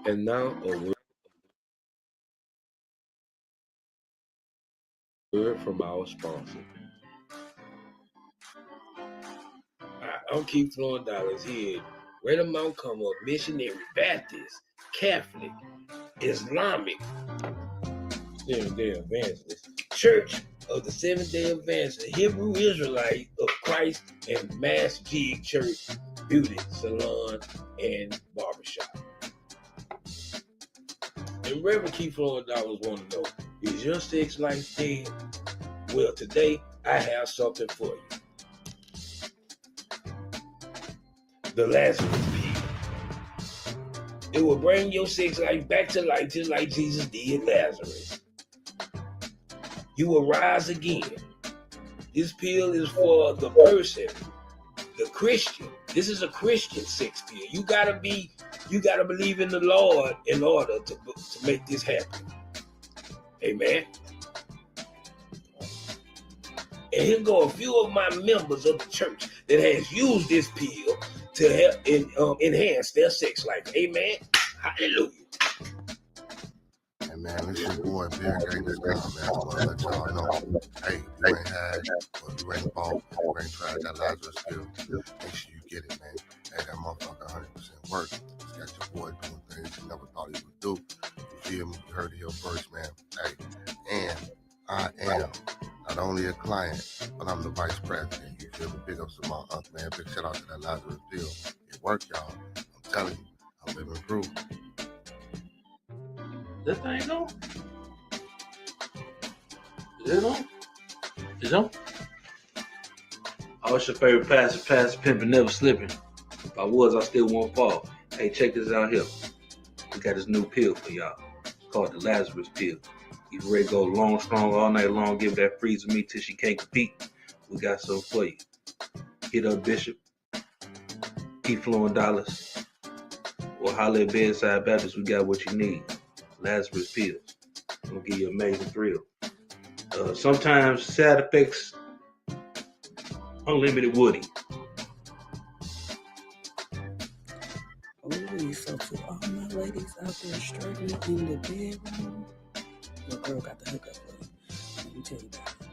And now a word from our sponsor. I'm Keith Flowing Dollars here. Greater Mount Come Up, Missionary, Baptist, Catholic, Islamic, Seventh-day Evangelist, Church of the Seventh-day Adventist, Hebrew Israelite of Christ, and Mass Jig Church, Beauty Salon, and Barbershop. And Reverend Keith Flowing Dollars want to know, is your sex life dead? Well, today I have something for you. The Lazarus Pill. It will bring your sex life back to life just like Jesus did Lazarus. You will rise again. This pill is for the person, the Christian. This is a Christian sex pill. You gotta believe in the Lord in order to make this happen. Amen. And here go a few of my members of the church that has used this pill to help enhance their sex life. Amen. Hallelujah. Hey man, this your boy Beer Gang Scott, man. I wanna let y'all know. Hey, if you ain't had, or if you ain't bought, if you ain't tried that Lazarus pill, make sure you get it, man. Hey, that motherfucker 100% work. It's got your boy doing things you never thought he would do. You feel me? You heard it here first, man. Hey, and I am not only a client, but I'm the vice president. You feel me? Big ups to my uncle, man. Big shout out to that Lazarus pill. It worked, y'all. I'm telling you, I'm living proof. That thing on? Is it on? Is it on? Oh, it's your favorite pastor pimping, never slipping. If I was, I still won't fall. Hey, check this out here. We got this new pill for y'all. It's called the Lazarus pill. You ready to go long, strong all night long, give that freezer meat till she can't compete? We got something for you. Hit up Bishop, Keep Flowing Dollars, or holler at Bedside Baptist. We got what you need. Lazarus pills. It's gonna give you an amazing thrill. Sometimes side effects, unlimited woody. Ooh, so to all my ladies out there struggling in the bedroom, your girl got the hookup for you. Let me tell you about it.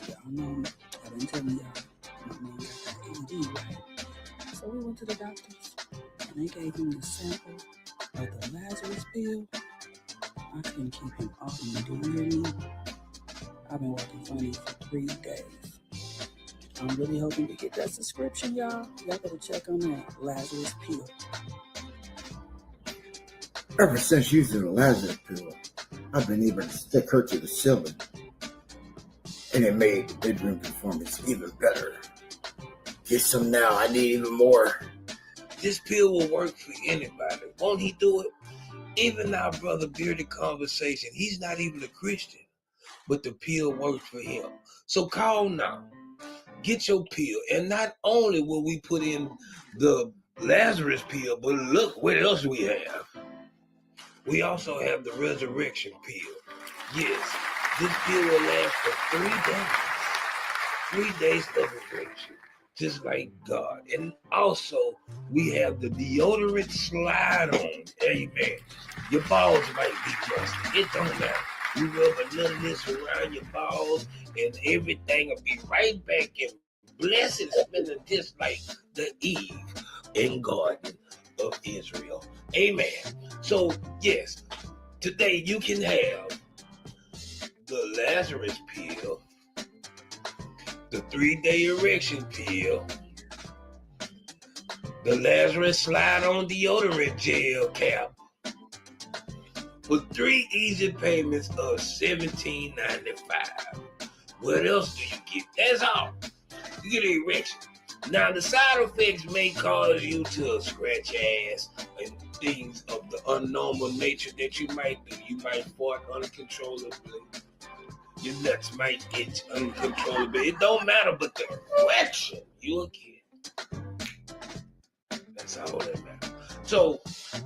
So y'all know, I didn't tell y'all, my man got that AD, right? So we went to the doctors, and they gave him the sample of the Lazarus pill. I couldn't keep him off of me, do you hear me? I've been working funny for 3 days. I'm really hoping to get that subscription, y'all. Y'all better check on that Lazarus pill. Ever since using the Lazarus pill, I've been able to stick her to the ceiling, and it made the bedroom performance even better. Get some now, I need even more. This pill will work for anybody. Won't he do it? Even our brother Bearded Conversation, he's not even a Christian, but the pill works for him. So call now. Get your pill. And not only will we put in the Lazarus pill, but look what else we have. We also have the resurrection pill. Yes, this pill will last for 3 days. 3 days of resurrection, just like God. And also, we have the deodorant slide on. Amen. Your balls might be dusty. It don't matter. You rub a little of this around your balls, and everything will be right back in blessed, smelling just like the Eve in Garden of Israel. Amen. So, yes, today you can have the Lazarus pill, the 3-day erection pill, the Lazarus slide-on deodorant gel cap, with 3 easy payments of $17.95. What else do you get? That's all. You get an erection. Now, the side effects may cause you to scratch ass and things of the unnormal nature that you might do. You might fart uncontrollably. Your nuts might get uncontrollably. It don't matter, but the erection you'll get. That's all that matters. So,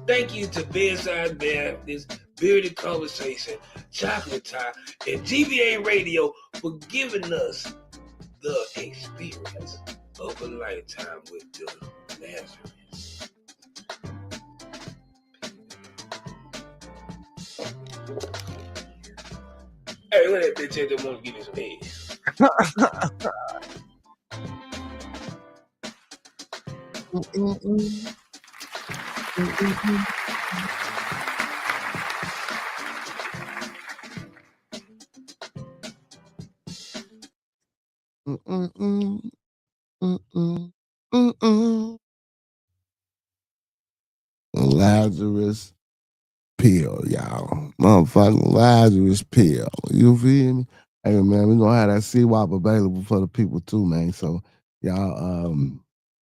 thank you to Bedside Bear, this bearded conversation, Chocolate Tie, and GBA Radio for giving us the experience of a lifetime with the Lazarus. Hey, what that bitch that want to get his head? Lazarus pill, y'all. Motherfucking Lazarus pill. You feel me? Hey man, we gonna have that CWAP available for the people too, man. So y'all,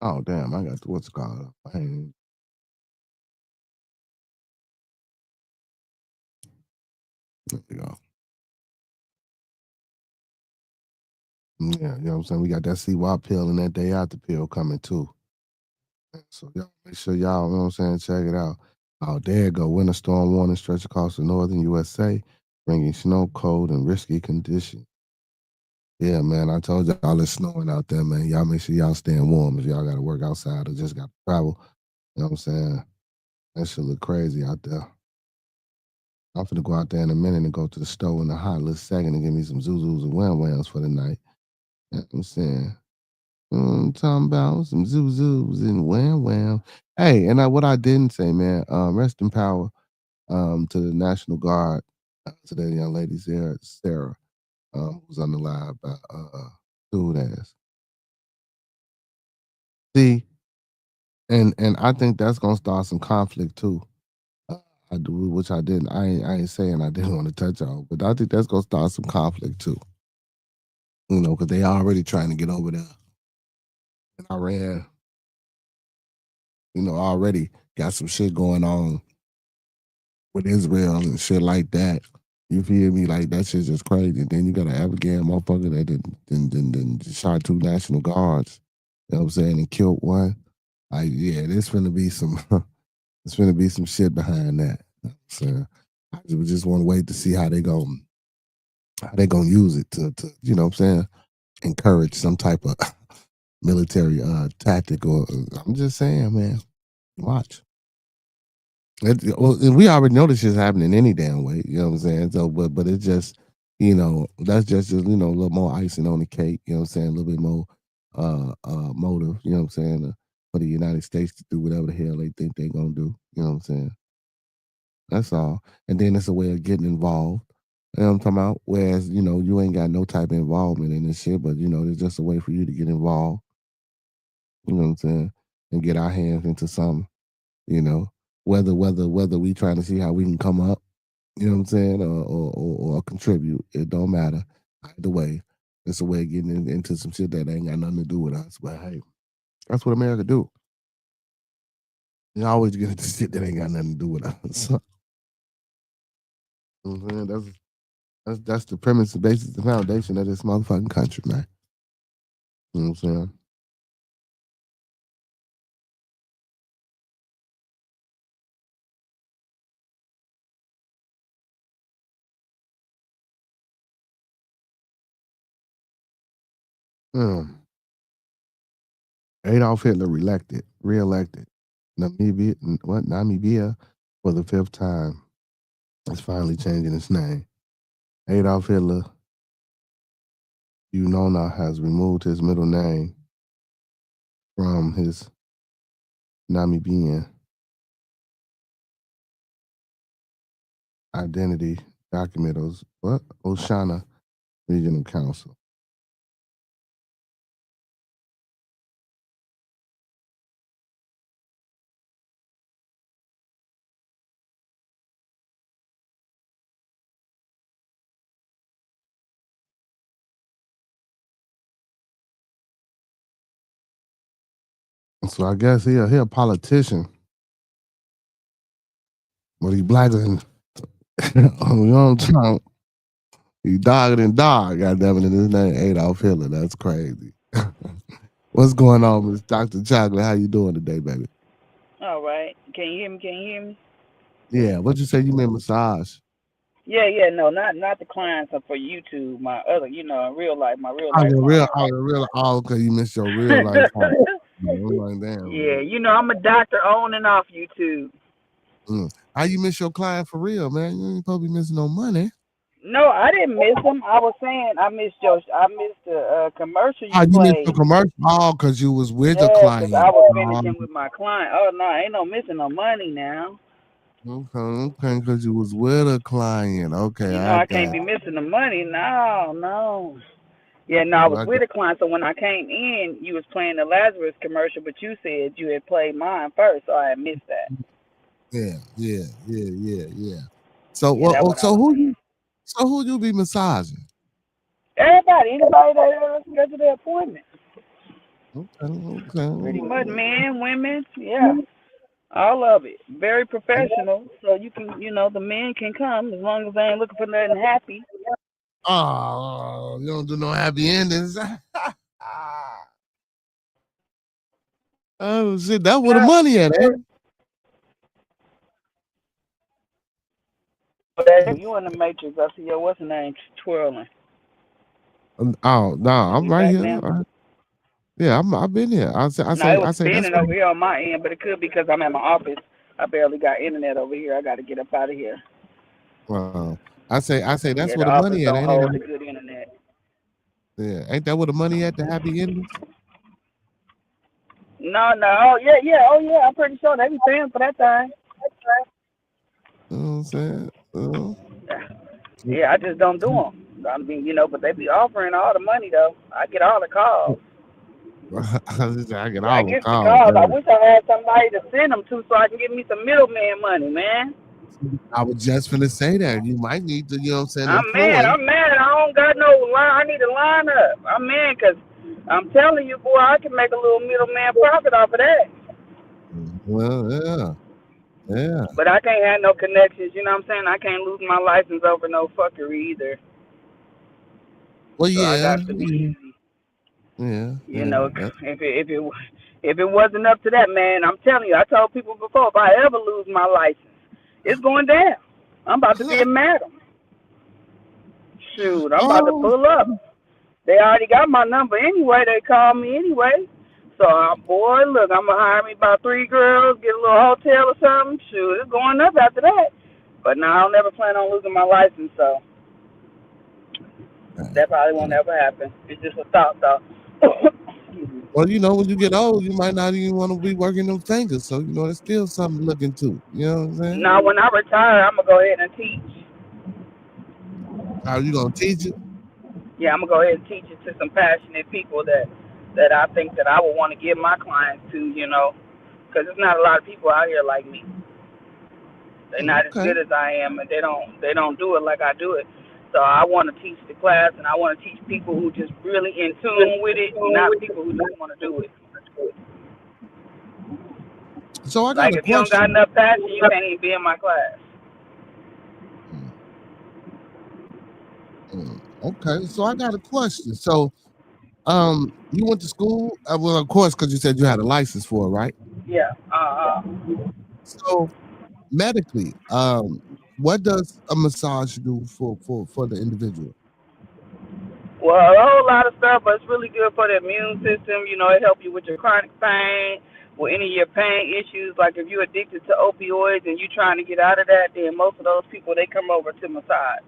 oh damn, I got what's it called? Hey, there you go. Yeah, you know what I'm saying? We got that CWAP pill and that day after pill coming too. So y'all make sure y'all, you know what I'm saying, check it out. Oh, there you go. Winter storm warning stretch across the northern USA, bringing snow, cold, and risky conditions. Yeah, man, I told y'all it's snowing out there, man. Y'all make sure y'all staying warm if y'all got to work outside or just got to travel. You know what I'm saying? That shit look crazy out there. I'm finna go out there in a minute and go to the store in a hot little second and get me some Zuzus and Wham Whams for the night. You know what I'm saying? I'm talking about some Zuzus and Wham Wham. Hey, and what I didn't say, man, rest in power to the National Guard, to that young lady there, Sarah, who's on the live by dude ass. See, and I think that's gonna start some conflict too. I do, which I didn't. I ain't saying I didn't want to touch on, but I think that's gonna start some conflict too. You know, because they already trying to get over there in Iran. You know, already got some shit going on with Israel and shit like that. You feel me? Like that shit's just crazy. And then you got an Afghan motherfucker that then shot 2 National Guards. You know what I'm saying? And killed one. Like, yeah, there's gonna be some there's gonna be some shit behind that. You know what I'm saying? I just want to wait to see how they gonna use it to you know what I'm saying, encourage some type of military tactic or I'm just saying, man, watch. And we already know this is happening any damn way, you know what I'm saying? So but it's just, you know, that's just you know, a little more icing on the cake, you know what I'm saying, a little bit more motive, you know what I'm saying, for the United States to do whatever the hell they think they're gonna do, you know what I'm saying? That's all. And then it's a way of getting involved. You know what I'm talking about? Whereas, you know, you ain't got no type of involvement in this shit, but you know, it's just a way for you to get involved. You know what I'm saying? And get our hands into something, you know. Whether we trying to see how we can come up, you know what I'm saying, or contribute. It don't matter. Either way, it's a way of getting into some shit that ain't got nothing to do with us. But hey, that's what America do. You always get into shit that ain't got nothing to do with us. You know what I'm saying? That's the premise, the basis, the foundation of this motherfucking country, man. You know what I'm saying? Hmm. Adolf Hitler reelected. Namibia for the 5th time. It's finally changing its name. Adolf Hitler, has removed his middle name from his Namibian identity document. Oshana Regional Council. So I guess he a politician, but he blacker than you know what I'm saying? He darker than dog, goddamn it, and his name Adolf Hitler. That's crazy. What's going on, Miss Dr. Chocolate? How you doing today, baby? All right. Can you hear me? Can you hear me? Yeah, what you say you meant massage? Yeah. No, not the clients are for YouTube. My other, in real life, my real Oh, life clients. your real, okay, you missed your real life part. Yeah, I'm like, damn. Yeah, I'm a doctor on and off YouTube. How you miss your client for real, man? You ain't supposed to be missing no money. No, I didn't miss them. I was saying I missed the commercial Oh, you you missed your played. commercial? Oh, because you was with a Yeah, 'cause I client. was finishing with my client. Oh no, ain't no missing no money now. Okay, because you was with a client. Okay, I I got can't be it. missing the money. No. Yeah, no, I was I with got a client. So when I came in, you was playing the Lazarus commercial, but you said you had played mine first, so I had missed that. Yeah. So Yeah, that's what I was saying. who you be massaging? Anybody that schedule their appointment. Pretty much Okay. men, women, yeah. All of it. Very professional. So you can, the men can come as long as they ain't looking for nothing happy. Oh, you don't do no happy endings. Oh shit, that's where the money at, ain't it? You in the Matrix. I see your what's the name twirling. Oh no, Is I'm he right back here. now? Yeah, I've been here. I No, it was say that's spinning what over here on my end, but it could be because I'm at my office. I barely got internet over here. I got to get up out of here. I say that's Yeah, where the the office money at, don't ain't it? hold the good internet. Yeah, ain't that where the money at? The happy endings. No. Oh yeah. I'm pretty sure they be paying for that thing. You know what I'm saying? Yeah, I just don't do them. I mean, but they be offering all the money though. I get all the calls. I get Yeah, I all the get the calls. calls. I wish I had somebody to send them to so I can get me some middleman money, man. I was just finna say that. You might need to, you know what I'm saying, I'm mad. employ. I'm mad. I don't got no line. I need to line up. I'm mad because I'm telling you, boy, I can make a little middleman profit off of that. Well, yeah. But I can't have no connections. You know what I'm saying? I can't lose my license over no fuckery either. Well, So I yeah. got to be easy. Yeah. If it wasn't up to that, man, I'm telling you, I told people before, if I ever lose my license, it's going down. I'm about to be a madam. Shoot, I'm about to Oh, pull up. They already got my number anyway. They call me anyway. So, boy, look, I'm going to hire me about 3 girls, get a little hotel or something. Shoot, it's going up after that. But no, I'll never plan on losing my license, so that probably won't ever happen. It's just a thought, though. well, when you get old, you might not even want to be working them fingers. So, it's still something to look into. You know what I'm saying? Now, when I retire, I'm going to go ahead and teach. How you gonna teach it? Yeah, I'm going to go ahead and teach it to some passionate people that I think that I would want to give my clients to, because there's not a lot of people out here like me. They're not as Okay. good as I am, and they don't do it like I do it. So I want to teach the class, and I want to teach people who just really in tune with it, not people who just want to do it. So I got Like a if you don't got question. enough passion, you can't even be in my class. Okay, so I got a question. So, you went to school? Well, of course, because you said you had a license for it, right? Yeah. So, medically, what does a massage do for the individual? Well, a whole lot of stuff, but it's really good for the immune system. It helps you with your chronic pain, with any of your pain issues. Like if you're addicted to opioids and you're trying to get out of that, then most of those people, they come over to massage.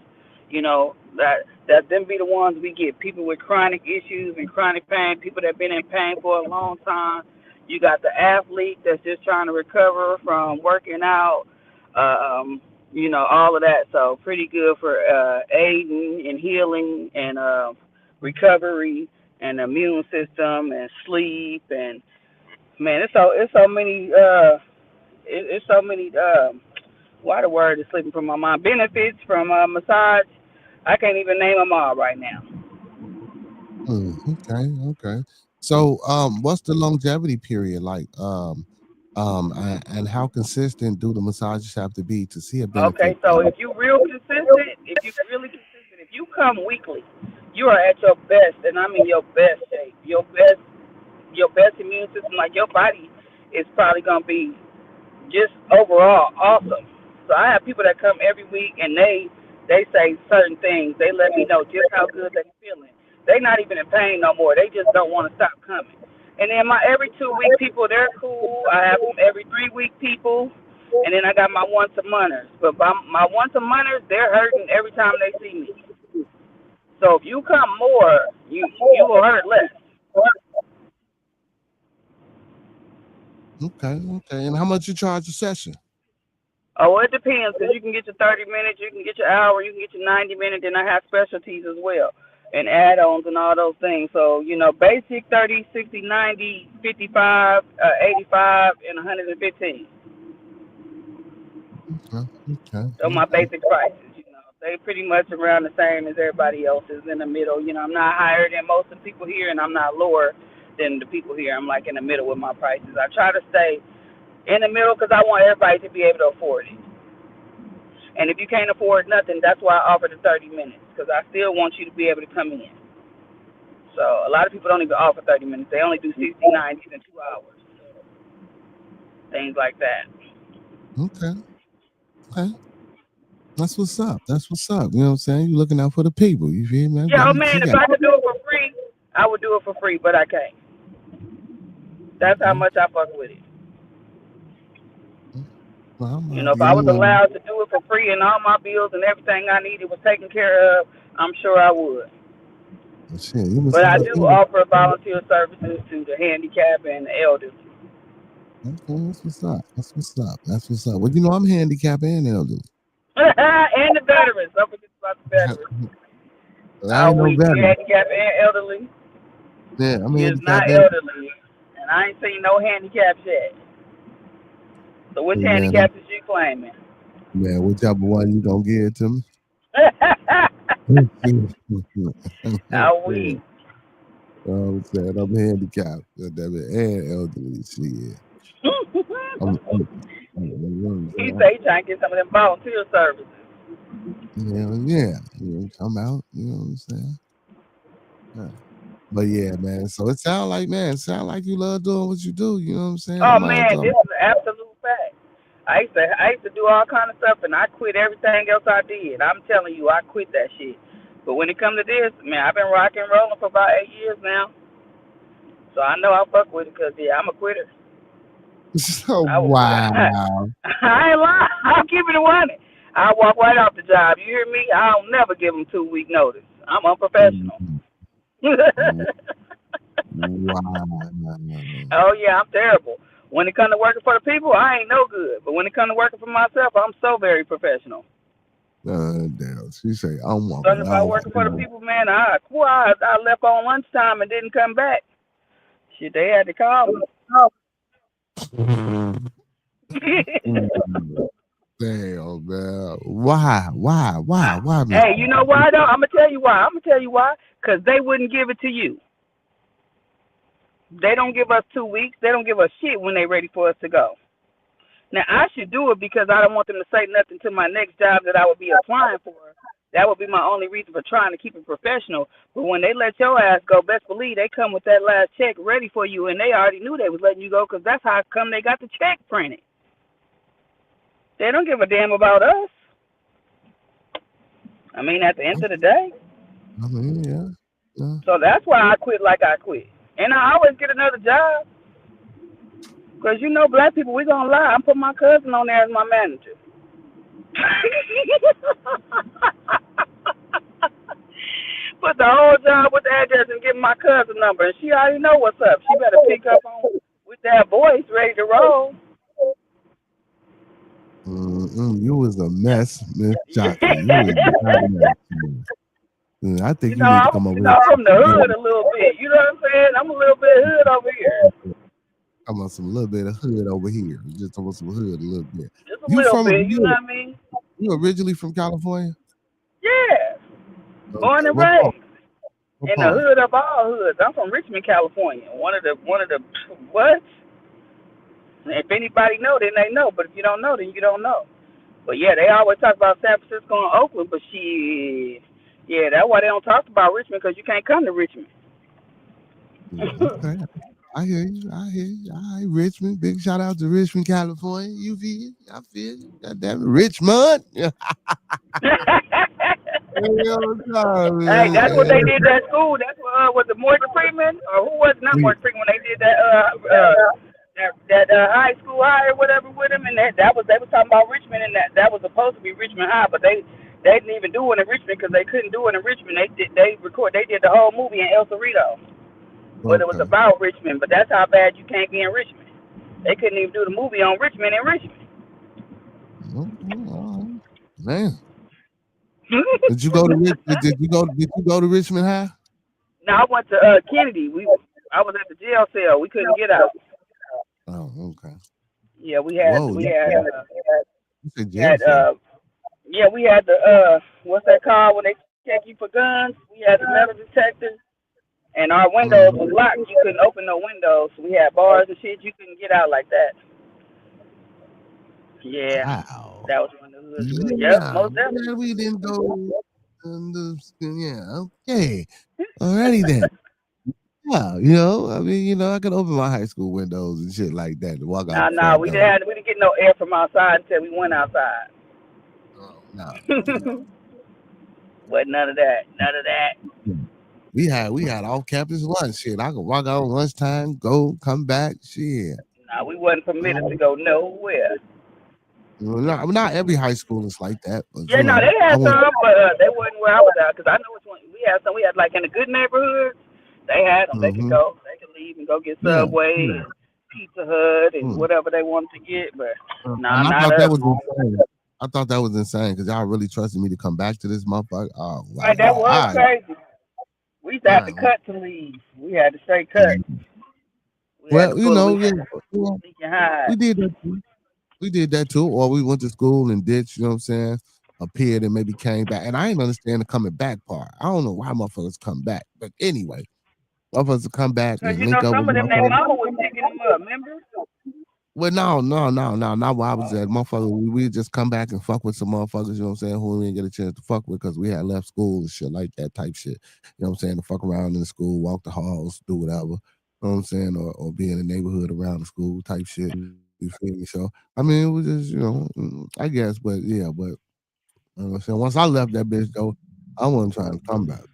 That them be the ones we get. People with chronic issues and chronic pain, people that been in pain for a long time. You got the athlete that's just trying to recover from working out. All of that. So pretty good for aiding and healing and recovery and immune system and sleep and man, it's so many it's so many why the word is slipping from my mind. Benefits from massage. I can't even name them all right now. Okay. So, what's the longevity period like? And how consistent do the massages have to be to see a Okay, benefit? so if you real consistent, if you really consistent, if you come weekly, you are at your best, and I mean your best shape, your best immune system. Like your body is probably gonna be just overall awesome. So I have people that come every week and they say certain things. They let me know just how good they're feeling. They're not even in pain no more. They just don't want to stop coming. And then my every 2 week people, they're cool. I have every 3 week people, and then I got my once a monthers. But my once a monthers, they're hurting every time they see me. So if you come more, you will hurt less. Okay, okay. And how much you charge a session? Oh, well, it depends because you can get your 30 minutes, you can get your hour, you can get your 90 minutes, and I have specialties as well and add-ons and all those things. So, basic 30, 60, 90, 55, 85, and 115. Okay, okay, So my okay. basic prices, they pretty much around the same as everybody else's in the middle. I'm not higher than most of the people here, and I'm not lower than the people here. I'm like in the middle with my prices. I try to stay in the middle because I want everybody to be able to afford it. And if you can't afford nothing, that's why I offer the 30 minutes because I still want you to be able to come in. So a lot of people don't even offer 30 minutes. They only do 60, 90, and 2 hours. Things like that. Okay, okay. That's what's up. That's what's up. You know what I'm saying? You looking out for the people. You feel me? Yeah, oh You man, if got I could do it for free, I would do it for free, but I can't. That's how much I fuck with it. well, I might If give I me was one. allowed to do it for free and all my bills and everything I needed was taken care of, I'm sure I would. Shit, you was But I do offer volunteer services to the handicapped and the elderly. okay, that's what's up. That's what's up. That's what's up. Well, I'm handicapped and elderly. And the veterans. Don't forget about the veterans. I ain't no You veteran. handicapped and elderly. Yeah, I'm He is not handicapped and elderly. And I ain't seen no handicaps yet. So which handicaps is you claiming? Man, whichever one you gonna give it to me. How we? I'm saying I'm handicapped, and elderly. Shit. He say he trying to get some of them volunteer services. Yeah. Come out. You know what I'm saying? Yeah. But yeah, man. So it sound like you love doing what you do. You know what I'm saying? Oh man, this is an absolute fact. I used to do all kind of stuff, and I quit everything else I did. I'm telling you, I quit that shit. But when it comes to this, man, I've been rocking and rolling for about 8 years now. So I know I fuck with it because, yeah, I'm a quitter. So wow. I ain't lying. I'm keeping it 100. I walk right off the job. You hear me? I'll never give them 2-week notice. I'm unprofessional. Wow. Oh, yeah, I'm terrible. When it comes to working for the people, I ain't no good. But when it comes to working for myself, I'm so very professional. Damn. She say, I'm walking. Something about working for the people, man, I left on lunchtime and didn't come back. Shit, they had to call me. Damn, man. Why, man? Hey, you know why, though? I'm going to tell you why. Because they wouldn't give it to you. They don't give us 2 weeks. They don't give us shit when they're ready for us to go. Now, I should do it because I don't want them to say nothing to my next job that I would be applying for. That would be my only reason for trying to keep it professional. But when they let your ass go, best believe they come with that last check ready for you, and they already knew they was letting you go because that's how come they got the check printed. They don't give a damn about us. I mean, at the end of the day. I mean, yeah. So that's why I quit like I quit. And I always get another job. Because, black people, we going to lie. I'm putting my cousin on there as my manager. Put the whole job with the address and give my cousin number. And she already know what's up. She better pick up on with that voice ready to roll. You was a mess, Miss Jockey. You was a mess. I think you need to come over here. I'm from the hood a little bit. You know what I'm saying? I'm a little bit hood over here. I'm on some little bit of hood over here. Just on some hood a little bit. Just a little bit, you know what I mean? You originally from California? Yeah. Born and raised. What In the part? hood of all hoods. I'm from Richmond, California. One of the what? If anybody know, then they know. But if you don't know, then you don't know. But yeah, they always talk about San Francisco and Oakland. But shit, yeah, that's why they don't talk about Richmond, because you can't come to Richmond. Okay. I hear you. I hear you. All right, Richmond. Big shout out to Richmond, California. You feel? I feel you. Goddamn it. Richmond. Yeah. Hey, that's what they did at school. That's what was it Morgan Freeman, or who was not Morgan Freeman when they did that high school high or whatever with him, and that was, they was talking about Richmond, and that was supposed to be Richmond High, but they didn't even do it in Richmond because they couldn't do it in Richmond. They did the whole movie in El Cerrito, but it was about Richmond. But that's how bad you can't be in Richmond. They couldn't even do the movie on Richmond in Richmond. Man. Did you go to Richmond High? No, I went to Kennedy. I was at the jail cell. We couldn't get out. Oh, okay. Yeah, we had you said jail had cell. we had the what's that called when they check you for guns? We had the metal detector, and our windows was locked. You couldn't open no windows. We had bars and shit. You couldn't get out like that. Yeah, Wow. that was when the hood was. Yep, most definitely. Yeah, we didn't go. Okay. Alrighty then. Yeah, I mean, I could open my high school windows and shit like that and walk out. Nah, we didn't get no air from outside until we went outside. Oh, no. But none of that. We had off campus lunch shit. I could walk out at lunchtime, go, come back, shit. Nah, we wasn't permitted to go nowhere. Not every high school is like that. But, yeah, no, they had some, but they wasn't where I was at, because I know which one. We had some. We had like in the good neighborhoods. They had them. They could go. They could leave and go get Subway, Pizza Hut, and whatever they wanted to get. But I thought that was insane. I thought that was insane because y'all really trusted me to come back to this motherfucker. Oh, wow. Right, that was crazy. We used to have to cut to leave. We had to straight cut. We did that too. We did that too. Or we went to school and ditched, you know what I'm saying? Appeared and maybe came back. And I didn't understand the coming back part. I don't know why motherfuckers come back. But anyway, motherfuckers come back and link up with some of them, their mama was picking them up, remember? Well, no, not where I was at. Motherfucker, we just come back and fuck with some motherfuckers, you know what I'm saying, who we didn't get a chance to fuck with because we had left school and shit like that type shit. You know what I'm saying? To fuck around in the school, walk the halls, do whatever. You know what I'm saying? Or be in the neighborhood around the school type shit. You feel me? So, I mean, it was just, I guess, but yeah, but, you know what I'm saying? Once I left that bitch, though, I wasn't trying to come back.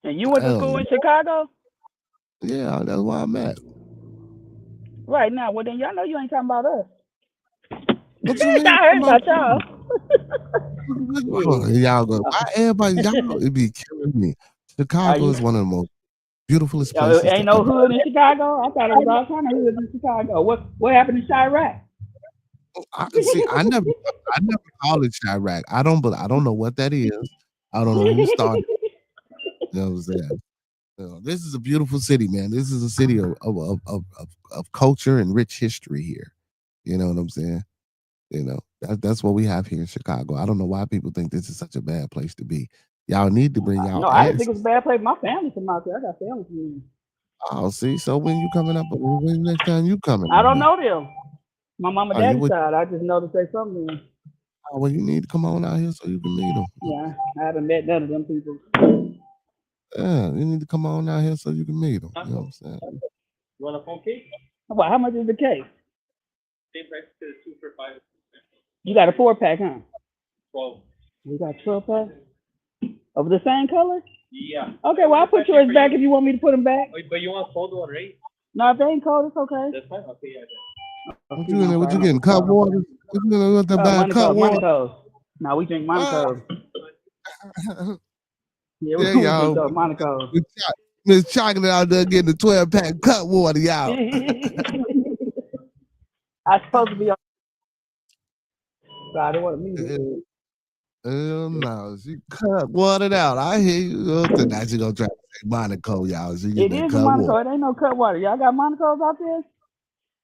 And you went to school in Chicago? Yeah, that's where I'm at. Right now, well then y'all know you ain't talking about us. What you mean? I heard about y'all. Y'all go. Y'all, it be killing me. Chicago is one of the most beautifulest places. Ain't no hood in Chicago. I thought it was all kind of hoods in Chicago. What happened in Chirac? I never called it Chirac. I don't know what that is. I don't know who started. You know what I'm saying? This is a beautiful city, man. This is a city of culture and rich history here. You know what I'm saying? That's what we have here in Chicago. I don't know why people think this is such a bad place to be. Y'all need to bring y'all. No, I didn't think it's a bad place. My family's from out there. I got family from here. Oh, see. So when you coming up? When next time you coming? I don't know them. My mama and daddy's side. I just know to say something. Oh, well, you need to come on out here so you can meet them. Yeah, I haven't met none of them people. Yeah, you need to come on out here so you can meet them. You know what I'm saying? You want a phone cake? Well, how much is the cake? Same price to 2 for 5. You got a 4-pack, huh? 12. We got 12-pack? Of the same color? Yeah. Okay, well, I'll put yours back if you want me to put them back. Wait, but you want cold one, right? No, if they ain't cold, it's okay. That's fine. Okay, yeah. What you getting? Cut water? What you gonna buy? Cut water? Monaco. No, we drink Monaco. Yeah, we y'all. drink Monaco. Miss Chocolate out there getting the 12-pack cut water, y'all. I'm supposed to be on. So I don't want to meet you. No, she cut watered out. I hear you. Now she gonna try to say Monaco, y'all. She it is Monaco. Water. It ain't no cut water. Y'all got Monacos out there?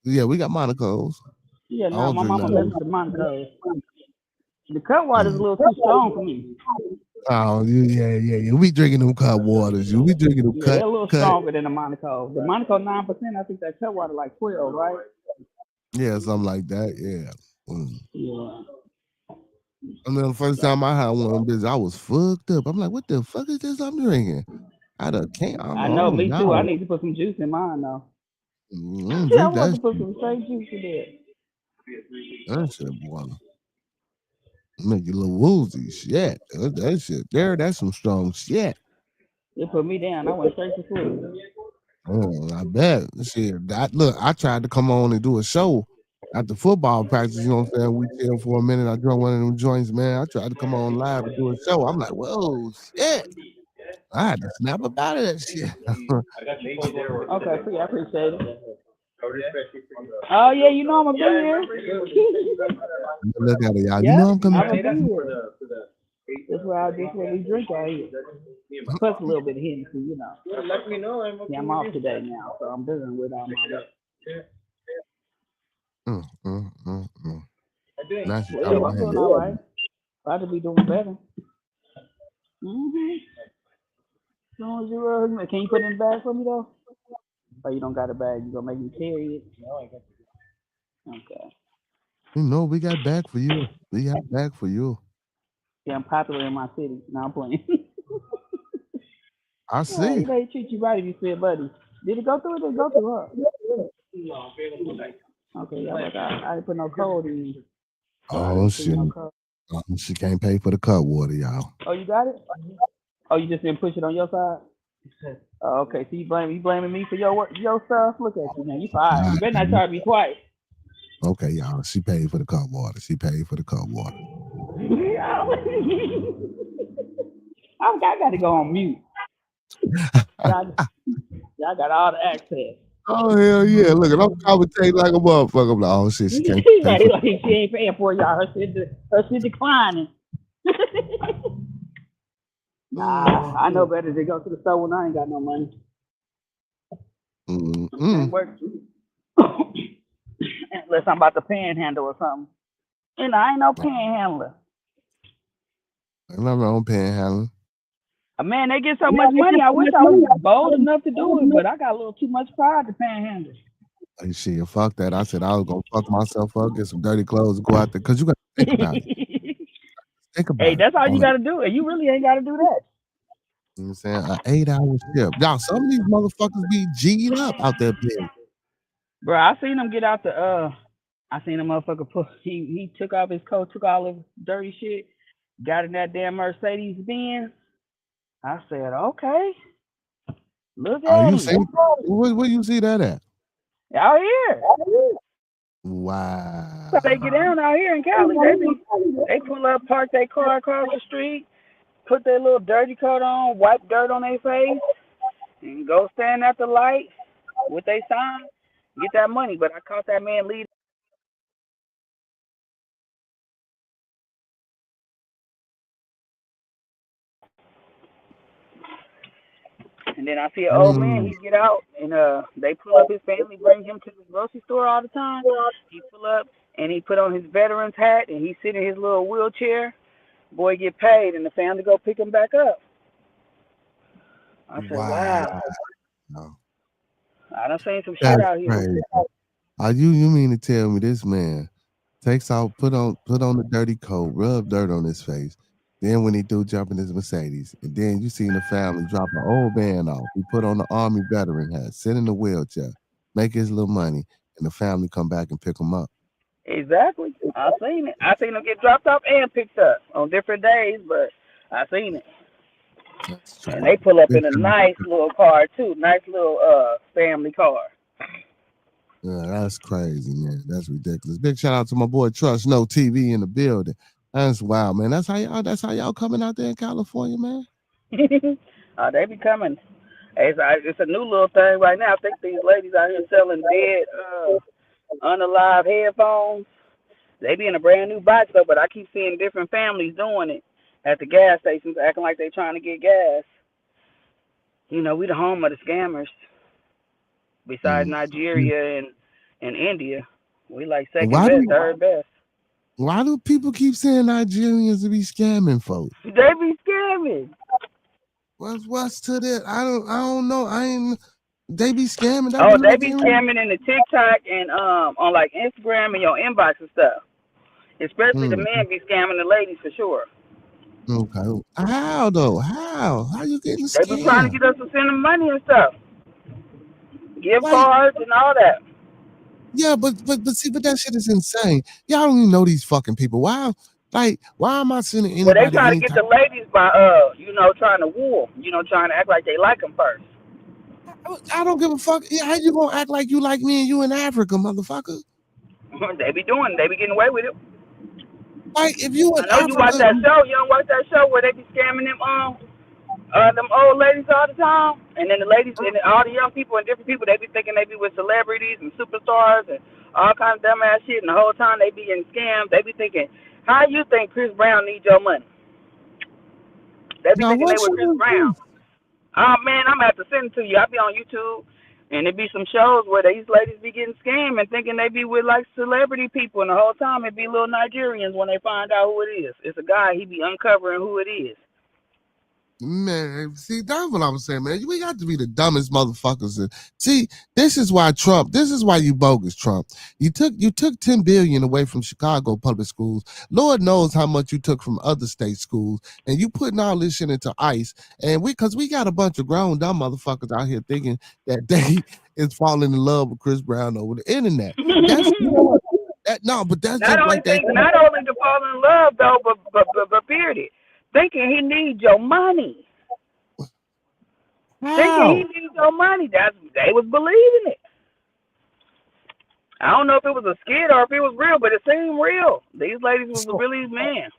Yeah, we got Monacos. Yeah, no, my mama makes the Monacos. The cut water is a little too strong for me. Oh, yeah. We drinking them cut waters. You be drinking them Yeah, cut. they're a little stronger than the Monaco. The Monaco 9%, I think that cut water like 12, right? Yeah, something like that. Yeah. Yeah. And then the first time I had one of them bitches, I was fucked up. I'm like, what the fuck is this I'm drinking? I can't. I know, me too. I No. need to put some juice in mine though. Don't Yeah, drink I'm about that to put shit. some straight juice in there. That shit, boy. Make you a little woozy. Shit. That shit there, that's some strong shit. It put me down. I went straight to sleep. I bet. Shit. Look, I tried to come on and do a show at the football practice, you know what I'm saying? We chill for a minute. I drank one of them joints, man. I tried to come on live and do a show. I'm like, whoa, shit. I had to snap about it. Shit. Okay, so yeah, I appreciate it. Oh yeah, you know I'm gonna be here. Look at it, y'all. Yeah, You know I'm coming. I'm gonna be here. That's why we drink out here. Plus a little bit of Hennessy, you know. Let me know. Yeah, I'm off today now, so I'm busy with all my work. Nice. Well, I'm doing all right. About to be doing better. As soon as you can you put it in the bag for me though? Or you don't got a bag? You gonna make me carry it? No, I got it. Okay. You know, we got back for you. We got back for you. Yeah, I'm popular in my city. Now I'm playing. I see. They treat you right if you feel buddy. Did it go through? Did it go through her? Okay, yeah, like I didn't put no code in. Oh shit. She can't pay for the cut water, y'all. Oh, you got it? Oh, you just didn't push it on your side? Oh, okay, so you blaming me for your work, your stuff? Look at you, man. You fired. You better not try to be twice. Okay, y'all. She paid for the cut water. She paid for the cut water. I got to go on mute. Y'all got all the access. Oh hell yeah! Look, I'm commentating like a motherfucker. I'm like, oh shit, she can't pay for like she ain't paying for y'all. Her shit declining. Nah, I know better than go to the store when I ain't got no money. Unless I'm about to panhandle or something. And I ain't no panhandler. I'm not on panhandling. Man, they get so much money. I wish I was bold enough to do it, but I got a little too much pride to panhandle. Hey, shit, fuck that. I said I was gonna fuck myself up, get some dirty clothes, and go out there. Cause you gotta think about it. Think about it. That's all you gotta do. And you really ain't gotta do that. You know what I'm saying? An 8-hour shift. Y'all, some of these motherfuckers be G'd up out there, bitch. Bro, I seen him get out I seen a motherfucker he took off his coat, took all his dirty shit, got in that damn Mercedes Benz. I said, okay. Look at him. Where you see that at? Out here. Wow. So they get down out here in Cali. They pull up, park their car across the street, put their little dirty coat on, wipe dirt on their face, and go stand at the light with their sign, get that money. But I caught that man leading. And then I see an old man, he get out, and they pull up his family, bring him to the grocery store all the time. He pull up, and he put on his veteran's hat, and he sit in his little wheelchair. Boy get paid, and the family go pick him back up. I said, wow. I done seen some shit out here. You mean to tell me this man takes out, put on the dirty coat, rub dirt on his face. Then when he do jump in his Mercedes, and then you seen the family drop an old man off. He put on the Army veteran hat, sit in the wheelchair, make his little money, and the family come back and pick him up. Exactly. I seen it. I seen him get dropped off and picked up on different days, but I seen it. And they pull up in a nice little car too, nice little family car. Yeah, that's crazy, man. That's ridiculous. Big shout out to my boy Trust No TV in the building. That's wild, man. That's how y'all coming out there in California, man. They be coming. It's a new little thing right now. I think these ladies out here selling dead, unalive headphones. They be in a brand new box though, but I keep seeing different families doing it at the gas stations, acting like they trying to get gas. You know, we the home of the scammers. Besides Nigeria and India, we like second best, third best. Why do people keep saying Nigerians to be scamming folks? They be scamming. What's to that? I don't know. They be scamming. That Oh, be they be Nigerian. scamming in the TikTok and on like Instagram and your inbox and stuff. Especially the men be scamming the ladies for sure. Okay. How though? How you getting They be trying to scammed? get us to send them money and stuff, gift Like, cards and all that. yeah, but that shit is insane. Y'all don't even know these fucking people. Why am I sending Well, they anybody try to any get type? the ladies by trying to woo 'em, trying to act like they like them first. I don't give a fuck. Yeah, how you gonna act like you like me and you in Africa, motherfucker? They be getting away with it. Like if you in I know you watch Africa, that show. You don't watch that show where they be scamming them old ladies all the time, and then the ladies and all the young people and different people, they be thinking they be with celebrities and superstars and all kinds of dumbass shit, and the whole time they be getting scammed. They be thinking, how you think Chris Brown needs your money? They be now thinking they what with you Chris gonna Brown. do? Oh man, I'm gonna have to send it to you. I be on YouTube, and it be some shows where these ladies be getting scammed and thinking they be with like celebrity people, and the whole time it be little Nigerians when they find out who it is. It's a guy. He be uncovering who it is. Man, see, that's what I'm saying, man. We got to be the dumbest motherfuckers. See, this is why you bogus, Trump. You took 10 billion away from Chicago public schools. Lord knows how much you took from other state schools, and you putting all this shit into ICE. And because we got a bunch of grown dumb motherfuckers out here thinking that they is falling in love with Chris Brown over the internet. That's but that's Not just only like that. not only to fall in love though, but period. Thinking he needs your money. Thinking he How? needs your money. They was believing it. I don't know if it was a skit or if it was real, but it seemed real. These ladies was So, really man.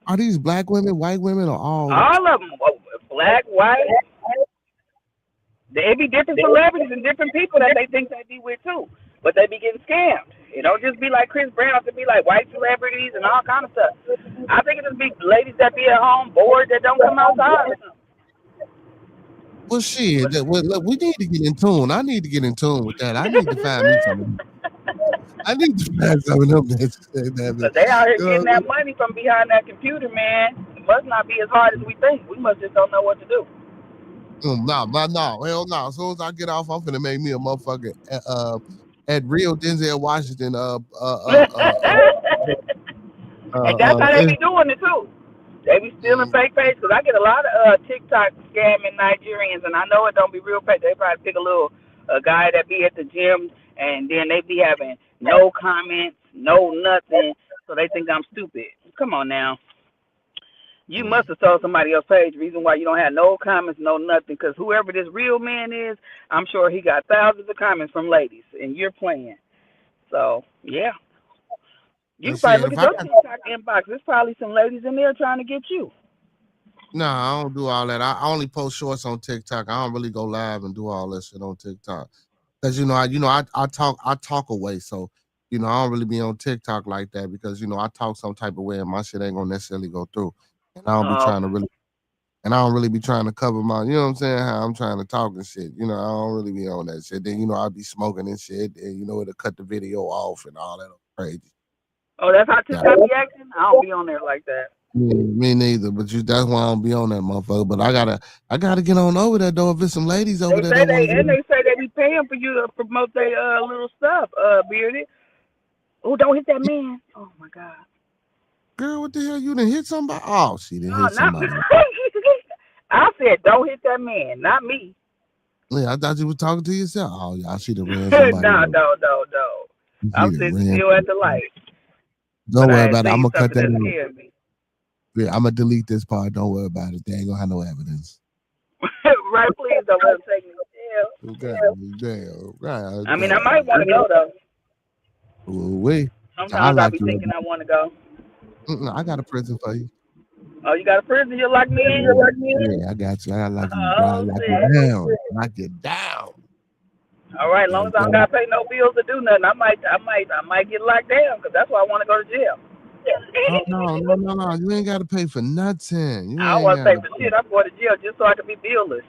are these black women, white women, or all? All of them, black, white. They be different celebrities and different people that they think they be with too, but they be getting scammed. It don't just be like Chris Brown. It be like white celebrities and all kind of stuff. I think it just be ladies that be at home bored that don't come outside. Well, shit. Look, we need to get in tune. I need to get in tune with that. I need to find me some. I need to find some of them. But they out here getting that money from behind that computer, man. It must not be as hard as we think. We must just don't know what to do. No, hell no. As soon as I get off, I'm finna make me a motherfucker at real Denzel Washington. And that's how they be doing it too. They be stealing fake pages. Cause I get a lot of TikTok scamming Nigerians, and I know it don't be real fake. They probably pick a guy that be at the gym, and then they be having no comments, no nothing, so they think I'm stupid. Come on now. You must have told somebody else's page. Reason why you don't have no comments, no nothing, because whoever this real man is, I'm sure he got thousands of comments from ladies, and you're playing. So yeah, you probably look at your TikTok inbox. There's probably some ladies in there trying to get you. No, I don't do all that. I only post shorts on TikTok. I don't really go live and do all that shit on TikTok. Because I talk away, so I don't really be on TikTok like that because I talk some type of way and my shit ain't gonna necessarily go through. And I don't be trying to really, and I don't really be trying to cover my, you know what I'm saying, how I'm trying to talk and shit. I don't really be on that shit. Then I'll be smoking and shit, and it'll cut the video off and all that crazy. Oh, that's how TikTok be acting? I don't be on there like that. Me neither, but that's why I don't be on that motherfucker. But I gotta get on over there though. If there's some ladies over there, they say they be paying for you to promote their little stuff, Bearded. Oh, don't hit that man! Oh my God, girl, what the hell? You done hit somebody? Oh, she done hit somebody. I said, don't hit that man, not me. Yeah, I thought you were talking to yourself. Oh, y'all should have ran somebody. No. I'm sitting still at the light. Don't worry about it. I'm gonna cut that in. Yeah, I'm gonna delete this part. Don't worry about it. They ain't gonna have no evidence. Right, please don't let them take me to jail. Damn. I mean, I might want to go though. Wait. Sometimes I be thinking I want to go. I got a prison for you. Oh, you got a prison? You like me? Yeah, I got you. I gotta lock you down. All right, as long as I don't gotta pay no bills to do nothing, I might get locked down because that's why I want to go to jail. No. You ain't gotta pay for nothing. I don't want to pay for shit. I'm going to jail just so I can be billless.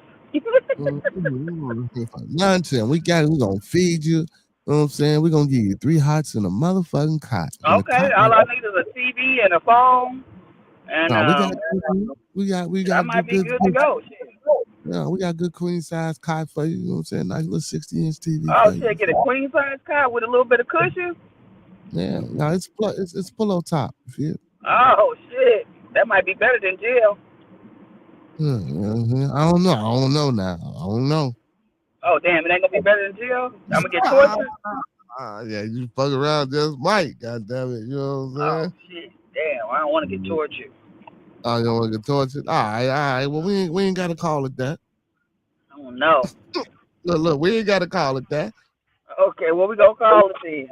Nothing. We gonna feed you. You know what I'm saying? We're gonna give you 3 hots and a motherfucking cot. And the Okay, cot all right I need is a TV and a phone, and now we got that might be good good to go. Shit. yeah, we got good queen size cot for you. You know what I'm saying? Nice little 60-inch TV Oh for you. shit, get a queen size cot with a little bit of cushion. Yeah, no, it's pillow top. You feel? Oh shit, that might be better than jail. I don't know. I don't know now. I don't know. Oh damn, it ain't gonna be better than jail. I'm gonna get tortured. Yeah, you fuck around just might. God damn it, you know what I'm Oh saying? shit, damn, I don't want to get tortured. Oh, you don't want to get tortured? All right. Well, we ain't got to call it that. I don't know. Look, we ain't got to call it that. Okay, what we gonna call it then?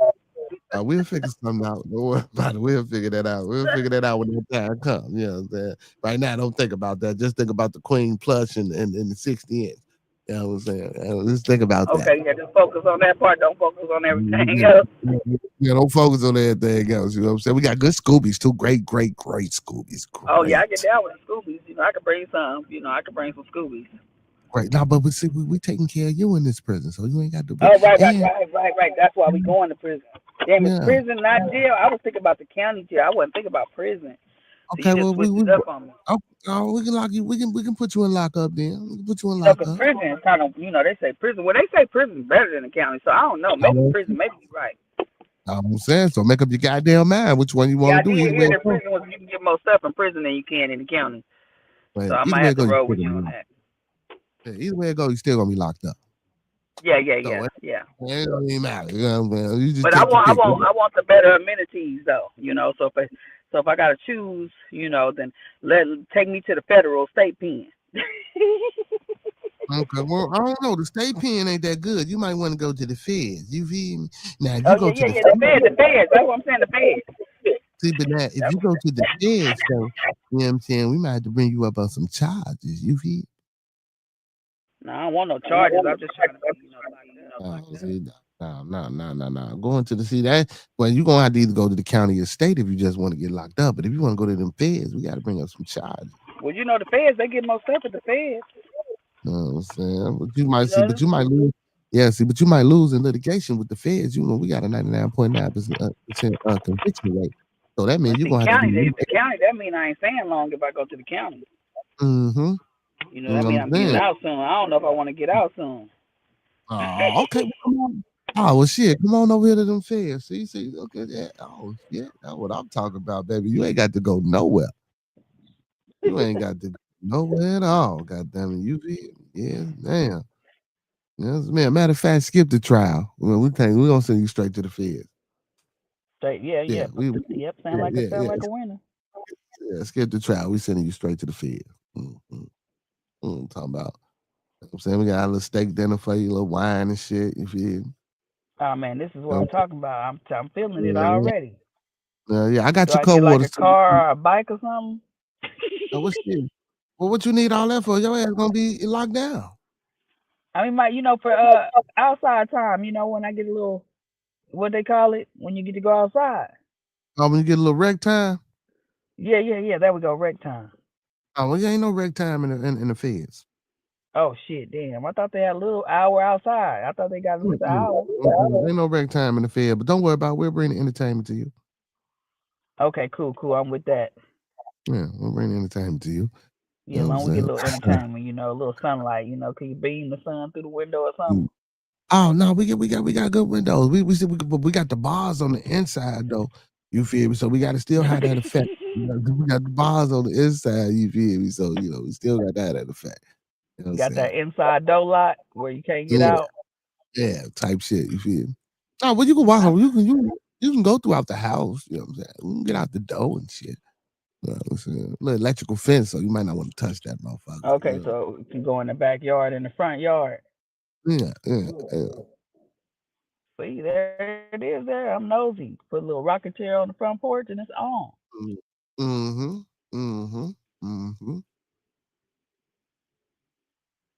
We'll figure something out. Don't worry about it. We'll figure that out. We'll figure that out when that time comes. You know what I'm saying? Right now, don't think about that. Just think about the queen plush and the 60 inch. You know what I'm saying? Just think about that. Okay, yeah, just focus on that part. Don't focus on everything else. Yeah, don't focus on everything else. You know what I'm saying? We got good Scoobies too. Great Scoobies. Oh yeah, I get down with the Scoobies. You know, I could bring some. You know, I could bring some Scoobies. Great. Now, but see, we taking care of you in this prison, so you ain't got to be. Oh right. That's why we going to prison. Damn, it's Yeah. prison, not jail. I was thinking about the county jail. I wasn't thinking about prison. So Okay, you just switched it up on me. we can lock you. We can put you in lockup then. We can put you in Because lockup. prison is kind of, you know, they say prison. Well, they say prison is better than the county. So I don't know. Maybe prison. Maybe you're right. I'm saying, so make up your goddamn mind which one you want to do. Yeah, I Either did way, hear that prison was, you can get more stuff in prison than you can in the county. So I might have to roll with you on that. Yeah, either way it goes, you still gonna be locked up. Yeah. It don't even matter. You know what I'm saying? You just But I want the better amenities though. You know, so if I gotta choose, you know, then take me to the federal state pen. Okay, well, I don't know. The state pen ain't that good. You might want to go to the feds. You feel me? Now, if you go to the feds. That's what I'm saying, the feds. See, but now, if you go to the feds, so, you know what I'm saying, we might have to bring you up on some charges. You feel? No, I don't want no charges. I'm just trying to be, you know, locked up. See, no. Going to the see that, well, you're gonna have to either go to the county or state if you just want to get locked up. But if you want to go to them feds, we got to bring up some charges. Well, you know, the feds, they get more stuff at the feds. You know what I'm saying? But you might see, but you might lose. Yeah, see, but you might lose in litigation with the feds. You know, we got a 99.9% conviction rate. So that means you're gonna have to do the county. That means I ain't staying long if I go to the county. Mm-hmm. You know, that means I'm getting out soon. I don't know if I want to get out soon. Oh, okay. Well, come on. Oh, well, shit. Come on over here to them feds. See. Okay. Yeah. Oh, yeah. That's what I'm talking about, baby. You ain't got to go nowhere. You ain't got to go nowhere at all. God damn it. You feel? Yeah. Damn. Yes, man. Matter of fact, skip the trial. Well, we're gonna send you straight to the feds. Yeah. Sound like a winner. Yeah, skip the trial. We sending you straight to the feds. Mm-hmm. I'm talking about. I'm saying we got a little steak dinner for you, a little wine and shit. You feel? Oh man, this is what I'm talking about. I'm feeling it already. Yeah, I got your cold water. Like a car or a bike or something. Oh, what's this? Well, what you need all that for? Your ass gonna be locked down. I mean, you know, for outside time, you know, when I get a little, what they call it, when you get to go outside. Oh, when you get a little rec time. Yeah. There we go, rec time. Oh, well, there ain't no rec time in the feds. Oh shit, damn! I thought they had a little hour outside. I thought they got at least an hour. Ain't no rec time in the fed, but don't worry about it. We'll bring the entertainment to you. Okay, cool. I'm with that. Yeah, we'll bring the entertainment to you. Yeah, as long as we get a little entertainment, you know, a little sunlight, you know, can you beam the sun through the window or something? Oh no, we got good windows. We got the bars on the inside though. You feel me? So we got to still have that effect. We got the bars on the inside. You feel me? So you know we still got that effect. You know got that inside door lock where you can't get out. Yeah, type shit. You feel me? Oh, well, you can walk home. You can go throughout the house. You know what I'm saying? You can get out the door and shit. You know what I'm saying? A little electrical fence, so you might not want to touch that motherfucker. Okay, you know? So you can go in the backyard and the front yard. Yeah. See, there it is. There, I'm nosy. Put a little rocking chair on the front porch, and it's on.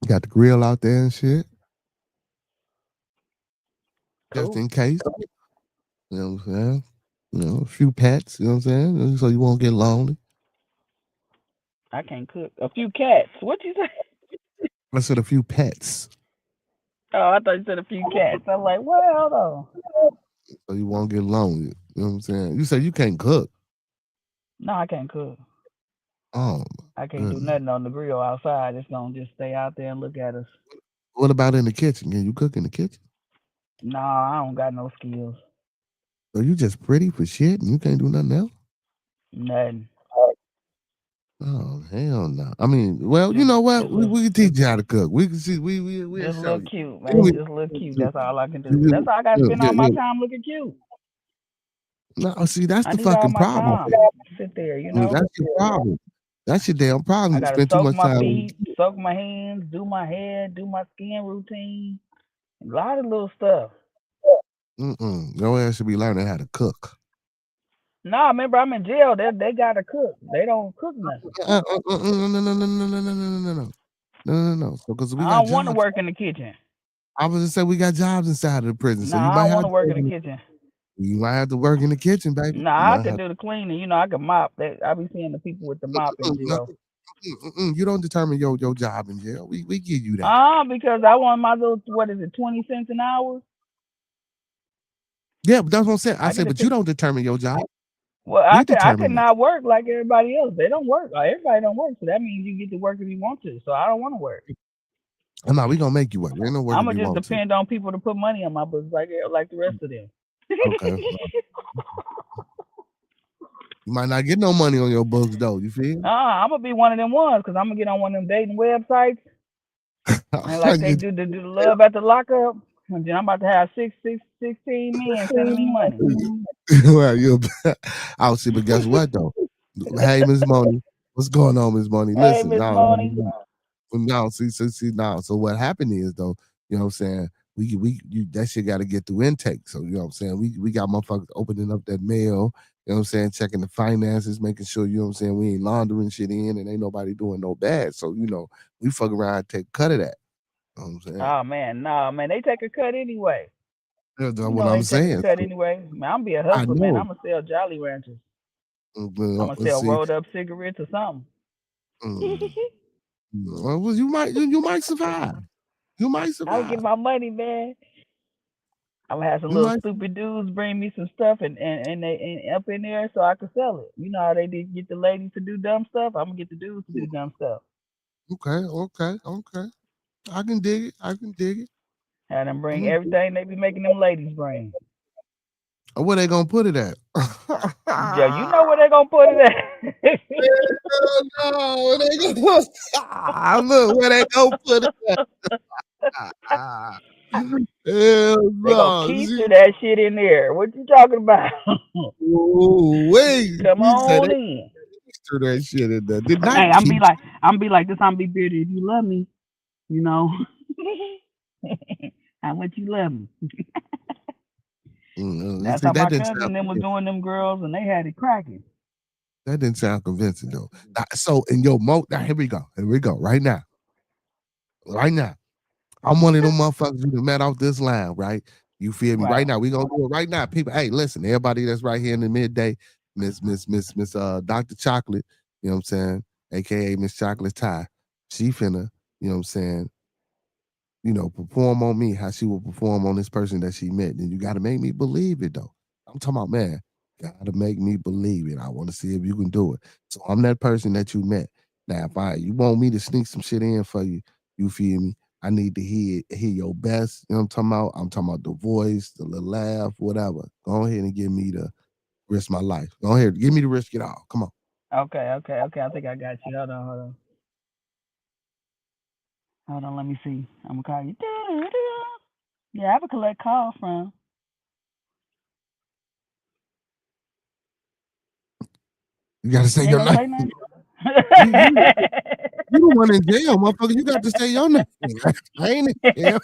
Got the grill out there and shit. Cool. Just in case. You know what I'm saying? You know, a few pets, you know what I'm saying? So you won't get lonely. I can't cook. A few cats. What you say? I said a few pets. Oh, I thought you said a few cats. I'm like, well, hold on. So you won't get lonely. You know what I'm saying? You say you can't cook. No, I can't cook. Oh I my can't do goodness. nothing on the grill outside. It's gonna just stay out there and look at us. What about in the kitchen? Can you cook in the kitchen? No, I don't got no skills. So you just pretty for shit and you can't do nothing else? Nothing. Oh hell no! I mean, well, you Just, know what? just look, We can teach you how to cook. We can see. We'll just show look you. cute, Then man. we- Just look cute. yeah, That's all I can do. yeah, That's all I gotta yeah, spend yeah, all my yeah. time looking cute. No, see, that's I the need all fucking my problem. time. Sit there, That's your problem. That's your damn problem. I You gotta spend too soak much my time. feet, soak my hands, do my hair, do my skin routine. A lot of little stuff. Your ass should be learning how to cook. Nah, remember I'm in jail. They gotta cook. They don't cook nothing. No, no, no, no, no, no, no, no, no, no, no, no, no. So, because we I got don't want to jobs. work in the kitchen. I was just say we got jobs inside of the prison, so you Nah, I might don't want have to to work work in the in the, kitchen. you might have to work in the kitchen, baby. You Nah, I might could have. do the cleaning. I could mop. I be seeing the people with the mop in No, jail. you don't determine your job in jail. We give you that. Because I want my little, what is it, 20 cents an hour? Yeah, but that's what I'm saying. I I say, get to but you pick. don't determine your job. Well, We I could determine that. not work like everybody else. They don't work. Everybody don't work, so that means you get to work if you want to. So I don't want to work. Oh, no, we gonna make you work. There ain't no work I'm if gonna you just want to. depend on people to put money on my books like the rest of them. Okay. You might not get no money on your books though. You feel? I'm gonna be one of them ones because I'm gonna get on one of them dating websites and like they do the love at the lockup. And then I'm about to have 16 men sending me money. Well, you. I'll see, but guess what though? Hey, Miss Money, what's going on, Miss Money? Hey, Listen, Miss no, Money. no, see, now. So what happened is though, you know what I'm saying? That shit got to get through intake. So you know what I'm saying? We got motherfuckers opening up that mail. You know what I'm saying? Checking the finances, making sure you know what I'm saying. We ain't laundering shit in, and ain't nobody doing no bad. So you know, we fuck around and take a cut of that. You know what I'm saying? Oh man, nah, man, they take a cut anyway. That's You what know I'm they take a saying. cut So, anyway. Man, I'm gonna be a I hustler, man. know. I'm gonna sell Jolly Ranchers. I'm gonna Let's sell see. rolled up cigarettes or something. Mm, well, you might survive. You might I would get survive. my money, man. I'm gonna have some You little might. stupid dudes bring me some stuff and up in there so I can sell it. You know how they did get the ladies to do dumb stuff? I'm gonna get the dudes to do dumb stuff. Okay. I can dig it. I can dig it. Have them bring Mm. everything they be making them ladies bring. Where they gonna put it at? Yeah, you know where they gonna put it at. Hell no, they gonna look where they gonna put it at. Hell They gonna no. keister that shit in there. What you talking about? Wait, Come he said on they in. threw that shit in there. Did not Hey, keep. I'm be like this. I'm be bitter if you love me. You know, how much you love me. That's See, how that my didn't cousin sound. them was doing them girls, and they had it cracking. That didn't sound convincing though. So in your now here we go. Here we go. Right now. Right now. I'm one of them motherfuckers you done met off this line, right? You feel me? Right Right. now, we gonna do it right now. People, hey, listen, everybody that's right here in the midday, Miss Dr. Chocolate, you know what I'm saying? AKA Miss Chocolate Tie. She finna, you know what I'm saying, perform on me how she will perform on this person that she met. And you gotta make me believe it though. I'm talking about, man, gotta make me believe it. I want to see if you can do it. So I'm that person that you met. Now, if you want me to sneak some shit in for you, you feel me? I need to hear your best. You know what I'm talking about? I'm talking about the voice, the little laugh, whatever. Go ahead and give me the risk my life. Go ahead, give me the risk it all. Come on. Okay. I think I got you. Hold on. Let me see. I'm gonna call you. Yeah, I have a collect call from. You gotta say You ain't your gonna name. say nothing. You the one in jail, motherfucker. You got to say your name. I ain't in jail.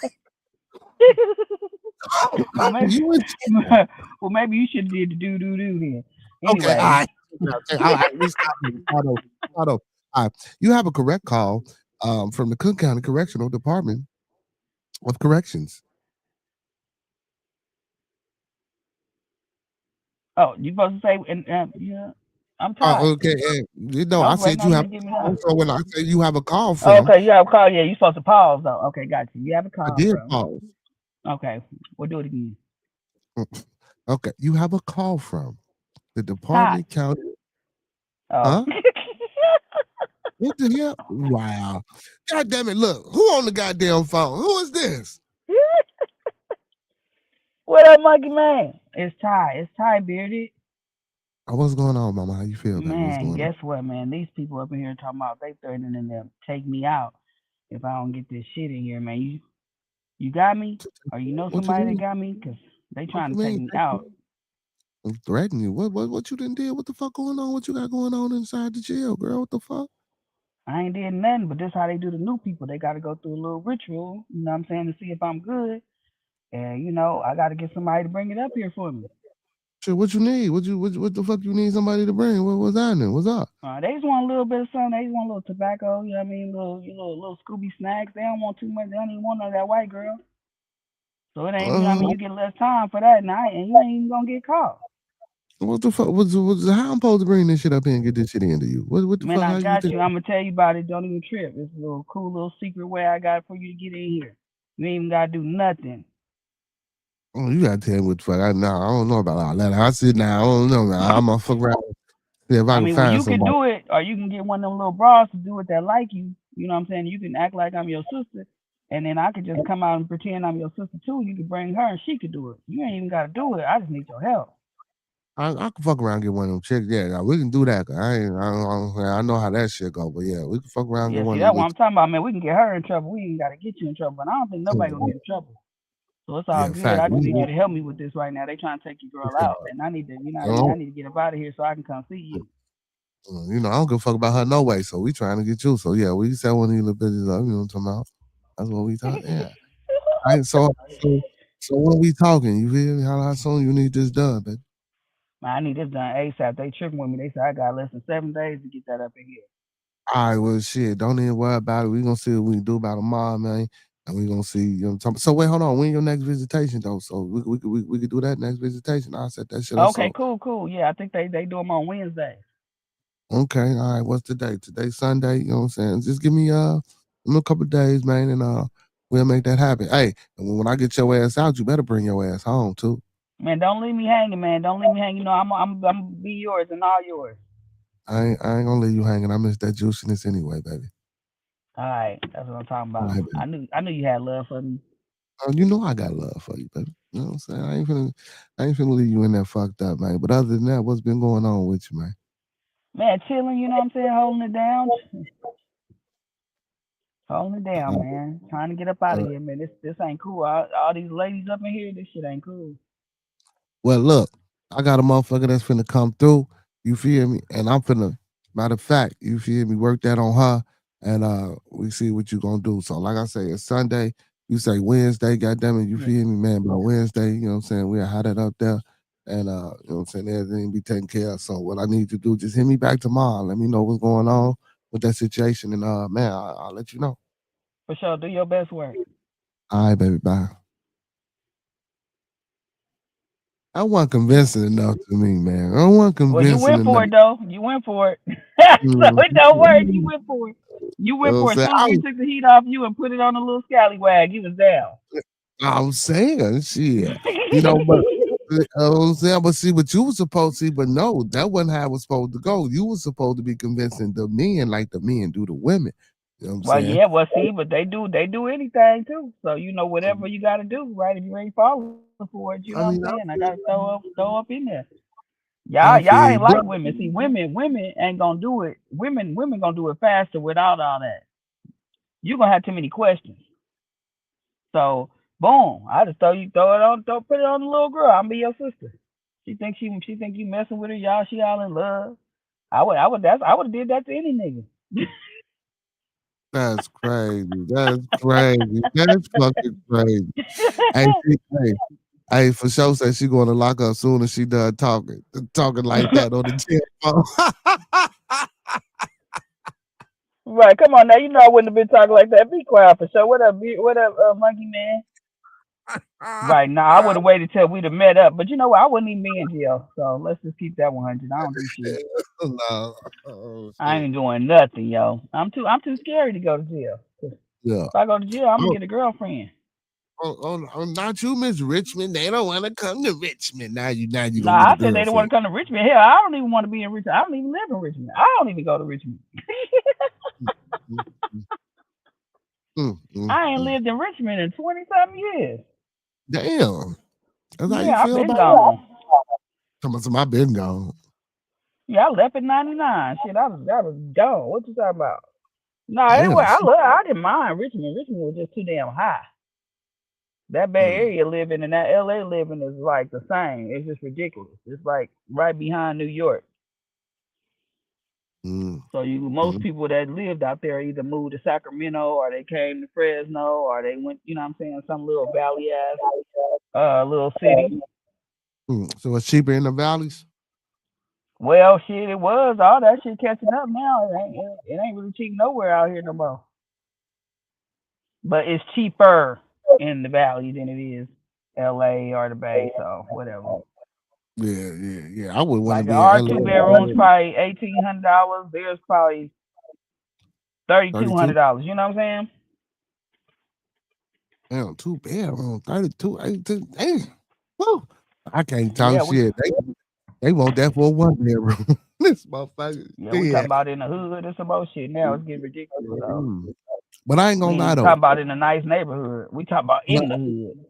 well, maybe, You in well, maybe you should did the do then. Okay, all Anyway, right. We stop it. Auto. All right. You have a correct call from the Cook County Correctional Department of Corrections. oh, you supposed to say and yeah. I'm Oh, tired. okay. And, you know, I I was waiting said you on you have to get me a call. done. So when I say you have a call Oh, from, okay, you have a call. Yeah, you supposed to pause though. Okay, got you. You have a I call did from. pause. Okay, we'll do it again. Okay, you have a call from the Todd. Department County. Oh. Huh? What the hell? Wow. God damn it. Look, who on the goddamn phone? Who is this? What up, monkey man? It's Ty. It's Ty Bearded. What's going on, mama? How you feel, baby? What's Man, going on? guess what, man? These people up in here talking about they threatening to take me out if I don't get this shit in here, man. You got me? Or you know What you somebody that mean? got me? Because they What trying you to take mean? me out. Threaten you? What you didn't do? What the fuck going on? What you got going on inside the jail, girl? What the fuck? I ain't did nothing, but this how they do the new people. They got to go through a little ritual, you know what I'm saying, to see if I'm good. And, you know, I got to get somebody to bring it up here for me. Shit, what you need? What the fuck you need somebody to bring? What's happening? What's up? They just want a little bit of something. They just want a little tobacco, you know what I mean? Little Scooby snacks. They don't want too much. They don't even want none of that white girl. So it ain't, you know what I mean? You get less time for that night, and you ain't even gonna get caught. What the fuck? How I'm supposed to bring this shit up here and get this shit into you? What the Man, fuck? I How you got think? you. I'm gonna tell you about it. Don't even trip. It's a little cool little secret way I got for you to get in here. You ain't even gotta do nothing. Oh, you gotta tell me what the fuck. I don't know about all that. I sit now. I don't know. Now. I'm gonna fuck around. See if I I can mean, well, find you can somebody. do it, or you can get one of them little bras to do it that like you. You know what I'm saying? You can act like I'm your sister, and then I could just come out and pretend I'm your sister too. You could bring her, and she could do it. You ain't even gotta do it. I just need your help. I can fuck around and get one of them chicks. Yeah, now, we can do that. I know how that shit go. But yeah, we can fuck around and Yeah, get see, one of them that's what with I'm talking about, man. We can get her in trouble. We ain't gotta get you in trouble, but I don't think nobody gonna you. get in trouble. So it's all Yeah, good. fact. I just need you to help me with this right now. They trying to take your girl out, and I need to, you know what I mean? I need to get up out of here so I can come see you. You know, I don't give a fuck about her no way. So we trying to get you. So yeah, we set one of these little bitches up. You know what I'm talking about? That's what we talking. Yeah. So when we talking? You feel me? How soon you need this done, baby? Man, I need this done ASAP. They tripping with me. They said I got less than 7 days to get that up in here. All right, well, shit. Don't even worry about it. We gonna see what we can do about tomorrow, man. And we gonna see. You know what I'm talking about? So wait, hold on. When your next visitation though? So we could do that next visitation. I'll set that shit up. Okay, So cool. Yeah, I think they do them on Wednesday. okay, all right. What's the date? Today's Sunday. You know what I'm saying? Just give me a couple of days, man, and we'll make that happen. Hey, and when I get your ass out, you better bring your ass home too. Man, don't leave me hanging, man. Don't leave me hanging. You know, I'm be yours and all yours. I ain't gonna leave you hanging. I miss that juiciness anyway, baby. All right, that's what I'm talking All about. right, baby. I knew you had love for me. You know I got love for you, baby. You know what I'm saying? I ain't finna leave you in there fucked up, man. But other than that, what's been going on with you, man? Man, chilling. You know what I'm saying? Holding it down. Holding it down, Uh, man. Trying to get up out uh, of here, man. This ain't cool. All these ladies up in here, this shit ain't cool. well, look, I got a motherfucker that's finna come through. You feel me? And I'm finna, matter of fact, you feel me? Work that on her, and we see what you gonna do. So, like I say, it's Sunday. You say Wednesday, goddamn it, you feel me, man? By Wednesday, you know what I'm saying? We'll have that up there, and you know what I'm saying? Everything be taken care of. So, what I need you to do, just hit me back tomorrow. Let me know what's going on with that situation, and man, I'll let you know. For sure. Do your best work. All right, baby, bye. I wasn't convincing enough to me, man. I wasn't Well, you convincing went for enough. it though. You went for it. So Mhm. it don't work. You went for it. You You went know for what it. As I'm soon as we took the heat off you and put it on a little scallywag, you was down. I'm saying, shit. You know, but I'm saying, but see what you was supposed to see, but no, that wasn't how it was supposed to go. You was supposed to be convincing the men like the men do the women. You know what I'm Well, saying? yeah, well, see, but they do anything too. So you know, whatever you got to do, right? If you ain't falling for it, you know what I I'm mean, saying? I got to throw up in there. I Y'all feel ain't you. like women. See, women ain't gonna do it. Women gonna do it faster without all that. You gonna have too many questions. So boom, I just put it on the little girl. I'm be your sister. She think you messing with her. She all in love. I would have did that to any nigga. That's crazy. That's crazy. That's fucking crazy. Hey, for sure said she going to lock up soon as she done talking like that on the jail phone. Right, come on now. You know I wouldn't have been talking like that. Be quiet for sure. What up, monkey man? Right now, I would have waited till we'd have met up. But you know what? I wouldn't even be in jail. So let's just keep that 100. I don't do shit. No. Oh, I shit. ain't doing nothing, yo. I'm too scary to go to jail. Yeah. If I go to jail, I'm Oh, gonna get a girlfriend. not you, Miss Richmond. They don't want to come to Richmond. Now you gonna get Nah, a I said they don't want girlfriend. to come to Richmond. Hell, I don't even want to be in Richmond. I don't even live in Richmond. I don't even go to Richmond. I ain't lived in Richmond in 20-something years. Damn. That's how you Yeah, I've feel been about gone. it? Come on, I've been gone. Yeah, I left in '99. Shit, I was gone. What you talking about? No, Damn. anyway, I didn't mind Richmond. Richmond was just too damn high. That Bay Area living and that LA living is like the same. It's just ridiculous. It's like right behind New York. So most people that lived out there either moved to Sacramento or they came to Fresno or they went, you know what I'm saying, some little valley ass little city. So it's cheaper in the valleys? Well, shit, it was. All that shit catching up now. It ain't really cheap nowhere out here no more. But it's cheaper in the valley than it is LA or the Bay, so whatever. Yeah. I would want Like to be our in LA. 2 bedrooms probably $1,800. Theirs probably $3,200. You know what I'm saying? Damn, 2 bedrooms, 32, 18. Damn. Woo. I can't talk Yeah, shit. They want that for 1 bedroom. This motherfucker. Yeah, we talking about in the hood or some more shit now. It's getting ridiculous. So. But I ain't gonna lie though. Talking about in a nice neighborhood. We talking about in the hood.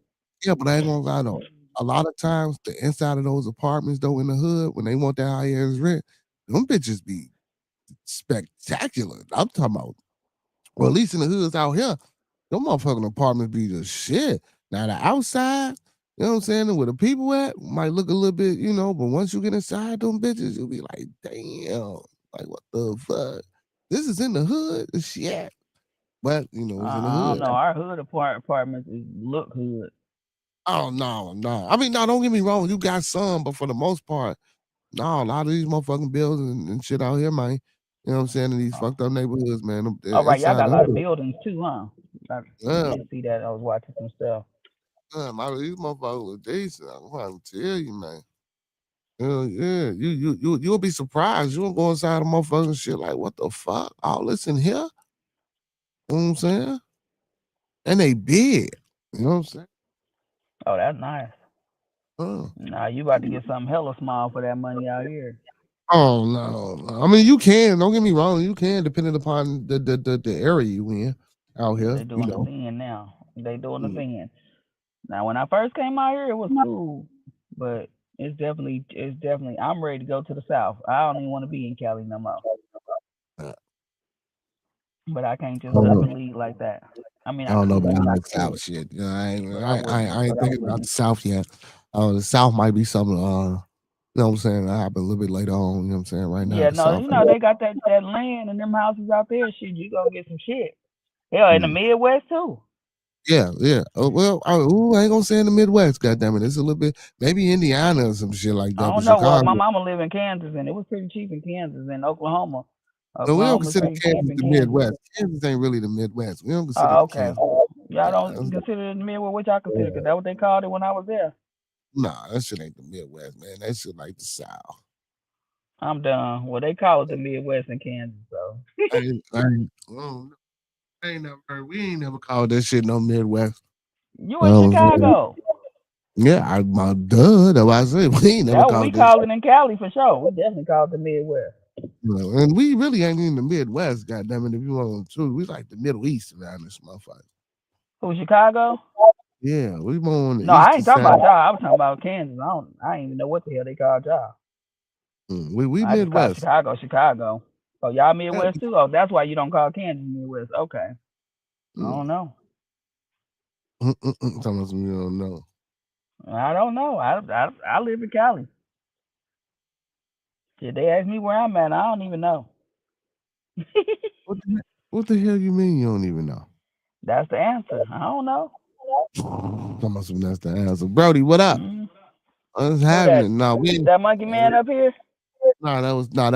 Yeah, but I ain't gonna lie though. A lot of times the inside of those apartments though in the hood, when they want that high end rent, them bitches be spectacular. I'm talking about, or at least in the hoods out here, them motherfucking apartments be the shit. Now the outside, you know what I'm saying, where the people at might look a little bit, but once you get inside them bitches, you'll be like, damn, like what the fuck? This is in the hood, shit. But it's in the hood. I don't know. Our hood apartments look hood. Oh no. I mean, no, don't get me wrong. You got some, but for the most part, no, a lot of these motherfucking buildings and shit out here, man. You know what I'm saying? In these fucked up neighborhoods, man. All right, y'all got a lot of buildings too, huh? I didn't see that. I was watching some stuff. These motherfuckers were decent. I'm trying to tell you, man. Hell yeah. You'll be surprised. You'll go inside a motherfucking shit like, what the fuck? All this in here? You know what I'm saying? And they big. You know what I'm saying? Oh, that's nice. Nah, you about to get something hella small for that money out here. Oh no. I mean, you can. Don't get me wrong. You can, depending upon the area you in out here. They're doing the thing now. They doing the thing. Now, when I first came out here, it was cool, but it's definitely. I'm ready to go to the South. I don't even want to be in Cali no more. But I can't just up and leave like that. I mean, I don't know about the South shit. I ain't thinking about the South yet. The South might be something. You know what I'm saying? That happen a little bit later on. You know what I'm saying? Right now. Yeah, no, they got that land and them houses out there. Shit, you gonna get some shit. Hell, in the Midwest too. Yeah. Oh, well, I ain't gonna say in the Midwest. Goddamn it, it's a little bit maybe Indiana or some shit like that. I don't know. Well, my mama live in Kansas, and it was pretty cheap in Kansas and Oklahoma. No, we don't consider Kansas the Midwest. Kansas ain't really the Midwest. We don't consider okay. Kansas. Y'all don't consider it the Midwest? What y'all consider? Because that's what they called it when I was there. Nah, that shit ain't the Midwest, man. That shit like the South. I'm done. Well, they call it the Midwest in Kansas, so. I ain't never heard. We ain't never called that shit no Midwest. You in Chicago? Yeah, my duh. That's why I said we ain't never called we call it in Cali for sure. We definitely call it the Midwest. And we really ain't in the Midwest, goddamn it. If you want to, we like the Middle East around this motherfucker. Who, Chicago? Yeah, we more on the No, I ain't talking about y'all. I was talking about Kansas. I ain't even know what the hell they called y'all. We Midwest. Chicago. Oh, y'all Midwest too? Oh, that's why you don't call Kansas Midwest. Okay. I don't know. Tell us you don't know. I don't know. I live in Cali. Shit, they ask me where I'm at. I don't even know. What the hell you mean you don't even know? That's the answer. I don't know. That's the answer. Brody, what up? What's happening? No, that monkey man up here? No, that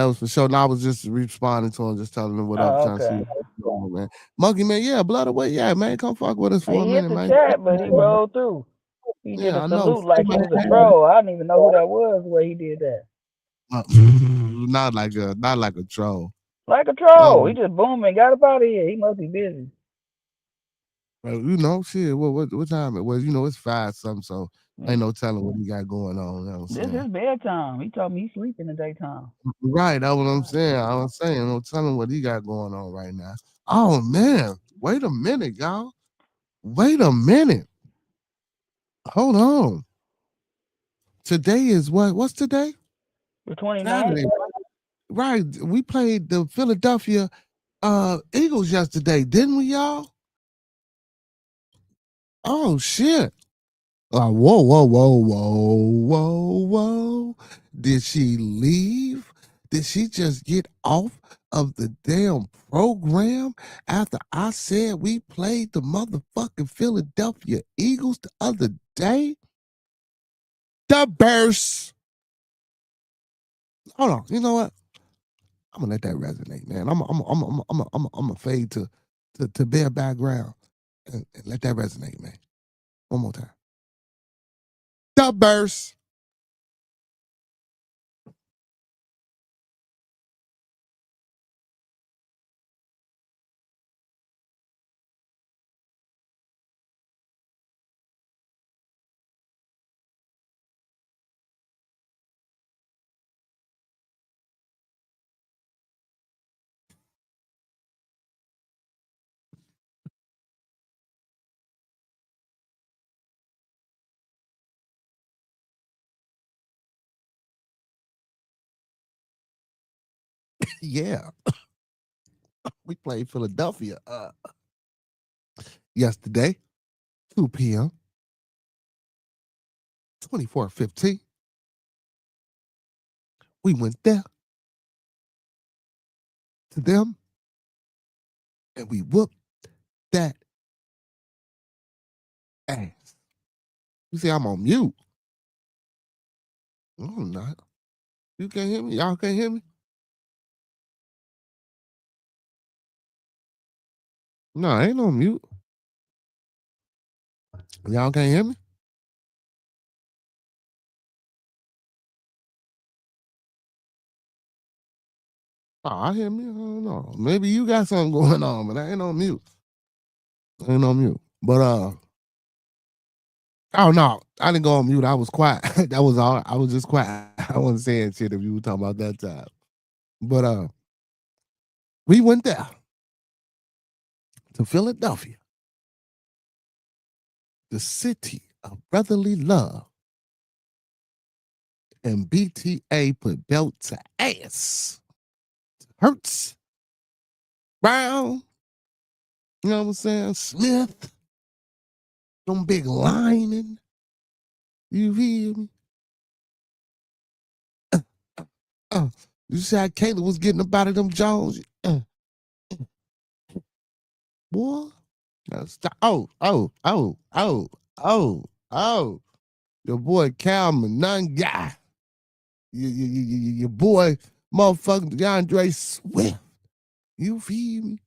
was for sure. No, I was just responding to him, just telling him what up, trying to see what's going on, man. Monkey man, yeah, blood away, yeah, man, come fuck with us for a minute, man. He hit the chat, but he rolled through. He did Yeah, a I know. salute like he was a troll. I didn't even know who that was the way he did that. Not like a troll. Like a troll. He Um, just boomed and got up out of here. He must be busy. well, shit. What time it was? It's 5 something. So ain't no telling what he got going on. You know what I'm This saying? is bedtime. He told me he sleep in the daytime. Right, that's what I'm saying. I was saying, no telling what he got going on right now. Oh man, wait a minute, y'all. Wait a minute. Hold on. Today is what? What's today? The 29th? Saturday. Right. We played the Philadelphia Eagles yesterday, didn't we, y'all? Oh shit. Whoa. Did she leave? Did she just get off of the damn program after I said we played the motherfucking Philadelphia Eagles the other day? The Bears. Hold on. You know what? I'm gonna let that resonate, man. I'm gonna fade to bare background and let that resonate, man. One more time. The Bears. Yeah. We played Philadelphia yesterday, 2 p.m., 24-15. We went there to them and we whooped that ass. You see, I'm on mute. No, I'm not. You can't hear me? Y'all can't hear me? No, I ain't on mute. Y'all can't hear me? Oh, I hear me. I don't know. Maybe you got something going on, but I ain't on mute. I ain't on mute. But oh no, I didn't go on mute. I was quiet. That was all. I was just quiet. I wasn't saying shit if you were talking about that time. But we went there to Philadelphia, the city of brotherly love, and BTA put belt to ass. Hurts, Brown, you know what I'm saying? Smith, them big lining. You feel me? You see how Caleb was getting up out of them Jones? Boy. Stop. Oh. Your boy Cal Monunga. Your boy motherfucking DeAndre Swift. You feel me?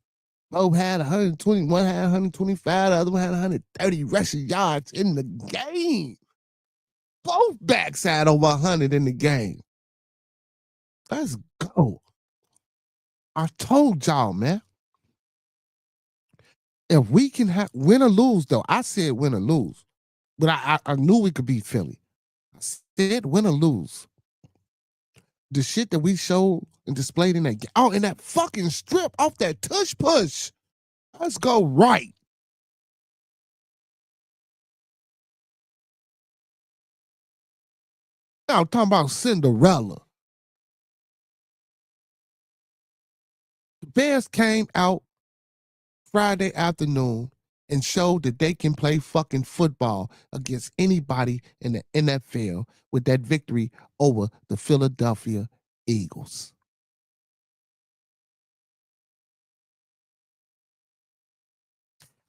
Both had 120, one had 125, the other one had 130 rushing yards in the game. Both backs had over 100 in the game. Let's go. I told y'all, man. If we can win or lose, though, I said win or lose. But I knew we could beat Philly. I said win or lose. The shit that we showed and displayed in that in that fucking strip off that tush push. Let's go right. Now I'm talking about Cinderella. The Bears came out Friday afternoon and showed that they can play fucking football against anybody in the NFL with that victory over the Philadelphia Eagles.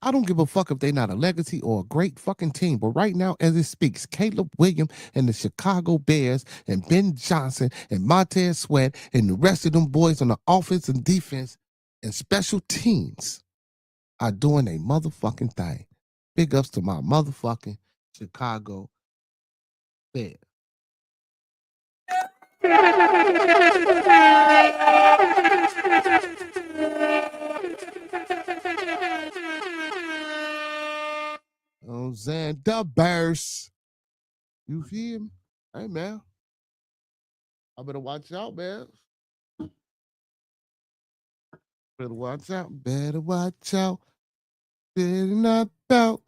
I don't give a fuck if they're not a legacy or a great fucking team, but right now, as it speaks, Caleb Williams and the Chicago Bears and Ben Johnson and Montez Sweat and the rest of them boys on the offense and defense and special teams are doing a motherfucking thing. Big ups to my motherfucking Chicago Bears. You know what I'm saying? The Bears. You feel me? Hey, man. I better watch out, man. Better watch out. Better watch out. Better not out.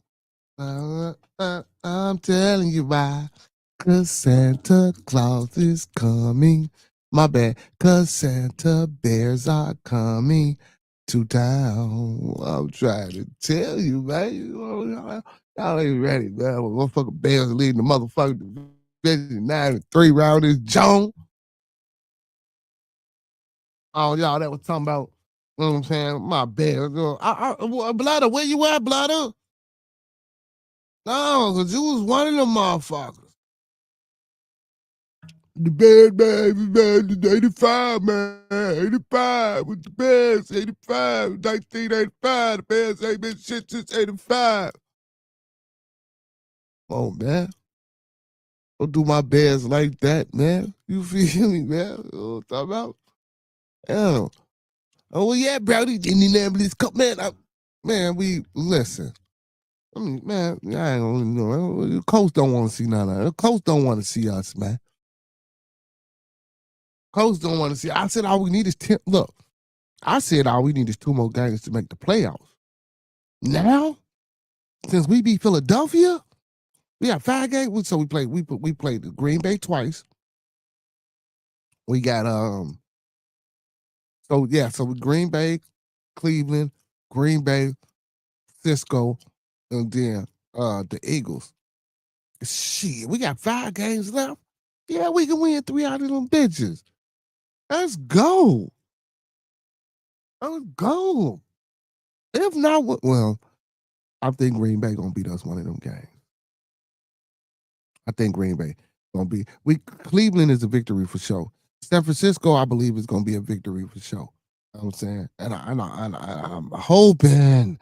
I'm telling you why. 'Cause Santa Claus is coming. My bad. 'Cause Santa Bears are coming to town. I'm trying to tell you, man. Y'all ain't ready, man. Motherfucking Bears leading the motherfucking division 9-3 round this Jones. Oh, y'all that was talking about, you know what I'm saying? My Bears. Blotter, where you at, Blotter? No, because you was one of them motherfuckers. The Bears, baby, man, 85, man. 85 with the Bears, 85, 1985. The Bears ain't been shit since 85. Oh, man. Don't do my Bears like that, man. You feel me, man? You know what I'm talking about? Yeah. Oh, well, yeah, Brownie. Indianapolis Cup, man. Man, we, listen. I mean, man, I ain't gonna know. The coach don't want to see none of that. The coach don't want to see us, man. Coach don't want to see. I said all we need is 10. Look, I said all we need is 2 more games to make the playoffs. Now, since we beat Philadelphia, we have 5 games. So we played the Green Bay twice. We got so with Green Bay, Cleveland, Green Bay, Cisco, and then the Eagles. Shit, we got 5 games left. Yeah, we can win 3 out of them bitches. Let's go. Let's go. If not, well, I think Green Bay gonna beat us one of them games. I think Green Bay gonna be. Cleveland is a victory for sure. San Francisco, I believe, is gonna be a victory for sure. You know what I'm saying, and I'm hoping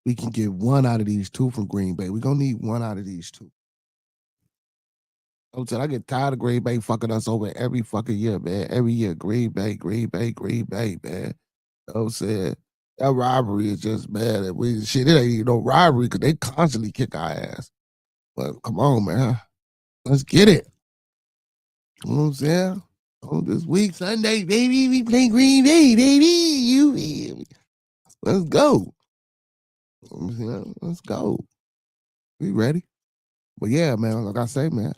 we can get 1 out of these 2 from Green Bay. We're gonna need 1 out of these 2. I'm saying I get tired of Green Bay fucking us over every fucking year, man. Every year, Green Bay, man. You know what I'm saying? That rivalry is just bad. It ain't even no rivalry because they constantly kick our ass. But come on, man. Let's get it. You know what I'm saying? This week, Sunday, baby, we play Green Bay, baby. Let's go. You know what I'm saying? Let's go. We ready? But yeah, man, like I say, man,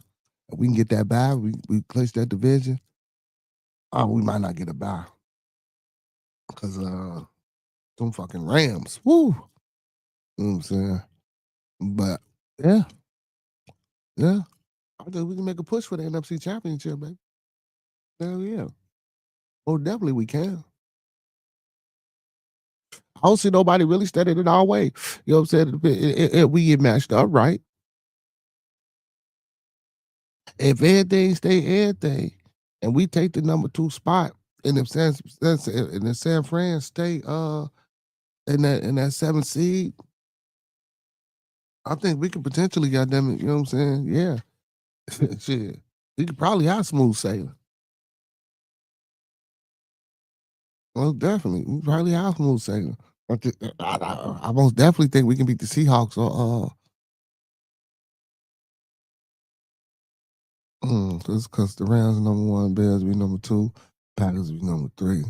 if we can get that bye, we clinch that division. Oh, we might not get a bye. Because some fucking Rams. Woo. You know what I'm saying? But yeah. Yeah. I think we can make a push for the NFC Championship, baby. Hell yeah. Oh, definitely we can. I don't see nobody really studying it our way. You know what I'm saying? If we get matched up, right? If everything stay everything, and we take the number 2 spot, and if San Fran stay in that 7th seed, I think we could potentially, goddamn it, you know what I'm saying? Yeah. Shit. We could probably have smooth sailing. Well, definitely. We probably have smooth sailing. I most definitely think we can beat the Seahawks or because the Rams are number 1, Bears be number 2, Packers be number 3.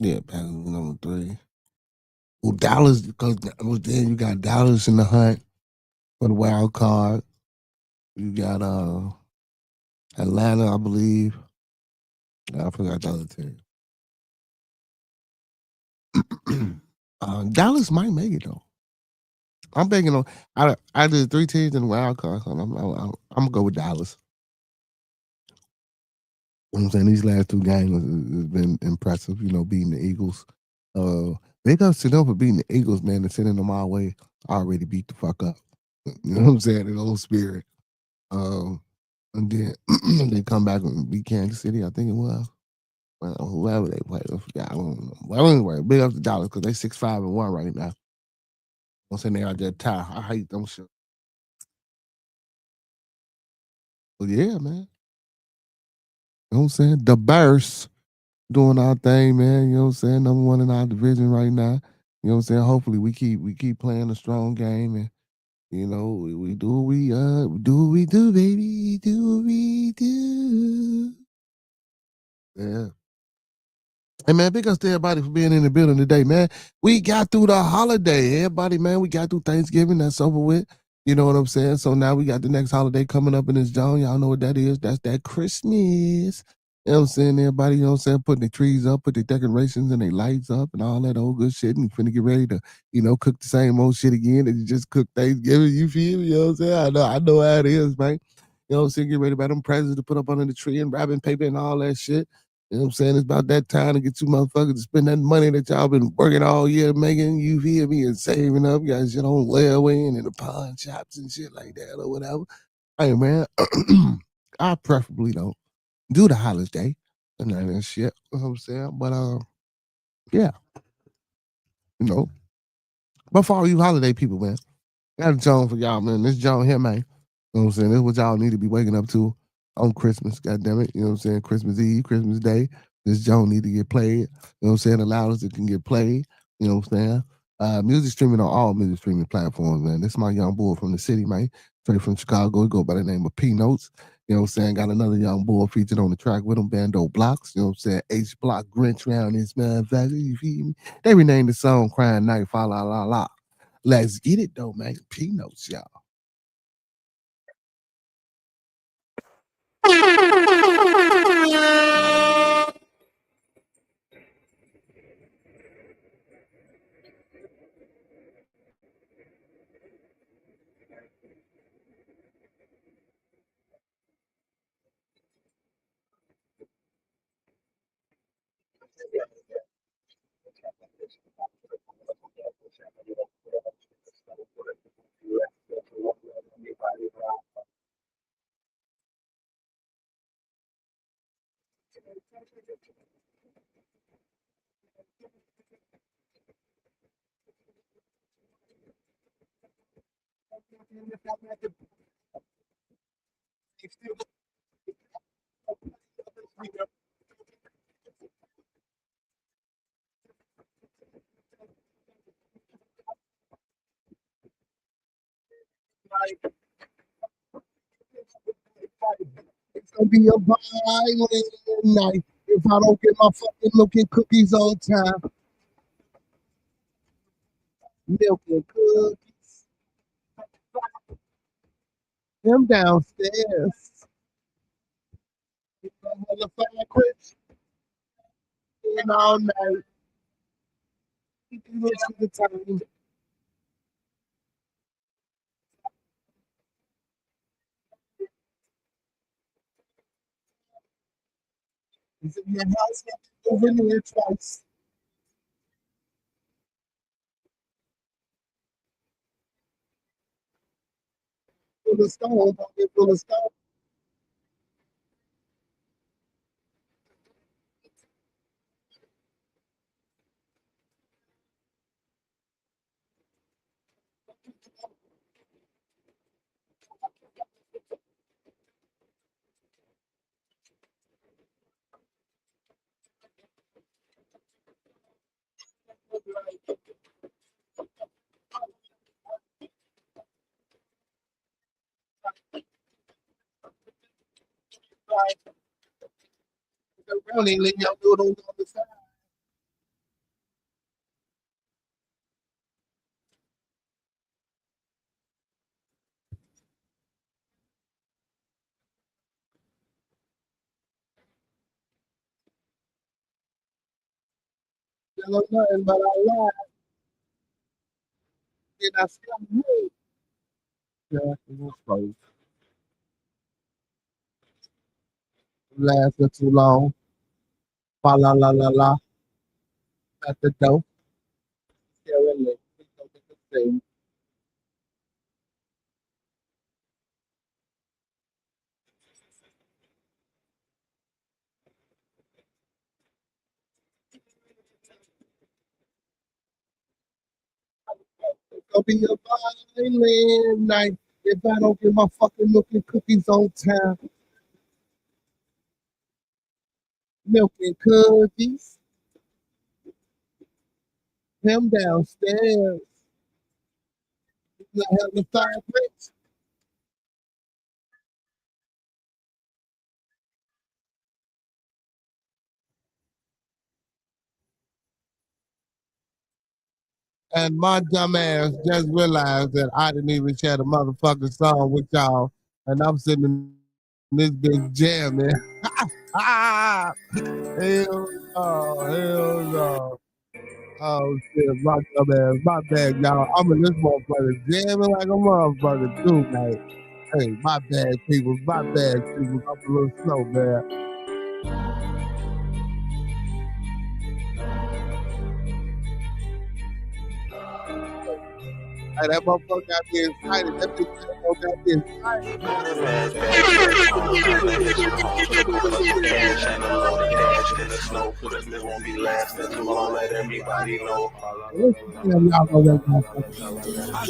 Yeah, Packers be number 3. Well, Dallas, because then you got Dallas in the hunt for the wild card. You got Atlanta, I believe. I forgot the other team. Dallas might make it though. I'm thinking on. I did 3 teams in the wild card. So I'm gonna go with Dallas. You know what I'm saying, these last 2 games has been impressive. You know, beating the Eagles. Big ups to them for beating the Eagles, man, and sending them our way. Already beat the fuck up. You know what I'm saying? In old spirit. And then they come back and beat Kansas City, I think it was. Well, whoever they play, I forgot. I don't know. Well, anyway, big up the Dollars because they 6-5-1 right now. I'm saying they out there tie. I hate them shit. But yeah, man. You know what I'm saying? The Bears doing our thing, man. You know what I'm saying? Number one in our division right now. You know what I'm saying? Hopefully we keep playing a strong game and you know, we do what we do, baby. Do what we do. Yeah. Hey man, big ups to everybody for being in the building today, man. We got through the holiday. Everybody, man, we got through Thanksgiving. That's over with. You know what I'm saying? So now we got the next holiday coming up in this zone. Y'all know what that is. That's that Christmas. You know what I'm saying? Everybody, you know what I'm saying, putting their trees up, put their decorations and their lights up and all that old good shit. And finna get ready to, you know, cook the same old shit again that you just cooked Thanksgiving. You feel me? You know what I'm saying? I know how it is, man. You know what I'm saying? Get ready about them presents to put up under the tree and wrapping paper and all that shit. You know what I'm saying? It's about that time to get you motherfuckers to spend that money that y'all been working all year making, you feel me, and saving up. You got shit on layaway and in the pawn shops and shit like that or whatever. Hey, man, I preferably don't do the holiday and all that shit. You know what I'm saying? But, yeah, you know. But for all you holiday people, man, got a Joan for y'all, man. This Joan here, man. You know what I'm saying? This is what y'all need to be waking up to on Christmas, goddamn it. You know what I'm saying? Christmas Eve, Christmas Day. This Joan need to get played. You know what I'm saying? Allow us it can get played. You know what I'm saying? Music streaming on all music streaming platforms, man. This is my young boy from the city, man. Straight from Chicago. He go by the name of P Notes. You know what I'm saying? Got another young boy featured on the track with him, Bando Blocks. You know what I'm saying? H Block Grinch round this motherfucker. You feel me? They renamed the song Crying Night, Fa La La La. Let's get it though, man. P Notes, y'all. It's gonna be a violent night if I don't get my fucking milk and cookies on time. Milk and cookies. Them downstairs. Motherfucking quit and all night. Look at the time. It's in your house over there twice. Full of stone, pocket full of stone. Really, leave your noodles on the side. Tell them nothing but I lie. And I still move. Yeah, it was close. Lasted too long. Fa la la la la. At the door. Staring at the thing. gonna be a violent night if I don't get my fucking milk and cookies on time. Milk and cookies. Him downstairs. I have the fireplace. And my dumb ass just realized that I didn't even share the motherfucking song with y'all. And I'm sitting in this big jamming. Hell no. Oh shit, my dumb ass. My bad, y'all. I'm in this motherfucker jamming like a motherfucker too, man. Hey, my bad, people. My bad, people. I'm a little slow, man. Hey, that motherfucker got me excited. That bitch got me excited. Won't be lasting too long, let everybody know. I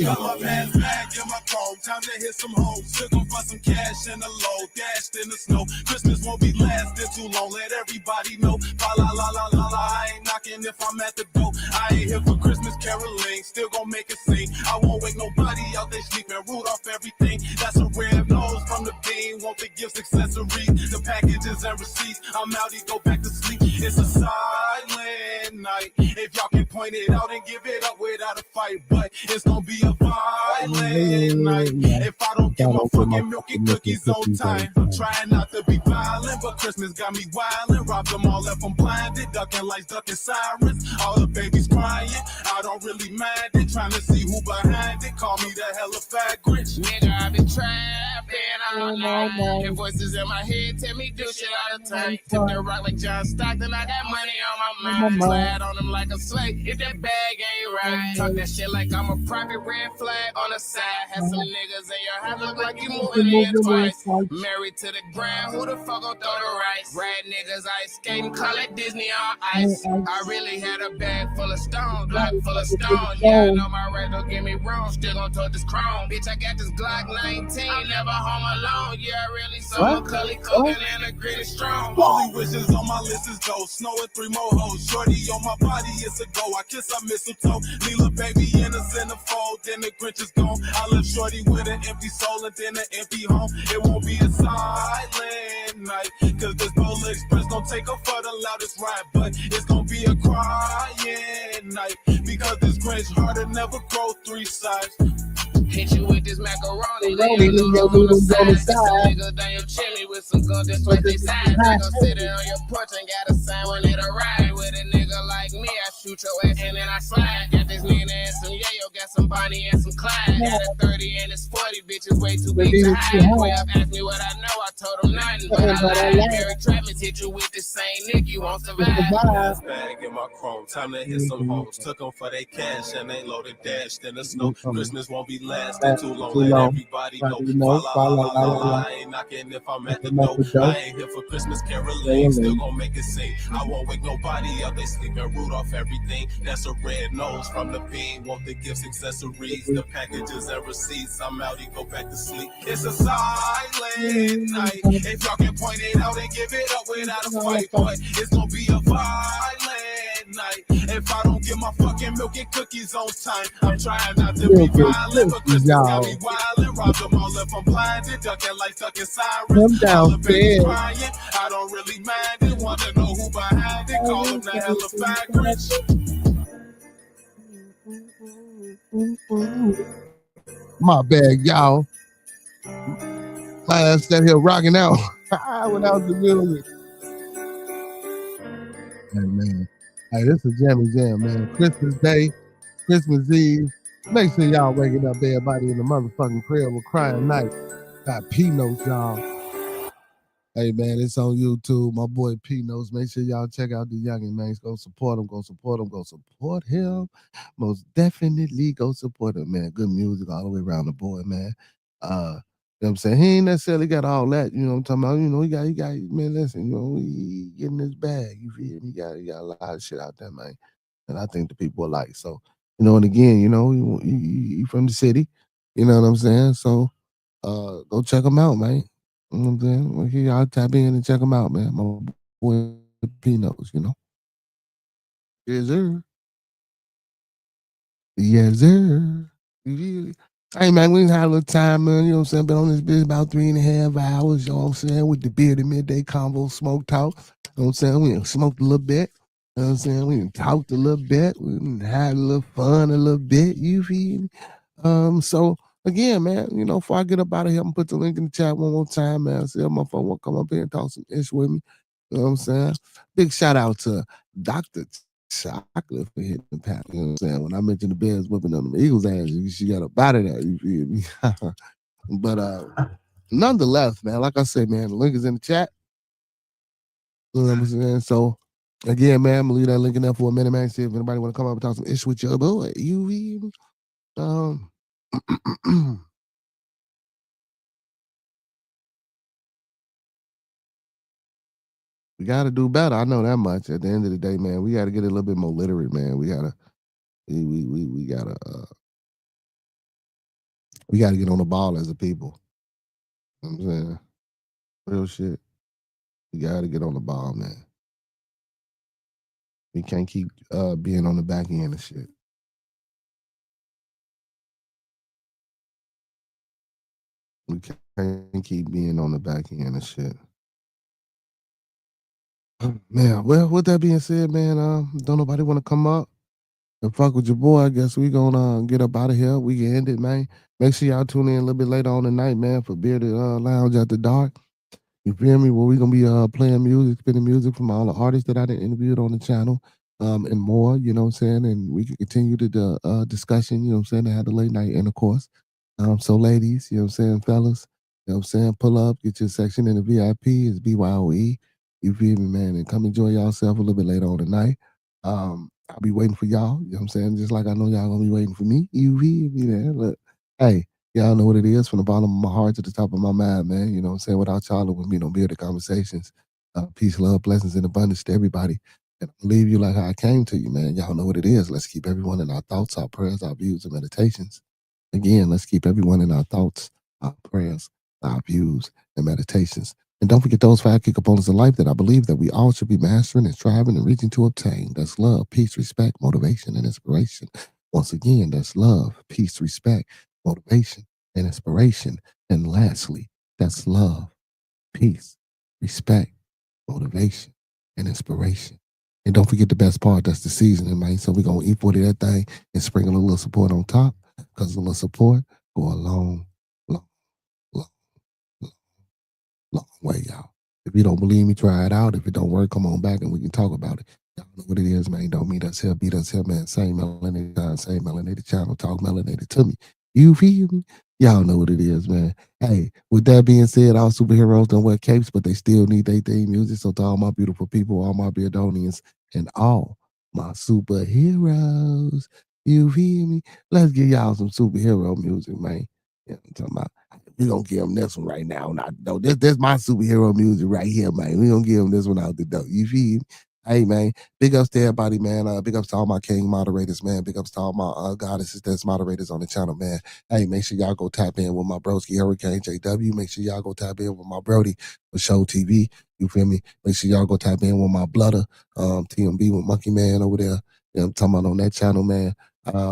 got my pants back in my phone, time to hit some hoes. Looking for some cash in the low, dashed in the snow. Christmas won't be lasting too long, let everybody know. Fa la la la la la, I ain't knocking if I'm at the door. I ain't here for Christmas caroling, still gon' make it sing. I won't wake nobody out there sleeping, root off everything. That's a red nose from the bean, want the gifts, accessories, the packages and receipts. I'm out, he go back to sleep. It's a silent night. If y'all can point it out and give it up without a fight, but it's gonna be a violent night. If I don't get my fucking milk and cookies on time, I'm trying not to be violent, but Christmas got me wildin'. Robbed them all, left them blinded, ducking lights, ducking sirens. All the babies crying, I don't really mind it. Trying to see who behind it, call me the hella fat Grinch. Nigga, I been trapping all night. And voices in my head tell me do shit all the time. Tip that rock like John Stockton, I got money on my mind. Slide on them like a slave, if that bag ain't right. Talk that shit like I'm a private, red flag on the side. Had some niggas in your house, look like you moving in twice. Married to the ground, who the fuck gon' throw the rice? Red niggas ice skating, call it Disney on ice. I really had a bag full of stones, block full of stones. Yeah, I know my rap, don't get me wrong, still gon' touch this chrome. Bitch, I got this Glock 19, never home alone. Yeah, I really saw Cully cooking and the grit is strong. Only wishes on my list is go. Snow and 3 more hoes. Shorty on my body, it's a go. I kiss her mistletoe. Leela baby in a centerfold. Then the Grinch is gone. I left Shorty with an empty soul and then an empty home. It won't be a silent night. Cause this Polar Express don't take her for the loudest ride. But it's gonna be a crying night. Because this Grinch heart'll never grow 3 sides. Hit you with this macaroni, leave you on the side. Some niggas down your chimney with some guns that's what they size. I gon' sit there on your porch and got a sign when it arrive. With a nigga like me, I shoot your ass and then I slide. Got this Nina and some Yayo, got some Bonnie and some Clyde. Got a 30 and it's 40, bitches way too big to hide. Way up asked me what I know, I told him nothing. But I lied. Barry Travis hit you with the same nigga, you won't survive. Last bag in my chrome, time to hit some hoes. Took them for they cash and they loaded dashed in the snow. Christmas won't be lasting too long, let everybody know. Fa la la la la, I ain't knocking if I'm at the door. I ain't here for Christmas caroling, still gon' make it sing. I won't wake nobody up, they sleeping, root off everything. That's a red nose from the bean, want the gifts, accessories, the packages and receipts. I'm out, he go back to sleep. It's a silent night. If y'all can point it out and give it up without a fight, but it's gonna be a violent night. If I don't get my fucking milk and cookies on time, I'm trying not to be violent, but Christmas got me wildin'. Robbed them all if I'm blinded, ducking like ducking sirens. All the babies crying, I don't really mind it. Wanna know who behind it? Call him the hella fat Grinch. My bad, y'all. My ass sat here rocking out without the music. Hey, man. Hey, this is Jammy Jam, man. Christmas Day, Christmas Eve. Make sure y'all waking up everybody in the motherfucking crib with crying night. Got P-Notes, y'all. Hey, man, it's on YouTube. My boy P-Notes. Make sure y'all check out the youngin', man. Go support him. Go support him. Go support him. Most definitely go support him, man. Good music all the way around the boy, man. You know what I'm saying? He ain't necessarily got all that, you know what I'm talking about? You know, he got, man, listen, you know, he getting his bag, you feel me? He got a lot of shit out there, man. And I think the people will like. So And again, he from the city. You know what I'm saying? So go check him out, man. You know what I'm saying? Well, here y'all tap in and check him out, man. My boy P knows. Yes, sir. Yes, sir. You feel me? Hey man, we done had a little time, man. You know what I'm saying? Been on this bitch about 3.5 hours, you know what I'm saying? With the bearded midday convo smoke talk. You know what I'm saying? We done smoked a little bit. You know what I'm saying? We done talked a little bit. We done had a little fun a little bit. You feel me? So again, man, before I get up out of here, I'm gonna put the link in the chat one more time, man. See if my phone will come up here and talk some ish with me. You know what I'm saying? Big shout out to Dr. Chocolate for hitting the pack. You know what I'm saying? When I mentioned the Bears whipping on the Eagles ass, she got up out of that. You feel me? But nonetheless, man, like I said, man, the link is in the chat. You know what I'm saying? So again, man, I'm gonna leave that link in there for a minute, man. See if anybody wanna come up and talk some ish with your boy. You feel me? We gotta do better. I know that much. At the end of the day, man, we gotta get a little bit more literate, man. We gotta get on the ball as a people. You know what I'm saying? Real shit. We gotta get on the ball, man. We can't keep being on the back end of shit. We can't keep being on the back end of shit. Man, well, with that being said, man, don't nobody want to come up and fuck with your boy. I guess we gonna get up out of here. We can end it, man. Make sure y'all tune in a little bit later on tonight, man, for Bearded Lounge After Dark. You feel me? Where we gonna be playing music, spinning music from all the artists that I done interviewed on the channel, and more. You know what I'm saying? And we can continue the discussion. You know what I'm saying? To have the late night intercourse. So ladies, you know what I'm saying, fellas, you know what I'm saying, pull up, get your section in the VIP. It's BYOE. You feel me, man? And come enjoy yourself a little bit later on tonight. I'll be waiting for y'all. You know what I'm saying? Just like I know y'all gonna be waiting for me. You feel me, man? Look, hey, y'all know what it is from the bottom of my heart to the top of my mind, man. You know what I'm saying? Without y'all, it wouldn't be no bearded conversations. Peace, love, blessings, and abundance to everybody. And I'll leave you like how I came to you, man. Y'all know what it is. Let's keep everyone in our thoughts, our prayers, our views, and meditations. Again, let's keep everyone in our thoughts, our prayers, our views, and meditations. And don't forget those 5 key components of life that I believe that we all should be mastering and striving and reaching to obtain. That's love, peace, respect, motivation, and inspiration. Once again, that's love, peace, respect, motivation, and inspiration. And lastly, that's love, peace, respect, motivation, and inspiration. And don't forget the best part, that's the seasoning, man. So we're going to E40 that thing and sprinkle a little support on top, because a little support go a long, long, long, long, long way, y'all. If you don't believe me, try it out. If it don't work, come on back and we can talk about it. Y'all know what it is, man. Don't meet us here, beat us here, man. Same melanated time, same melanated channel, talk melanated to me. You feel me? Y'all know what it is, man. Hey, with that being said, all superheroes don't wear capes, but they still need their theme music. So to all my beautiful people, all my Beardonians, and all my superheroes, you feel me? Let's give y'all some superhero music, man. Yeah, I'm talking about. We gonna give them this one right now. Now, no, this my superhero music right here, man. We gonna give them this one out the door. You feel me? Hey, man. Big ups to everybody, man. Big ups to all my king moderators, man. Big ups to all my goddesses that's moderators on the channel, man. Hey, make sure y'all go tap in with my broski Hurricane JW. Make sure y'all go tap in with my Brody for Show TV. You feel me? Make sure y'all go tap in with my Blooder, TMB with Monkey Man over there. You know, I'm talking about on that channel, man.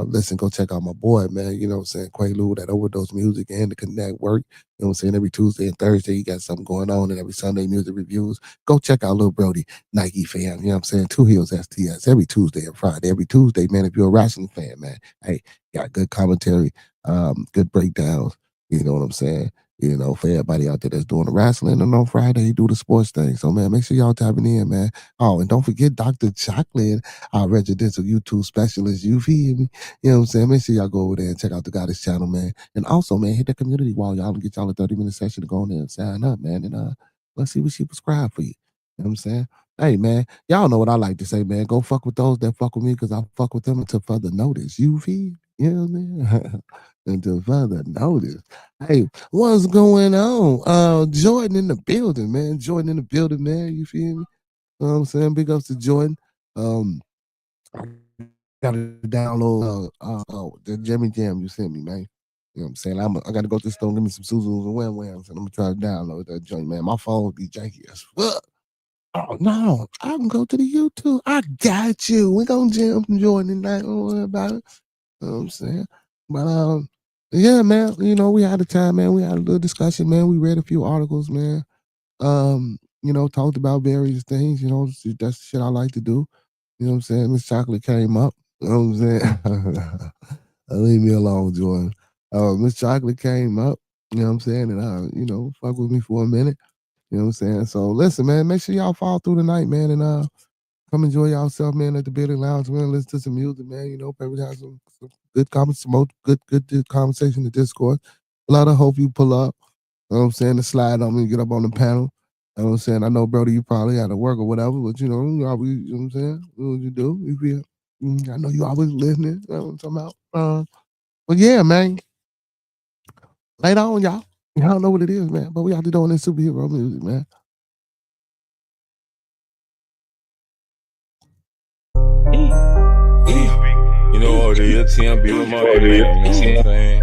Listen, go check out my boy, man. You know what I'm saying? Quaalude, that Overdose Music and the Connect Work. You know what I'm saying? Every Tuesday and Thursday, he got something going on, and every Sunday, music reviews. Go check out Lil Brody, Nike fan. You know what I'm saying? Two Heels STS every Tuesday and Friday. Every Tuesday, man, if you're a wrestling fan, man, hey, got good commentary, good breakdowns. You know what I'm saying? You know, for everybody out there that's doing the wrestling, and on Friday, you do the sports thing. So, man, make sure y'all tapping in, man. Oh, and don't forget Dr. Chocolate, our residential YouTube specialist. You feel me? You know what I'm saying? Make sure y'all go over there and check out the Goddess channel, man. And also, man, hit the community wall, y'all, and get y'all a 30-minute session to go in there and sign up, man. And let's see what she prescribed for you. You know what I'm saying? Hey, man, y'all know what I like to say, man. Go fuck with those that fuck with me, because I fuck with them until further notice. You feel? You know what I mean? Until further notice. Hey, what's going on? Jordan in the building, man. Jordan in the building, man. You feel me? You know what I'm saying? Big ups to Jordan. Gotta download the Jimmy Jam you sent me, man. You know what I'm saying? I gotta go to the store and give me some Suzus and Wham Whams, and I'm gonna try to download that joint, man. My phone would be janky as fuck. Oh no, I can go to the YouTube. I got you. We gonna jam from Jordan tonight. Don't worry about it. You know what I'm saying? But yeah, man, we had a time, man. We had a little discussion, man. We read a few articles, man. Talked about various things, that's the shit I like to do. You know what I'm saying? Miss Chocolate came up. You know what I'm saying? Leave me alone, Jordan. Miss Chocolate came up, you know what I'm saying? And fuck with me for a minute. You know what I'm saying? So listen, man, make sure y'all fall through the night, man, and come enjoy yourself, man, at the Building Lounge, man. Listen to some music, man. Probably have some good good conversation in Discord. A lot of hope you pull up. You know what I'm saying? To slide on me and get up on the panel. You know what I'm saying? I know, Brody, you probably had to work or whatever, but you always, you know what I'm saying? Do what you do. You feel? I know you always listening. You know what I'm talking about? But yeah, man. Later on, y'all. Y'all know what it is, man. But we out there doing this superhero music, man. You know what it is, TMB with my man, you know what I'm saying?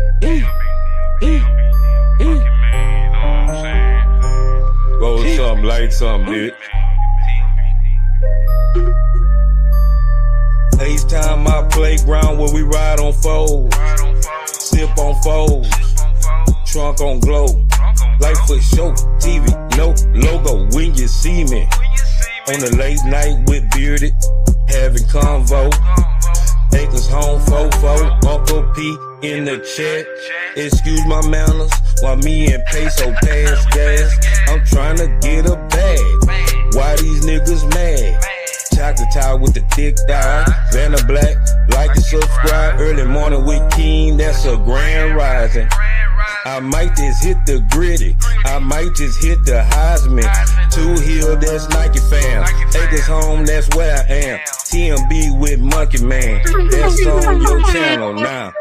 Roll something, light something, bitch. FaceTime my playground where we ride on foes, sip on foes, trunk on glow, light for show, TV, no logo when you see me. On the late night with Bearded, having convo. Acres home, fofo, Uncle P in the chat. Excuse my manners, while me and Peso pass gas. I'm trying to get a bag. Why these niggas mad? Chocolate tie with the thick thigh. Vanna Black, like and subscribe. Early morning with King, that's a grand rising. I might just hit the gritty. I might just hit the Heisman. 2 Hill, that's Nike fam. Acres home, that's where I am. TMB with Monkey Man. That's on your channel now.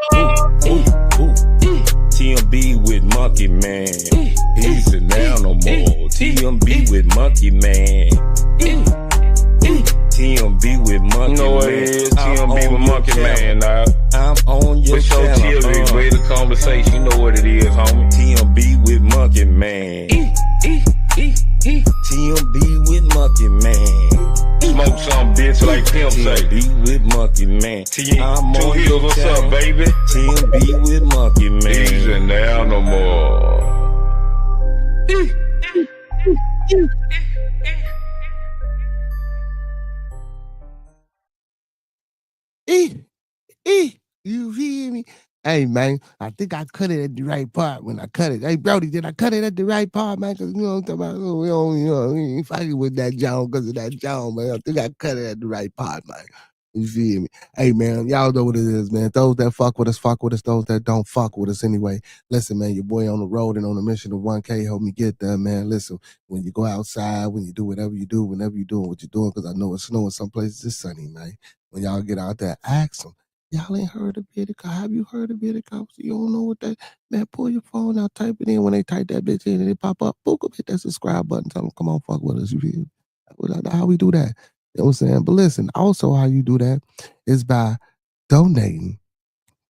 TMB with Monkey Man. Easy now no more. TMB with Monkey Man. TMB with Monkey Man. No, it is TMB with Monkey Man, now. I'm on your channel. TMB, way the conversation, you know what it is, homie. TMB with Monkey Man. TMB with Monkey Man. Smoke some bitch like Pimp say. TMB with Monkey Man. I'm on your what's up, baby? TMB with Monkey Man. Easy now no more. You feel me? Hey, man, I think I cut it at the right part when I cut it. Hey, Brody, did I cut it at the right part, man? Because, you know what I'm talking about? We ain't fighting with that John because of that John, man. I think I cut it at the right part, man. You feel me? Hey, man, y'all know what it is, man. Those that fuck with us, fuck with us. Those that don't fuck with us anyway. Listen, man, your boy on the road and on a mission of 1K. Help me get there, man. Listen, when you go outside, when you do whatever you do, whenever you're doing what you're doing, because I know it's snowing some places, it's sunny, man. When y'all get out there, ask them. Y'all ain't heard of Bitcoin. Have you heard of Bitcoin? You don't know what that, man, pull your phone out, type it in. When they type that bitch in and it pop up, boom, hit that subscribe button. Tell them, come on, fuck with us. You feel me? That's how we do that. You know what I'm saying? But listen, also how you do that is by donating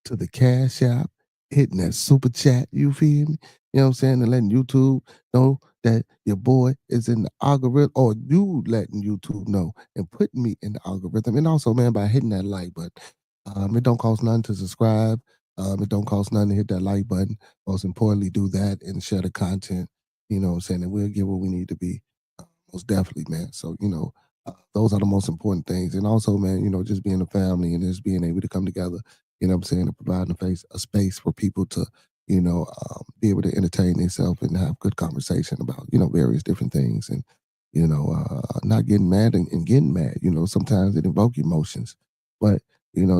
to the Cash App, hitting that super chat, you feel me? You know what I'm saying? And letting YouTube know that your boy is in the algorithm, or you letting YouTube know and putting me in the algorithm. And also, man, by hitting that like button. It don't cost nothing to subscribe. It don't cost nothing to hit that like button. Most importantly, do that and share the content. You know what I'm saying? And we'll get where we need to be. Most definitely, man. So, those are the most important things. And also, man, just being a family and just being able to come together, you know what I'm saying, and providing a space for people to, be able to entertain themselves and have good conversation about, various different things. And, not getting mad and getting mad. Sometimes it invoke emotions. But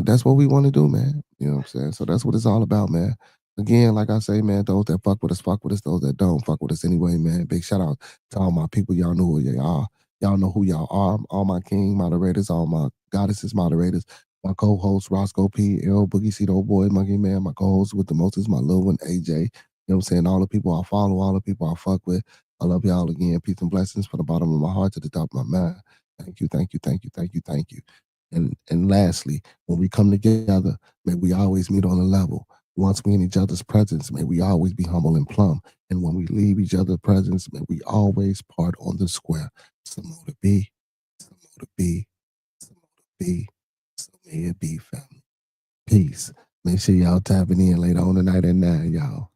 that's what we want to do, man. You know what I'm saying? So that's what it's all about, man. Again, like I say, man, those that fuck with us, fuck with us. Those that don't, fuck with us anyway, man. Big shout out to all my people. Y'all know who y'all are. Y'all know who y'all are. All my king moderators, all my goddesses moderators, my co-host, Roscoe P, L, Boogie Seat, Old Boy, Monkey Man, my co-host with the most is my little one, AJ. You know what I'm saying? All the people I follow, all the people I fuck with. I love y'all again. Peace and blessings from the bottom of my heart to the top of my mind. Thank you, thank you, thank you, thank you, thank you. And lastly, when we come together, may we always meet on a level. Once we in each other's presence, may we always be humble and plumb. And when we leave each other's presence, may we always part on the square. Some more to be, some more to be, some more to be. So may it be, family. Peace. Make sure y'all tapping in later on tonight at 9, y'all.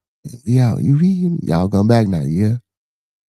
We out. Y'all come back now, yeah?